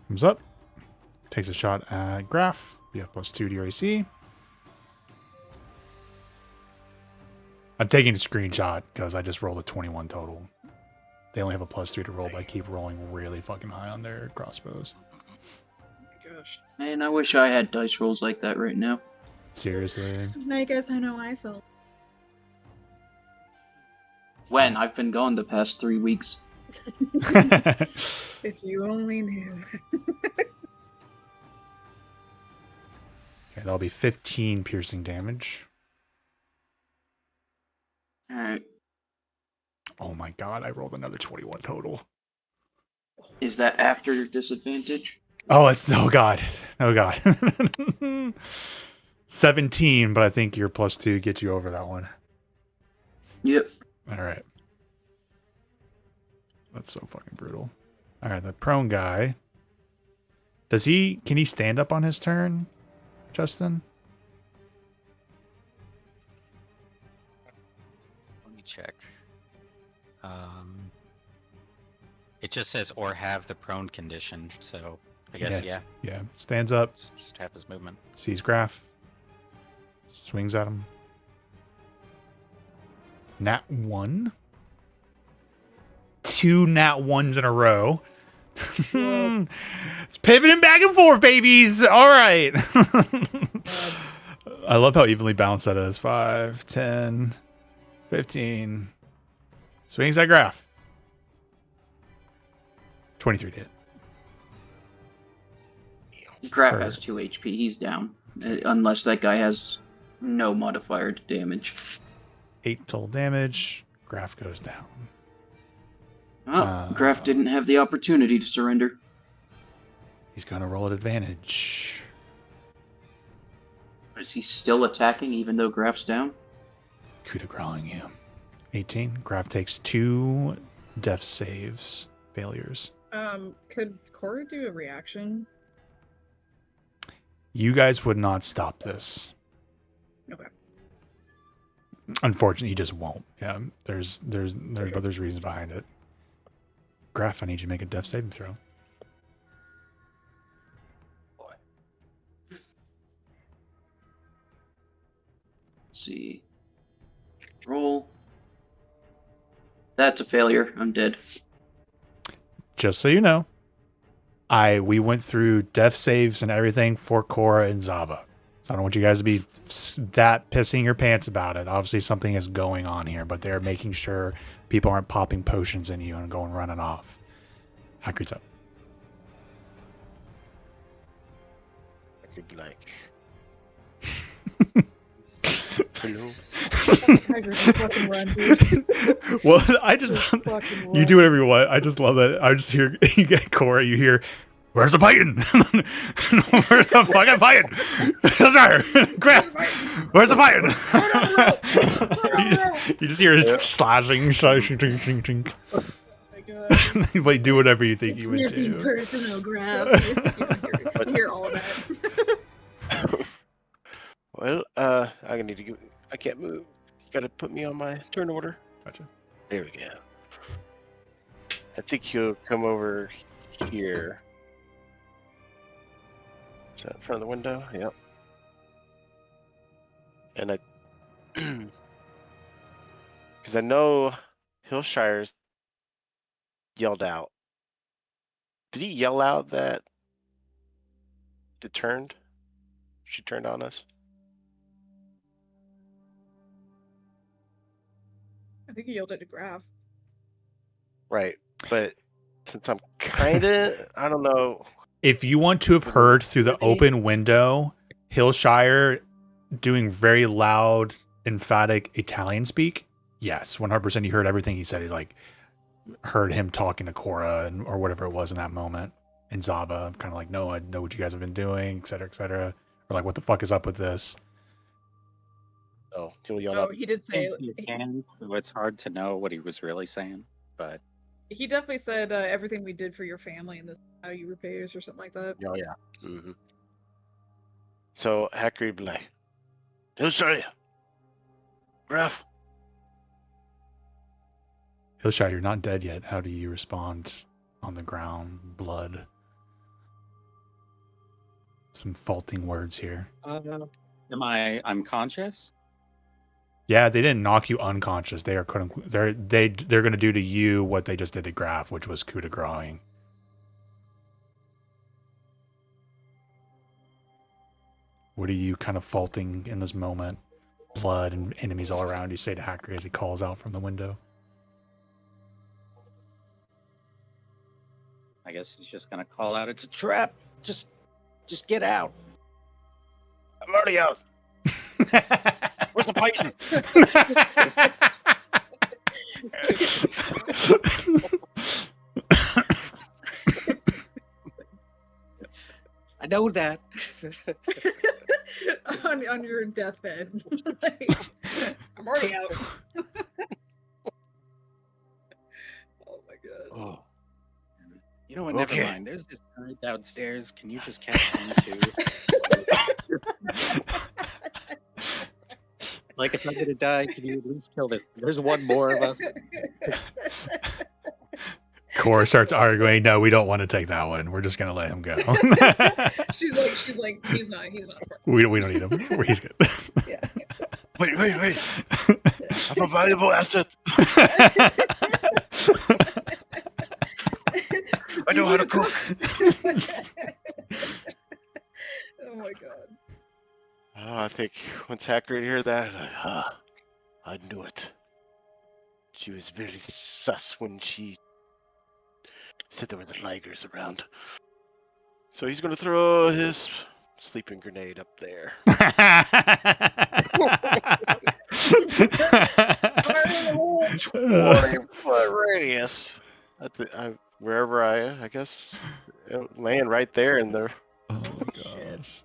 Comes up. Takes a shot at Graph. Be a +2 to your AC. I'm taking a screenshot because I just rolled a 21 total. They only have a +3 to roll, but I keep rolling really fucking high on their crossbows. Oh my gosh. Man, I wish I had dice rolls like that right now. Seriously. Now you guys know how I felt. When? I've been gone the past 3 weeks. If you only knew. Okay, that'll be 15 piercing damage. Alright. Oh my god, I rolled another 21 total. Is that after your disadvantage? Oh, it's oh god. Oh god. 17, but I think your +2 gets you over that one. Yep. Alright. That's so fucking brutal. Alright, the prone guy. Can he stand up on his turn, Justin? Let me check. It just says or have the prone condition, so I guess Yes. yeah. Yeah. Stands up, It's just half his movement. sees Graph, swings at him. Nat 1. 2 nat 1s in a row. Whoa. It's pivoting back and forth, babies. All right. I love how evenly balanced that is. 5, 10, 15. Swings at Graph. 23 to hit. Graph For- has 2 HP. He's down. Unless that guy has no modifier to damage. 8 total damage. Graph goes down. Oh, Graph didn't have the opportunity to surrender. He's going to roll at advantage. Is he still attacking even though Graph's down? Coup de gracing you. 18. Graph takes 2 death saves. Failures. Could Cora do a reaction? You guys would not stop this. Okay. Unfortunately, he just won't. Yeah, there's reasons behind it. Graph, I need you to make a death saving throw. Let's see. Roll. That's a failure. I'm dead. Just so you know, we went through death saves and everything for Cora and Zaba. So I don't want you guys to be that pissing your pants about it. Obviously, something is going on here, but they're making sure people aren't popping potions in you and going running off. Hackreed's up. I could be like, hello. Hagrid, fucking run, dude. Well, I just Fucking you run. do whatever you want. I just love that. I just hear you get Cora. You hear, "Where's the fighting? Where's the fucking fighting? Graph, where's the fighting?" you just hear it slashing. Oh my god. Wait, do whatever you think It's you would nothing do. personal, Graph. You hear all of that. Well, I need to go. I can't move. You gotta put me on my turn order. Gotcha. There we go. I think he'll come over here. Is that in front of the window? Yep. And I, because I know Hillshire's yelled out. Did he yell out that it turned? She turned on us? I think he yelled it to Graph. Right. But since I'm kinda, I don't know. If you want to have heard through the open window, Hillshire doing very loud, emphatic Italian speak, yes, 100% you heard everything he said. He's like, heard him talking to Cora or whatever it was in that moment. And Zaba, kind of like, no, I know what you guys have been doing, et cetera, et cetera. Or like, what the fuck is up with this? Oh, he'll yell Oh, out. he did say His hand, so it's hard to know what he was really saying. But He definitely said everything we did for your family and this how you repay us or something like that. Oh yeah. So Hacker be like, "No, sorry, Graf." Hillshire, you're not dead yet. How do you respond on the ground? Blood. Some faulting words here. Am I unconscious? Yeah, they didn't knock you unconscious. They are they're going to do to you what they just did to Graf, which was coup de grace. What are you kind of faulting in this moment? Blood and enemies all around you, say to Hacker as he calls out from the window. I guess he's just gonna call out, "It's a trap! Just get out!" I'm already out. Where's the Python? I know that. on your deathbed. Like, I'm already out. Oh my god. Oh, You know what? Never Okay. mind. There's this guy downstairs. Can you just catch him too? Like, if I'm gonna die, can you at least kill this? There's one more of us. Cora starts arguing, no, we don't want to take that one. We're just going to let him go. she's like, he's not a part. we don't need him. He's good. Yeah. wait! I'm a valuable asset. I know how to cook. Oh my god. Oh, I think once Hacker heard that, I knew it. She was very sus when she said there were the Ligers around. So he's gonna throw his sleeping grenade up there. 20-foot radius. Wherever I guess, laying right there in there. Oh my gosh.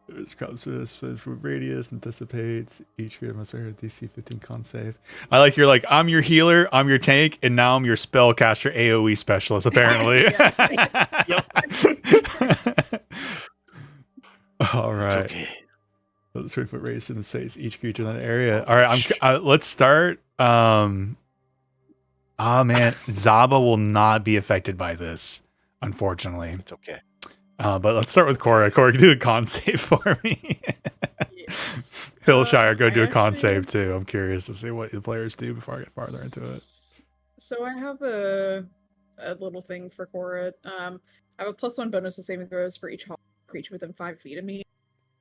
This comes with this radius, anticipates. Each creature must wear a DC 15 con save. I like you're like, I'm your healer, I'm your tank, and now I'm your spellcaster AoE specialist, apparently. All right. It's okay. So the 3-foot radius in the space, each creature in that area. All right, let's start. Man, Zaba will not be affected by this, unfortunately. It's okay. But let's start with Cora. Cora, do a con save for me. Yes. Hillshire, go I do a con actually- save too. I'm curious to see what the players do before I get farther into it. So I have a little thing for Cora. I have a +1 bonus to saving throws for each creature within 5 feet of me.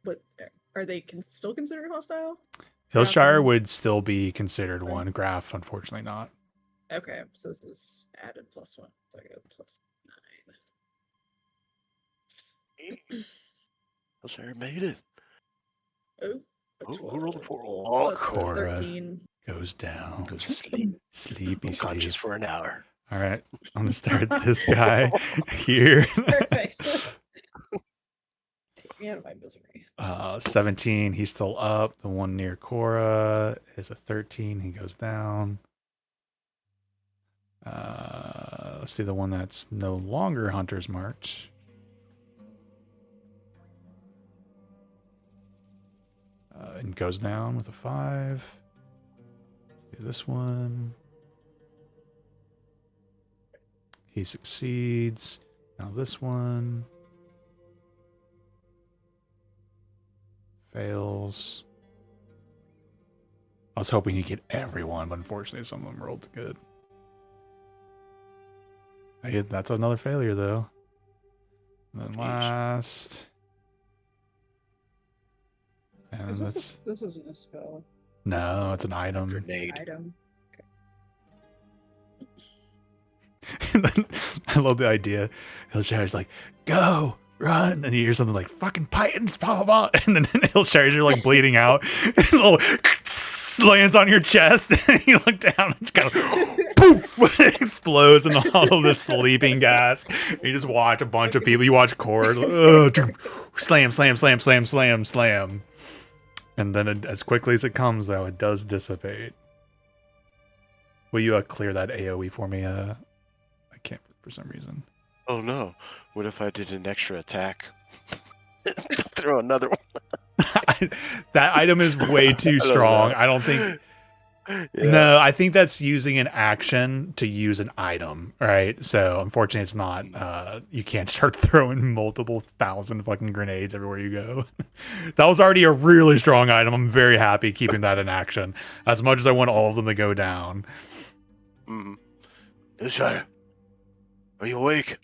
But are they still considered hostile? Hillshire would still be considered one. Graf, unfortunately, not. Okay, so this is added +1. So I go +9. Hillshire made it. Oh, Who rolled a 4? Oh, Oh, it's a Cora. 13. Goes down. Go to sleep. Sleepy, Unconscious sleep. for an hour. All right, I'm gonna start this guy here. Perfect. Take me out of my misery. 17, he's still up. The one near Cora is a 13. He goes down. Let's do the one that's no longer Hunter's March. And goes down with a 5. Do this one. He succeeds. Now this one. Fails. I was hoping he'd get everyone, but unfortunately some of them rolled good. That's another failure, though. And then last. And Is that's... this isn't a spell. No, it's an item. Grenade. Item. And then, I love the idea. Hillshire's like, go, run. And you hear something like, fucking Pythons, blah, blah, blah. And then Hillshire's are like bleeding out. And little lands on your chest. And you look down and it's kind of poof, it explodes in all of this sleeping gas. And you just watch a bunch of people. You watch Cord. Slam, slam, slam, slam, slam, slam. And then as quickly as it comes, though, it does dissipate. Will you clear that AoE for me? I can't for some reason. Oh no! What if I did an extra attack? Throw another one. That item is way too I don't strong. know. I don't think. Yeah. No, I think that's using an action to use an item, right? So unfortunately, it's not. You can't start throwing multiple thousand fucking grenades everywhere you go. That was already a really strong item. I'm very happy keeping that in action. As much as I want all of them to go down. Mm-hmm. Hillshire, are you awake?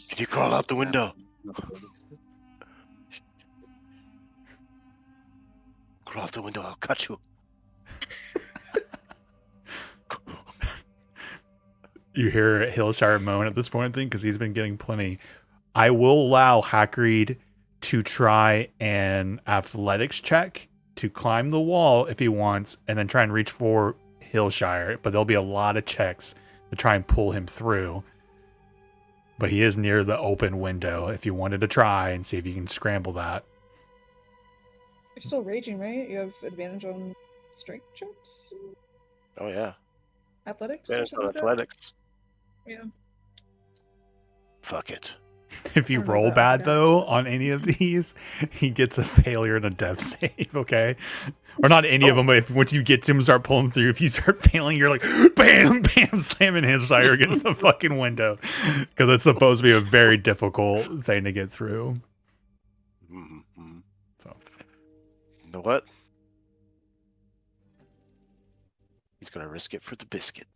Can you crawl out the window? Crawl out the window. I'll cut you. You hear Hillshire moan at this point, I think, because he's been getting plenty. I will allow Hackreed to try an athletics check to climb the wall if he wants, and then try and reach for Hillshire. But there'll be a lot of checks to try and pull him through. But he is near the open window if you wanted to try and see if you can scramble that. You're still raging, right? You have advantage on strength checks? Oh yeah. Athletics? Yeah, Or it's something on like that? athletics. Yeah. Fuck it. If you I don't know roll about bad, that, though, so- on any of these, he gets a failure and a death save, okay? Or not any of them, but if once you get to him and start pulling through, if you start failing, you're like, bam, bam, slamming his fire against the fucking window. Because it's supposed to be a very difficult thing to get through. Mm-hmm. So, You know what? He's gonna risk it for the biscuit.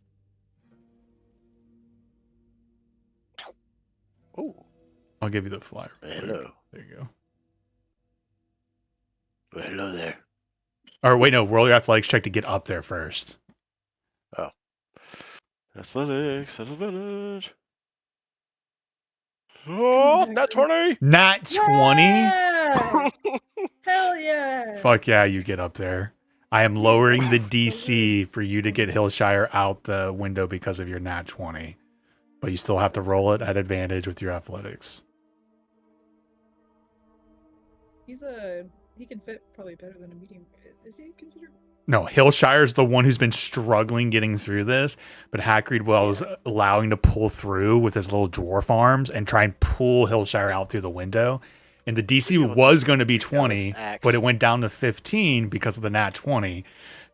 Oh, I'll give you the flyer. real quick. hello. There you go. Well, hello there. Or wait, no, roll your athletics check to get up there first. Athletics, advantage. Oh, not 20! Nat 20? Yeah! Hell yeah! Fuck yeah, you get up there. I am lowering the DC for you to get Hillshire out the window because of your nat 20. But you still have to roll it at advantage with your athletics. He can fit probably better than a medium. Is he considered? No, Hillshire's the one who's been struggling getting through this, but Hackreed was allowing to pull through with his little dwarf arms and try and pull Hillshire out through the window. And the DC was going to be 20, but it went down to 15 because of the nat 20.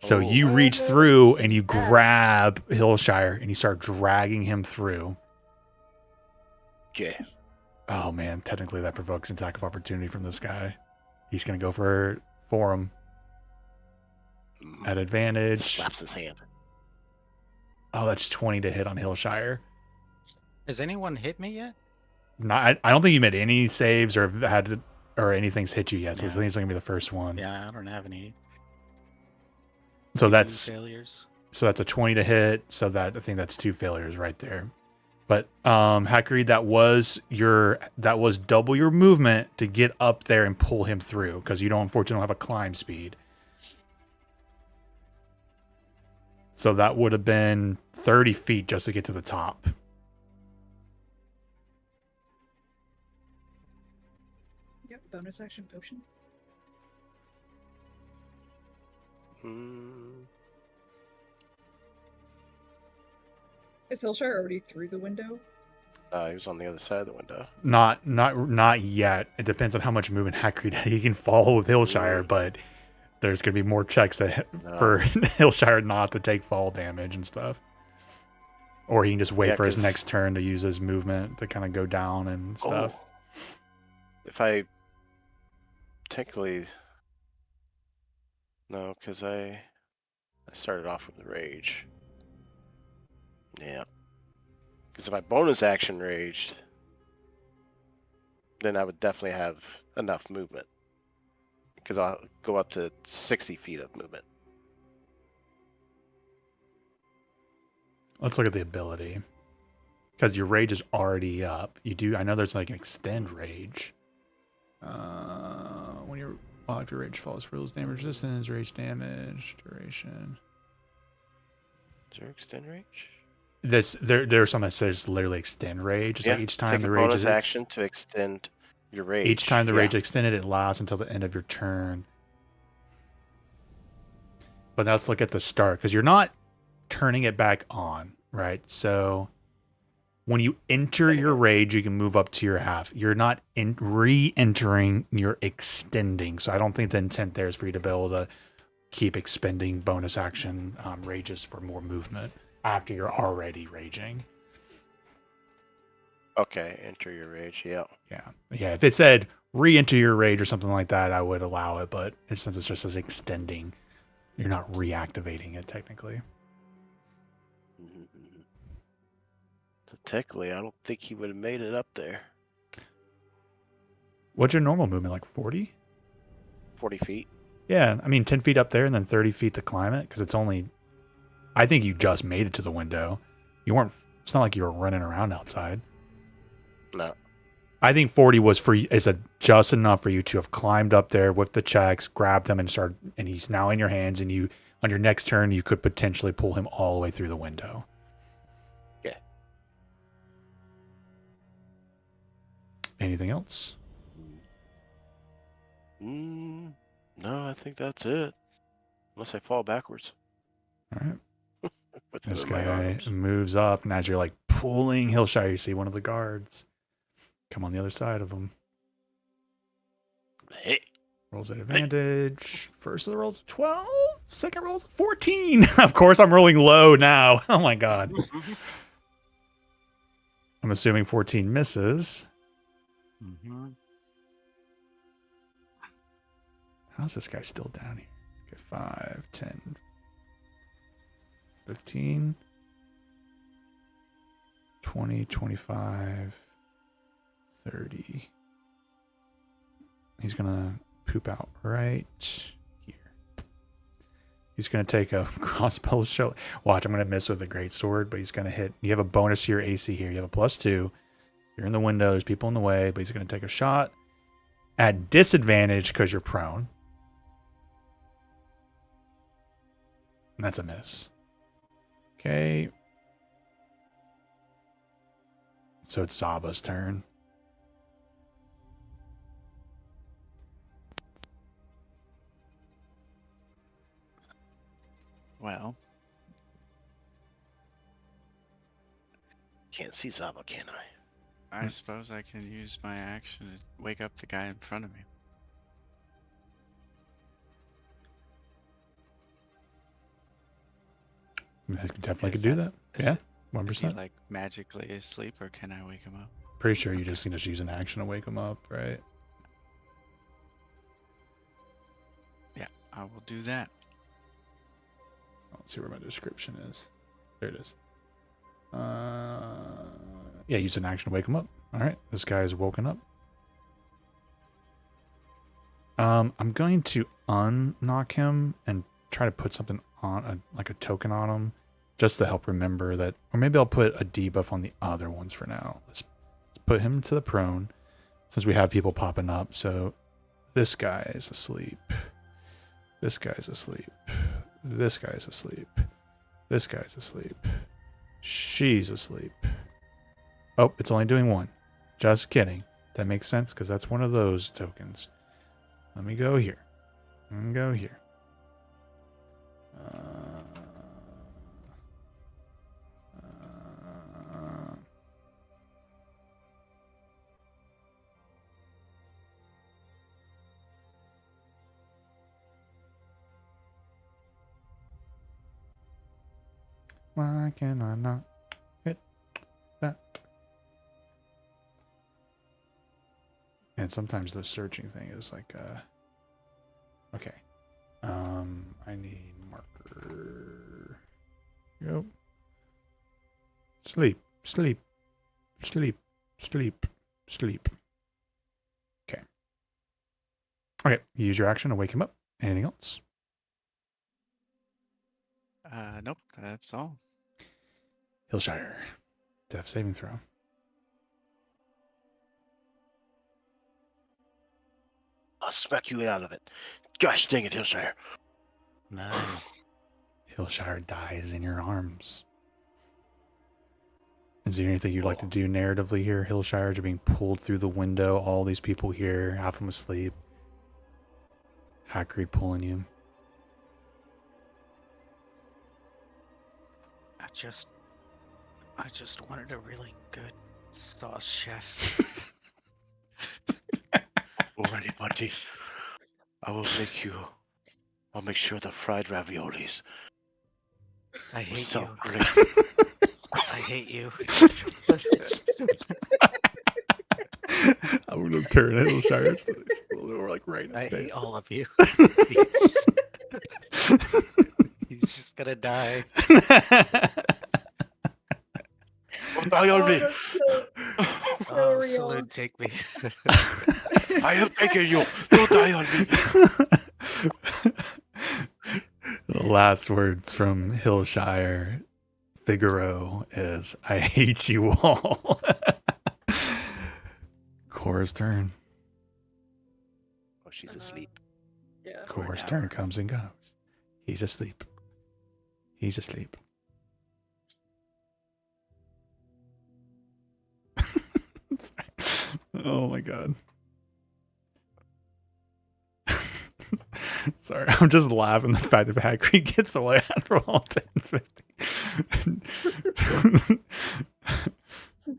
So you reach through and you grab Hillshire and you start dragging him through. Okay. Oh man, technically that provokes an attack of opportunity from this guy. He's going to go for him at advantage. Slaps his hand. Oh, that's 20 to hit on Hillshire. Has anyone hit me yet? Not, I don't think you made any saves or have had or anything's hit you yet. So I Yeah. think it's gonna be the first one. Yeah, I don't have any. So Any that's failures. a 20 to hit. So that I think that's 2 failures right there. But Hackreed, that was double your movement to get up there and pull him through because you don't unfortunately have a climb speed. So that would have been 30 feet just to get to the top. Yep, bonus action potion. Mm, Is Hillshire already through the window? he was on the other side of the window. Not yet. It depends on how much movement Hackreed he can follow with Hillshire, but there's gonna be more checks for Hillshire not to take fall damage and stuff. Or he can just wait Yeah, for his 'cause- next turn to use his movement to kind of go down and stuff. Oh. If I technically no, because I started off with rage. Yeah. Because if I bonus action raged, then I would definitely have enough movement. Because I'll go up to 60 feet of movement. Let's look at the ability. Because your rage is already up. I know there's like an extend rage. When your your rage falls, rules damage resistance, rage damage, duration. Is there extend rage? There's something that says literally extend rage. It's like each time take the a rage bonus is action to extend Your rage. Each time the yeah. rage extended, it lasts until the end of your turn. But now let's look at the start, because you're not turning it back on, right? So when you enter your rage, you can move up to your half. You're not re-entering, you're extending. So I don't think the intent there is for you to be able to keep expending bonus action rages for more movement after you're already raging. Okay, enter your rage. Yeah. Yeah. If it said re-enter your rage or something like that, I would allow it. But since it's just as extending, you're not reactivating it technically. Mhm. So technically, I don't think he would have made it up there. What's your normal movement, like 40? 40 feet. Yeah, I mean 10 feet up there and then 30 feet to climb it, because it's only... I think you just made it to the window. You weren't... It's not like you were running around outside. No. I think 40 was for you, is just enough for you to have climbed up there with the checks, grabbed them, and he's now in your hands, and you, on your next turn, you could potentially pull him all the way through the window. Yeah. Anything else? No, I think that's it. Unless I fall backwards. All right. With This my guy arms. moves up, and as you're like pulling Hillshire, you see one of the guards come on the other side of him. Hey. Rolls at advantage. First of the rolls 12. Second rolls 14. Of course, I'm rolling low now. Oh my god. I'm assuming 14 misses. Mm-hmm. How's this guy still down here? Okay, 5, 10, 15, 20, 25, 30. He's going to poop out right here. He's going to take a crossbow shot. Watch, I'm going to miss with a great sword, but he's going to hit. You have a bonus to your AC here. You have a +2. You're in the window. There's people in the way, but he's going to take a shot at disadvantage because you're prone. And that's a miss. Okay. So it's Zaba's turn. Well, Can't see Zaba, can I? I suppose I can use my action to wake up the guy in front of me. Definitely Is could do that. is Yeah, it- Is he 1%. like magically asleep, or can I wake him up? Pretty sure you just can just use an action to wake him up, right? Yeah, I will do that. Let's see where my description is. There it is. Yeah, use an action to wake him up. All right, this guy is woken up. I'm going to unknock him and try to put something on, like a token on him, just to help remember that. Or maybe I'll put a debuff on the other ones for now. Let's put him to the prone, since we have people popping up. So this guy is asleep. This guy's asleep. This guy's asleep. This guy's asleep. She's asleep. Oh, it's only doing one. Just kidding. That makes sense because that's one of those tokens. Let me go here. And go here. Why can I not hit that? And sometimes the searching thing is like, okay. I need marker. Go. Sleep, sleep, sleep, sleep, sleep. Okay. Okay, use your action to wake him up. Anything else? Nope, that's all. Hillshire. Death saving throw. I'll smack you out of it. Gosh dang it, Hillshire. 9. Hillshire dies in your arms. Is there anything you'd like to do narratively here? Hillshires are being pulled through the window. All these people here, half of them asleep. Hackery pulling you. I just wanted a really good sauce, chef. Alrighty, Bunty. I'll make sure the fried raviolis I will hate sound you. great. I hate you. I'm gonna turn Hillshire we're like right in I his hate face. all of you. He's just gonna die. Don't die on me. that's so Oh, real. Saloon, take me. I have taken you. Don't die on me. The last words from Hillshire Figaro is, I hate you all. Cora's turn. Oh, she's asleep. Yeah. Cora's turn comes and goes. He's asleep. He's asleep. Oh my god. Sorry, I'm just laughing the fact that Hagrid gets away after all 10:50.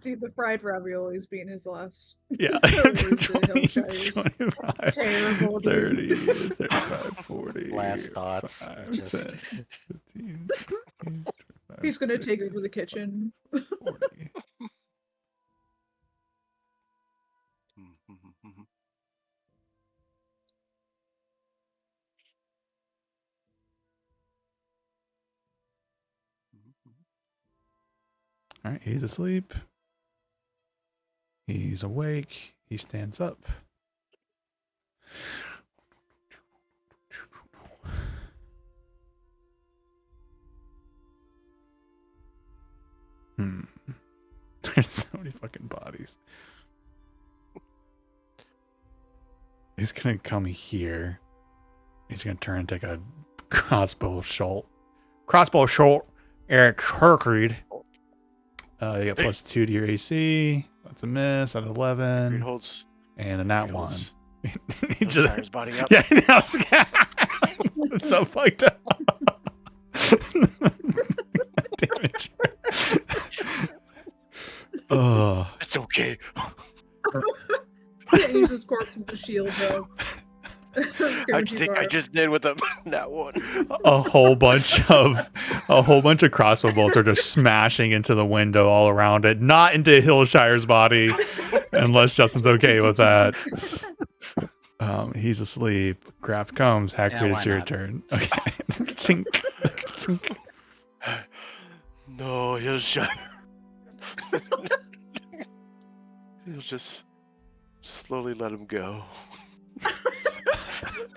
Dude, the fried raviolis being his last. Yeah, words to 20, Hillshires. 25, It's terrible, dude. 30, 35, 40. Last thoughts, 5, just- 10, 15, 20, He's gonna take her to the kitchen. 40. All right, he's asleep. He's awake. He stands up. There's so many fucking bodies. He's gonna come here. He's gonna turn and take a crossbow shot. Crossbow shot, Eric Herkreed. You got plus 2 to your AC. That's a miss at Green 11. holds. And a nat Green 1. holds He just, Hillshire's body up. yeah, it's so fucked up. Damage. Oh, It's okay. Can't use his corpse as a shield, though. I think I just did with that one. a whole bunch of crossbow bolts are just smashing into the window all around it, not into Hillshire's body, unless Justin's okay with that. He's asleep. Craft comes. Hagrid, Yeah, it's why your not? turn. Okay. Chink, chink. No, Hillshire. He'll just slowly let him go.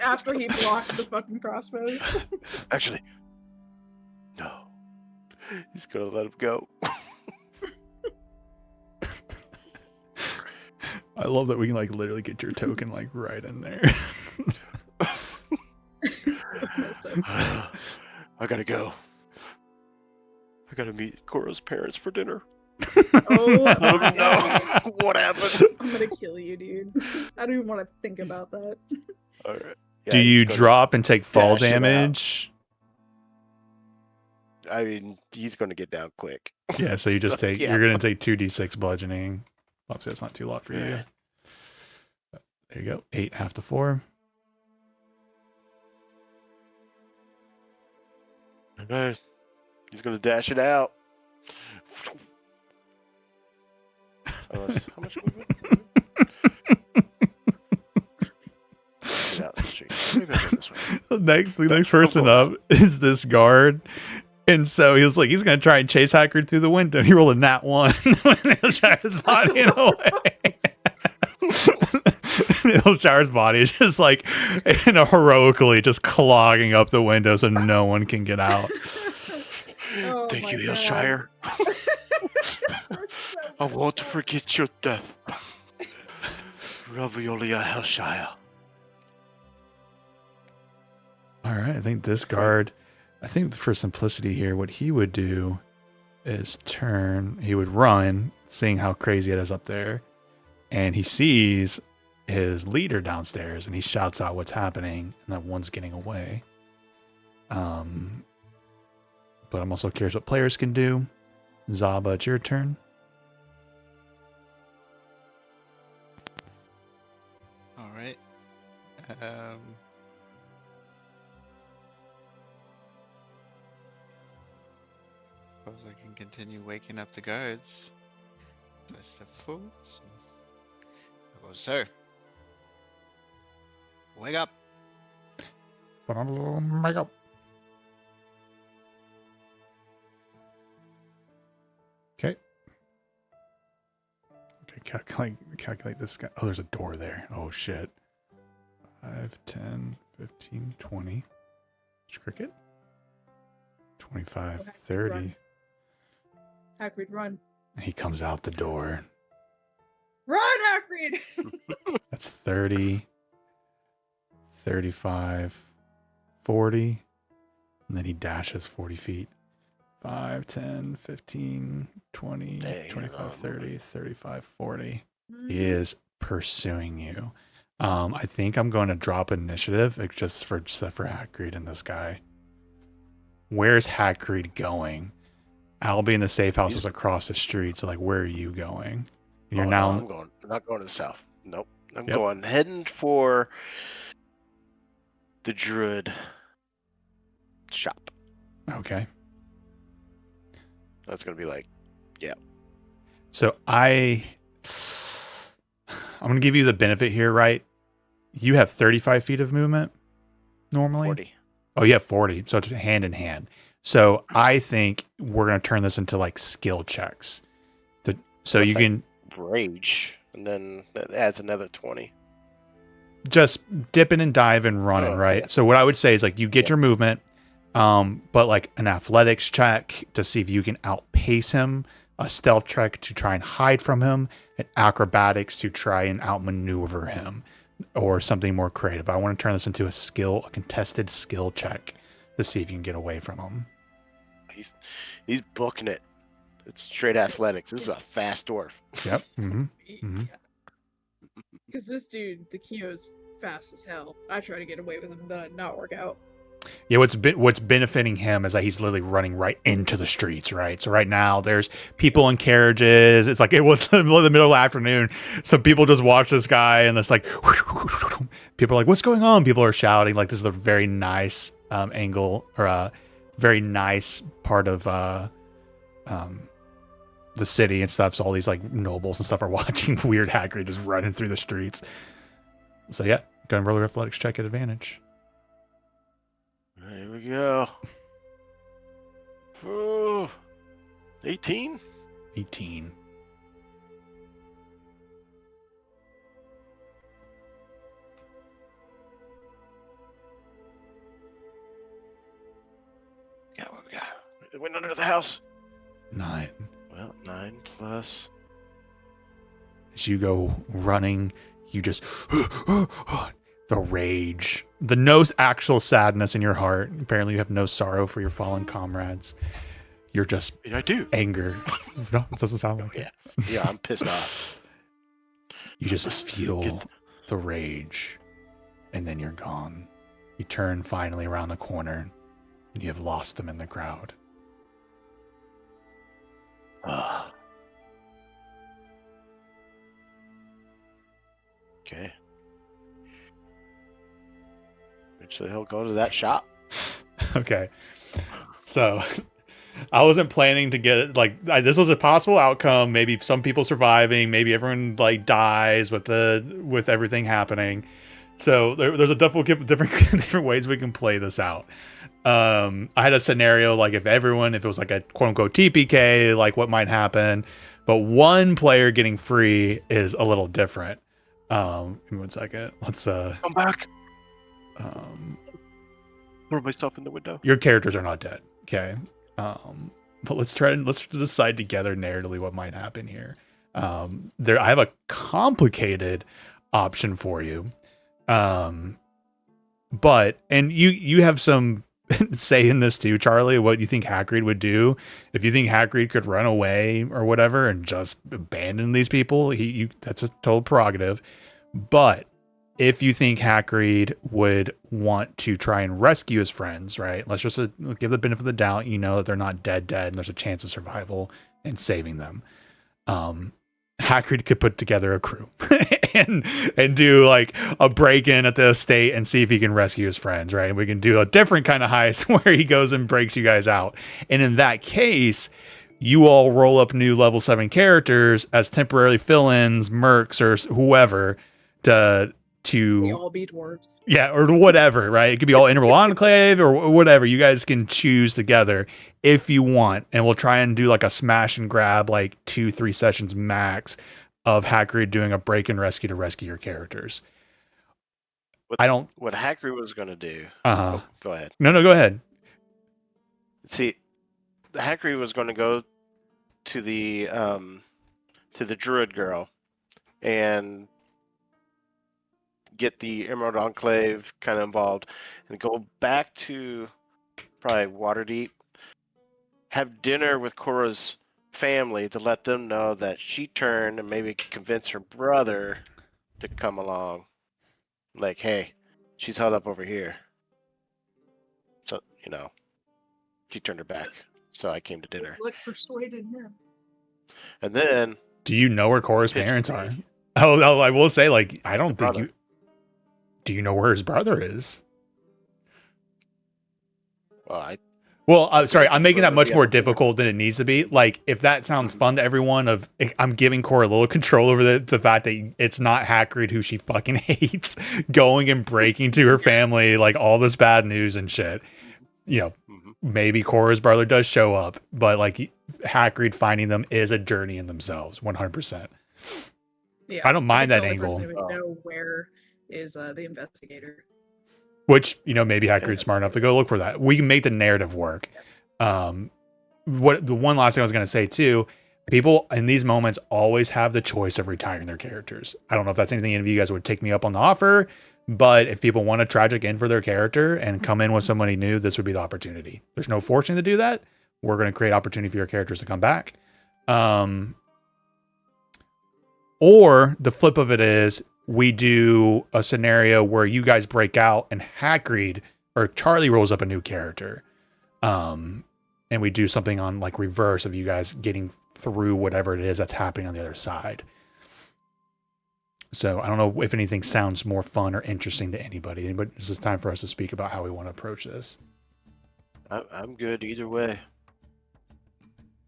After he blocked the fucking crossbows. Actually, no. He's gonna let him go. I love that we can like literally get your token like right in there. So messed up. I gotta go. I gotta meet Cora's parents for dinner. Oh I my don't God. know what happened. I'm gonna kill you, dude. I don't even want to think about that. All right. Do Yeah, you he's gonna- drop and take fall dash it out. damage? I mean, he's gonna get down quick. Yeah, so you just take. Yeah. You're gonna take 2d6 bludgeoning. Obviously, that's not too lot for you. Right. There you go. 8 half to 4. Okay. He's gonna dash it out. Unless, how much movement? Get out the street. Maybe I'll go this way. The next person up is this guard. And so he was like, he's going to try and chase Hagrid through the window. He rolled a nat 1 when Hillshire's body in a way. Hillshire's body is just like, heroically just clogging up the window so no one can get out. Oh Thank my you, God. Hillshire. I won't forget your death. Raviolia Hillshire. All right. I think this guard, I think for simplicity here, what he would do is turn. He would run, seeing how crazy it is up there, and he sees his leader downstairs, and he shouts out what's happening, and that one's getting away. But I'm also curious what players can do. Zaba, it's your turn. All right. Suppose I can continue waking up the guards. So I step forward. I go, sir. Wake up. Makeup. Okay. Okay, calculate this guy. Oh, there's a door there. Oh, shit. 5, 10, 15, 20. Cricket? 25, Okay, 30. run. Hagrid, run. He comes out the door. Run, Hagrid! That's 30, 35, 40. And then he dashes 40 feet. 5, 10, 15, 20, Dang, 25, 30, 35, 40. He Mhm. is pursuing you. I think I'm going to drop initiative just for Hagrid and this guy. Where's Hagrid going? I'll be in the safe house is across the street. So, like, where are you going? You're Oh, now. no, I'm not going to the south. Nope. I'm Yep. going heading for the druid shop. Okay. That's gonna be like, So I'm going to give you the benefit here, right? You have 35 feet of movement normally. 40. Oh, you have 40. So it's hand in hand. So I think we're going to turn this into like skill checks. So That's you like- can Rage, and then that adds another 20. just dipping and diving, running, Oh, right? yeah. So what I would say is like you get Yeah. your movement, but like an athletics check to see if you can outpace him, a stealth check to try and hide from him, and acrobatics to try and outmaneuver him, or something more creative. I want to turn this into a contested skill check to see if you can get away from him. He's booking it. It's straight athletics. This is a fast dwarf. Yep. Mhm. Because this dude, the Kyo's fast as hell. I try to get away with him, then not work out. Yeah, what's benefiting him is that he's literally running right into the streets, right? So right now there's people in carriages. It's like it was the middle of the afternoon. So people just watch this guy and it's like people are like, what's going on? People are shouting. Like this is a very nice angle or a very nice part of the city and stuff. So all these like nobles and stuff are watching weird Hagrid just running through the streets. So yeah, go and roll your athletics check at advantage. Here we go. Ooh, 18? 18. Yeah, what we got? It went under the house. 9. Well, 9 plus. As you go running, you just the rage, the no actual sadness in your heart. Apparently, you have no sorrow for your fallen comrades. You're just I do. anger. No, it doesn't sound like Yeah. it. Yeah, I'm pissed off. You just feel Get- the rage, and then you're gone. You turn finally around the corner, and you have lost them in the crowd. Okay. Eventually he'll go to that shop. Okay. So I wasn't planning to get it this was a possible outcome. Maybe some people surviving, maybe everyone like dies with everything happening. So there's a different ways we can play this out. I had a scenario like if it was like a quote unquote TPK, like what might happen, but one player getting free is a little different. Give me 1 second. Let's Come back. Throw myself in the window. your characters are not dead, okay? But let's decide together narratively what might happen here. I have a complicated option for you, but you have some saying this too, Charlie, what you think Hagrid would do. If you think Hagrid could run away or whatever and just abandon these people, that's a total prerogative. But if you think Hagrid would want to try and rescue his friends, right? Let's just give the benefit of the doubt. You know that they're not dead, and there's a chance of survival and saving them. Hagrid could put together a crew and do like a break-in at the estate and see if he can rescue his friends, right? And we can do a different kind of heist where he goes and breaks you guys out. And in that case, you all roll up new level 7 characters as temporarily fill-ins, mercs, or whoever We all be dwarves. yeah, or whatever, right? It could be all Integral Enclave or whatever. You guys can choose together if you want. And we'll try and do like a smash and grab, like 2-3 sessions max of Hagrid doing a break and rescue to rescue your characters. What Hagrid was going to do. Oh, go ahead. No, go ahead. See, Hagrid was going to go to the Druid girl and get the Emerald Enclave kind of involved and go back to probably Waterdeep, have dinner with Cora's family to let them know that she turned and maybe convince her brother to come along. Like, hey, she's held up over here. So, she turned her back. So I came to dinner. Look, persuaded him. And then... Do you know where Cora's parents are? Oh, I will say, like, I don't think you... Do you know where his brother is? Well, sorry, I'm making that much more difficult than it needs to be. Like, if that sounds fun to everyone, I'm giving Cora a little control over the fact that it's not Hagrid who she fucking hates going and breaking to her family, like all this bad news and shit. Maybe Cora's brother does show up, but like Hagrid finding them is a journey in themselves, 100%. Yeah, I don't mind that the only angle. person who would know where is the investigator. Which, maybe Hagrid's smart enough to go look for that. We can make the narrative work. The one last thing I was going to say too, people in these moments always have the choice of retiring their characters. I don't know if that's anything any of you guys would take me up on the offer, but if people want a tragic end for their character and come in with somebody new, this would be the opportunity. There's no forcing to do that. We're going to create opportunity for your characters to come back. Or the flip of it is, we do a scenario where you guys break out and Hagrid or Charlie rolls up a new character. And we do something on like reverse of you guys getting through whatever it is that's happening on the other side. So I don't know if anything sounds more fun or interesting to anybody, but this is time for us to speak about how we want to approach this. I'm good either way.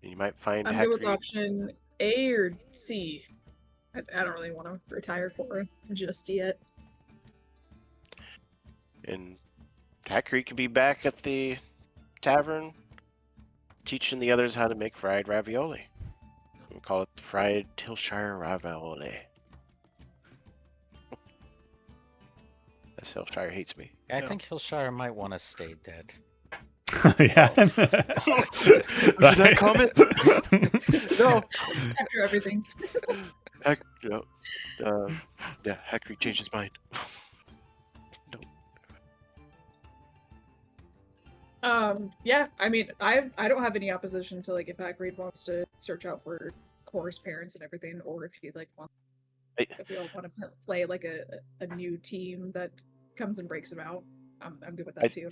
You might find I'm Hagrid. good with option A or C. I don't really want to retire Cora just yet. And Hagrid could be back at the tavern teaching the others how to make fried ravioli. We call it fried Hillshire ravioli. As Hillshire hates me. I think Hillshire might want to stay dead. Yeah. Did I comment? No. After everything. Yeah, Hagrid changed his mind. No. Yeah, I mean, I don't have any opposition to like if Hagrid wants to search out for Cora's parents and everything, or if he like wants, if we all want to play like a new team that comes and breaks him out. I'm good with that too.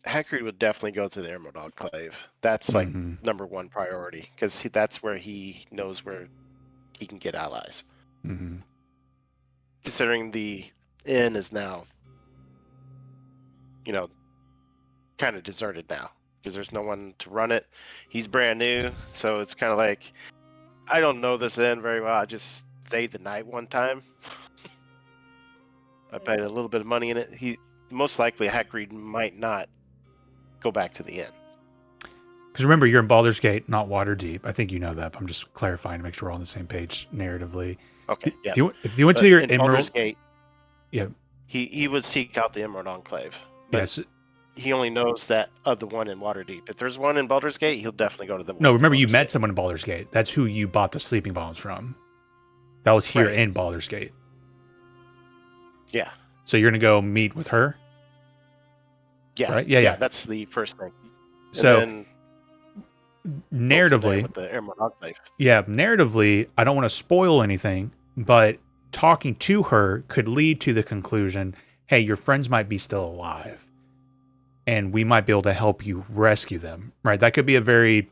Hagrid would definitely go to the Emerald Enclave. That's like number one priority because that's where he knows where he can get allies. Mm-hmm. Considering the inn is now, kind of deserted now because there's no one to run it. He's brand new, so it's kind of like, I don't know this inn very well. I just stayed the night one time. I paid a little bit of money in it. Most likely Hagrid might not go back to the inn. Because remember, you're in Baldur's Gate, not Waterdeep. I think you know that. But I'm just clarifying to make sure we're all on the same page narratively. Okay. Yeah. If you went to your in Emerald Baldur's Gate, yeah, he would seek out the Emerald Enclave. But yes. He only knows that of the one in Waterdeep. If there's one in Baldur's Gate, he'll definitely go to the one. No, remember you Baldur's met Gate. someone in Baldur's Gate. That's who you bought the sleeping bombs from. That was here Right. in Baldur's Gate. Yeah. So you're gonna go meet with her? Yeah, Right? Yeah. That's the first thing. So and then narratively, with the Emerald Enclave. narratively, I don't want to spoil anything, but talking to her could lead to the conclusion, hey, your friends might be still alive, and we might be able to help you rescue them, right? That could be a very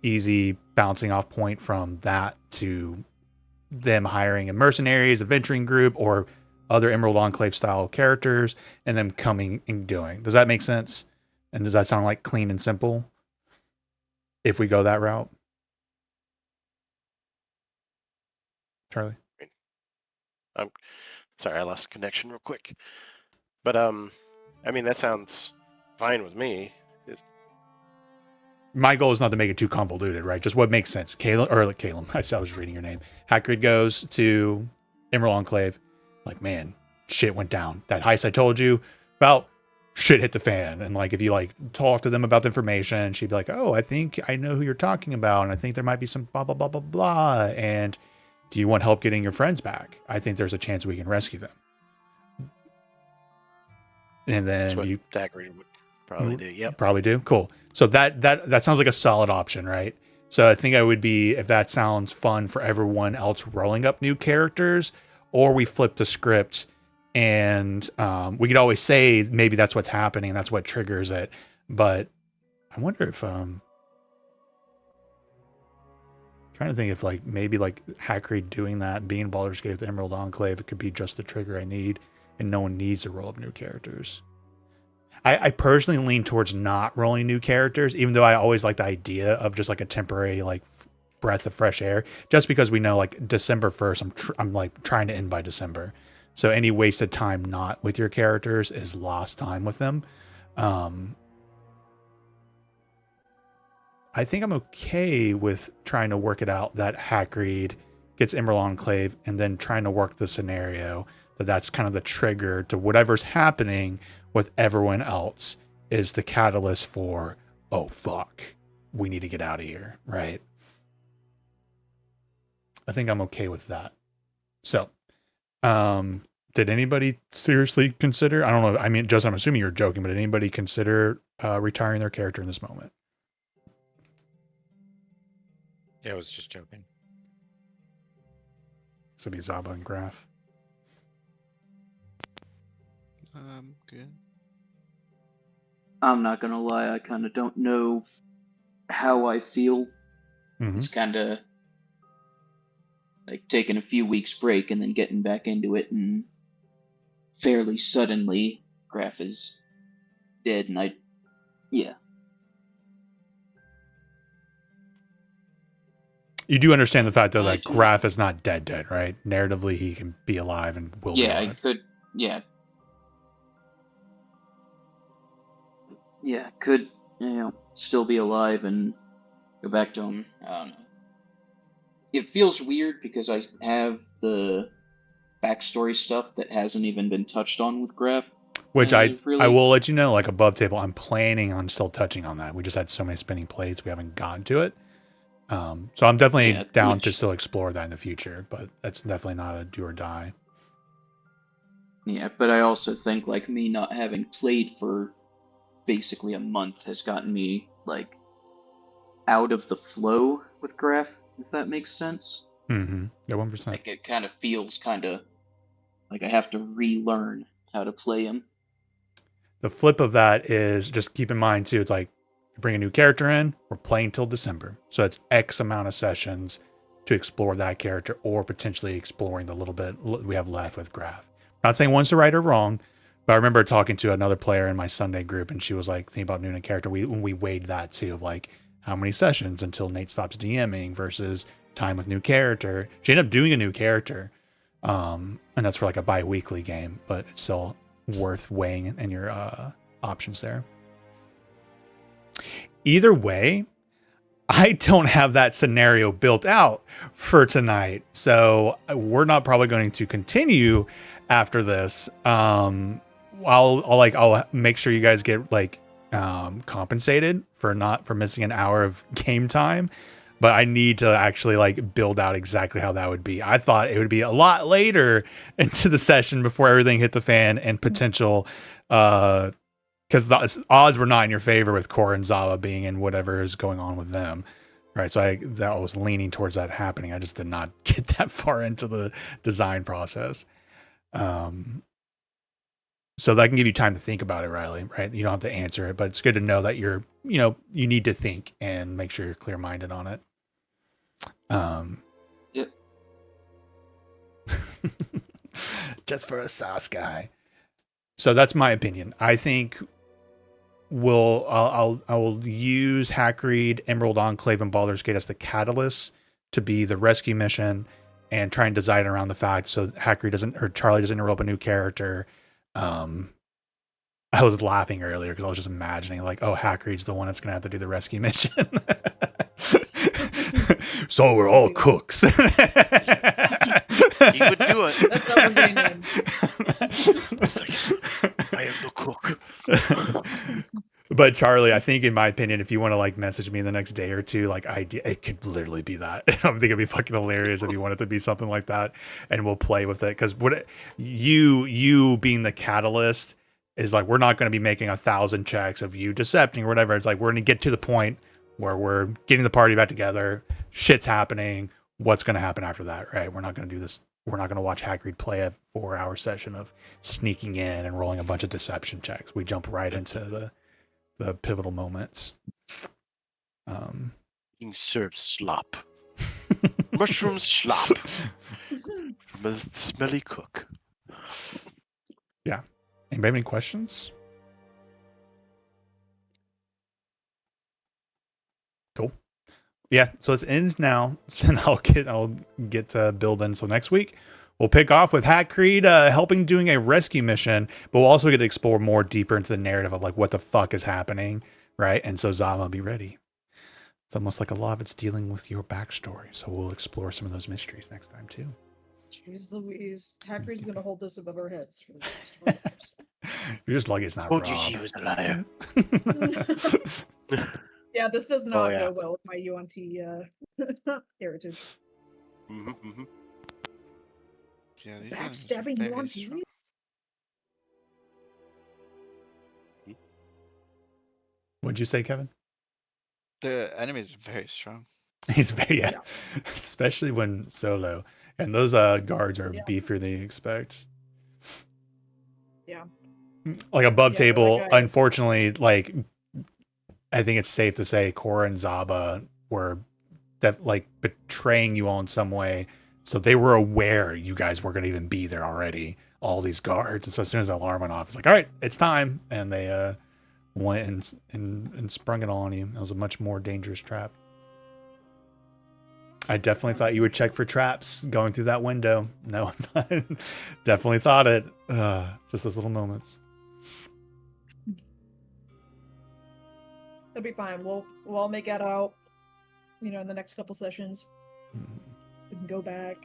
easy bouncing off point from that to them hiring a mercenaries, a venturing group, or other Emerald Enclave style characters, and them coming and doing. Does that make sense? And does that sound like clean and simple? If we go that route, Charlie. Sorry, I lost connection real quick. But I mean that sounds fine with me. My goal is not to make it too convoluted, right? Just what makes sense. Caleb, I was reading your name. Hagrid goes to Emerald Enclave, like, man, shit went down. That heist I told you about, shit hit the fan. And like, if you like talk to them about the information, she'd be like, oh, I think I know who you're talking about, and I think there might be some blah blah blah blah blah. And do you want help getting your friends back? I think there's a chance we can rescue them. And then That's what Hagrid would probably do. Yep. Probably do. Cool. So that sounds like a solid option, right? So I think I would be, if that sounds fun for everyone else rolling up new characters, or we flip the script and we could always say maybe that's what's happening, that's what triggers it. But I wonder if trying to think if like maybe like Hagrid doing that, being Baldur's Gate with the Emerald Enclave, it could be just the trigger I need, and no one needs to roll up new characters. I personally lean towards not rolling new characters, even though I always like the idea of just like a temporary like breath of fresh air, just because we know like December 1st, I'm like trying to end by December. So any wasted time not with your characters is lost time with them. I think I'm okay with trying to work it out that Hagrid gets Emerald Enclave and then trying to work the scenario that's kind of the trigger to whatever's happening with everyone else is the catalyst for, oh, fuck, we need to get out of here, right? I think I'm okay with that. So, did anybody seriously consider, I don't know, I mean, Justin, I'm assuming you're joking, but did anybody consider retiring their character in this moment? Yeah, I was just joking. This would be Zaba and Graf. Good. I'm not gonna lie, I kind of don't know how I feel. Mm-hmm. It's kind of like taking a few weeks break and then getting back into it, and fairly suddenly Graf is dead, and yeah. You do understand the fact though that Graf is not dead, right? Narratively, he can be alive and will be alive. I could, could, still be alive and go back to him. I don't know. It feels weird because I have the backstory stuff that hasn't even been touched on with Graf. Which I will let you know, like above table, I'm planning on still touching on that. We just had so many spinning plates, we haven't gotten to it. So I'm definitely down to still explore that in the future, but that's definitely not a do or die. Yeah, but I also think like me not having played for basically a month has gotten me like out of the flow with Graf, if that makes sense. Mm-hmm. Yeah, 1%. Like it kind of feels kind of like I have to relearn how to play him. The flip of that is just keep in mind too, it's like you bring a new character in, we're playing till December. So it's X amount of sessions to explore that character or potentially exploring the little bit we have left with Graf. Not saying one's the right or wrong, but I remember talking to another player in my Sunday group and she was like thinking about new a character. When we weighed that too of like how many sessions until Nate stops DMing versus time with new character. She ended up doing a new character. And that's for like a bi-weekly game, but it's still worth weighing in your options there. Either way, I don't have that scenario built out for tonight, so we're not probably going to continue after this. I'll make sure you guys get like compensated for missing an hour of game time, but I need to actually like build out exactly how that would be. I thought it would be a lot later into the session before everything hit the fan and potential because the odds were not in your favor with Korra and Zava being in whatever is going on with them, right? So I was leaning towards that happening. I just did not get that far into the design process. So that can give you time to think about it, Riley, right? You don't have to answer it, but it's good to know that you need to think and make sure you're clear-minded on it. Yep. Just for a sauce guy. So that's my opinion. I think I'll use Hackreed, Emerald Enclave, and Baldur's Gate as the catalyst to be the rescue mission, and try and design around the fact so Hackreed Charlie doesn't enroll up a new character. I was laughing earlier because I was just imagining like, oh, Hackreed's the one that's gonna have to do the rescue mission. So we're all cooks. He would do it. That's how we're getting named. I am the cook. But Charlie, I think in my opinion, if you want to like message me in the next day or two, like it could literally be that. I think it'd be fucking hilarious if you want it to be something like that, and we'll play with it. Because you being the catalyst is like, we're not going to be making 1,000 checks of you decepting or whatever. It's like, we're going to get to the point where we're getting the party back together. Shit's happening. What's going to happen after that, right? We're not going to do this. We're not going to watch Hackreed play a 4-hour session of sneaking in and rolling a bunch of deception checks. We jump right into the pivotal moments. Being served slop. Mushroom slop. From a smelly cook. Anybody have any questions? Cool. Yeah, so it's end now. So I'll get to building. So next week we'll pick off with Hackreed helping doing a rescue mission, but we'll also get to explore more deeper into the narrative of like what the fuck is happening, right? And so Zava will be ready. It's almost like a lot of it's dealing with your backstory. So we'll explore some of those mysteries next time too. Jeez Louise. Hackreed's gonna hold this above our heads for the rest of our lives. You're just lucky it's not Told you Rob. she was a liar. Yeah, this does not yeah. go well with my UNT heritage. Mm-hmm. Yeah, these ones are Backstabbing very UNT? strong. What'd you say, Kevin? The enemy is very strong. He's very, Yeah. especially when solo. And those guards are Yeah. beefier than you expect. Yeah. Like above Yeah, table, like I- unfortunately, like I think it's safe to say Korra and Zaba were like betraying you all in some way. So they were aware you guys were going to even be there already, all these guards. And so as soon as the alarm went off, it's like, all right, it's time. And they went and sprung it on you. It was a much more dangerous trap. I definitely thought you would check for traps going through that window. No, definitely thought it. Just those little moments. It'll be fine. We'll all make that out, in the next couple sessions. We can go back.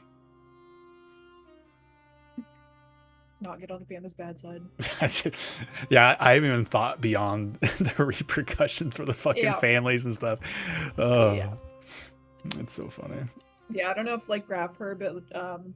Not get on the Panda's bad side. Yeah, I haven't even thought beyond the repercussions for the fucking Yeah. families and stuff. Oh, Yeah. it's so funny. Yeah, I don't know if Graph heard, but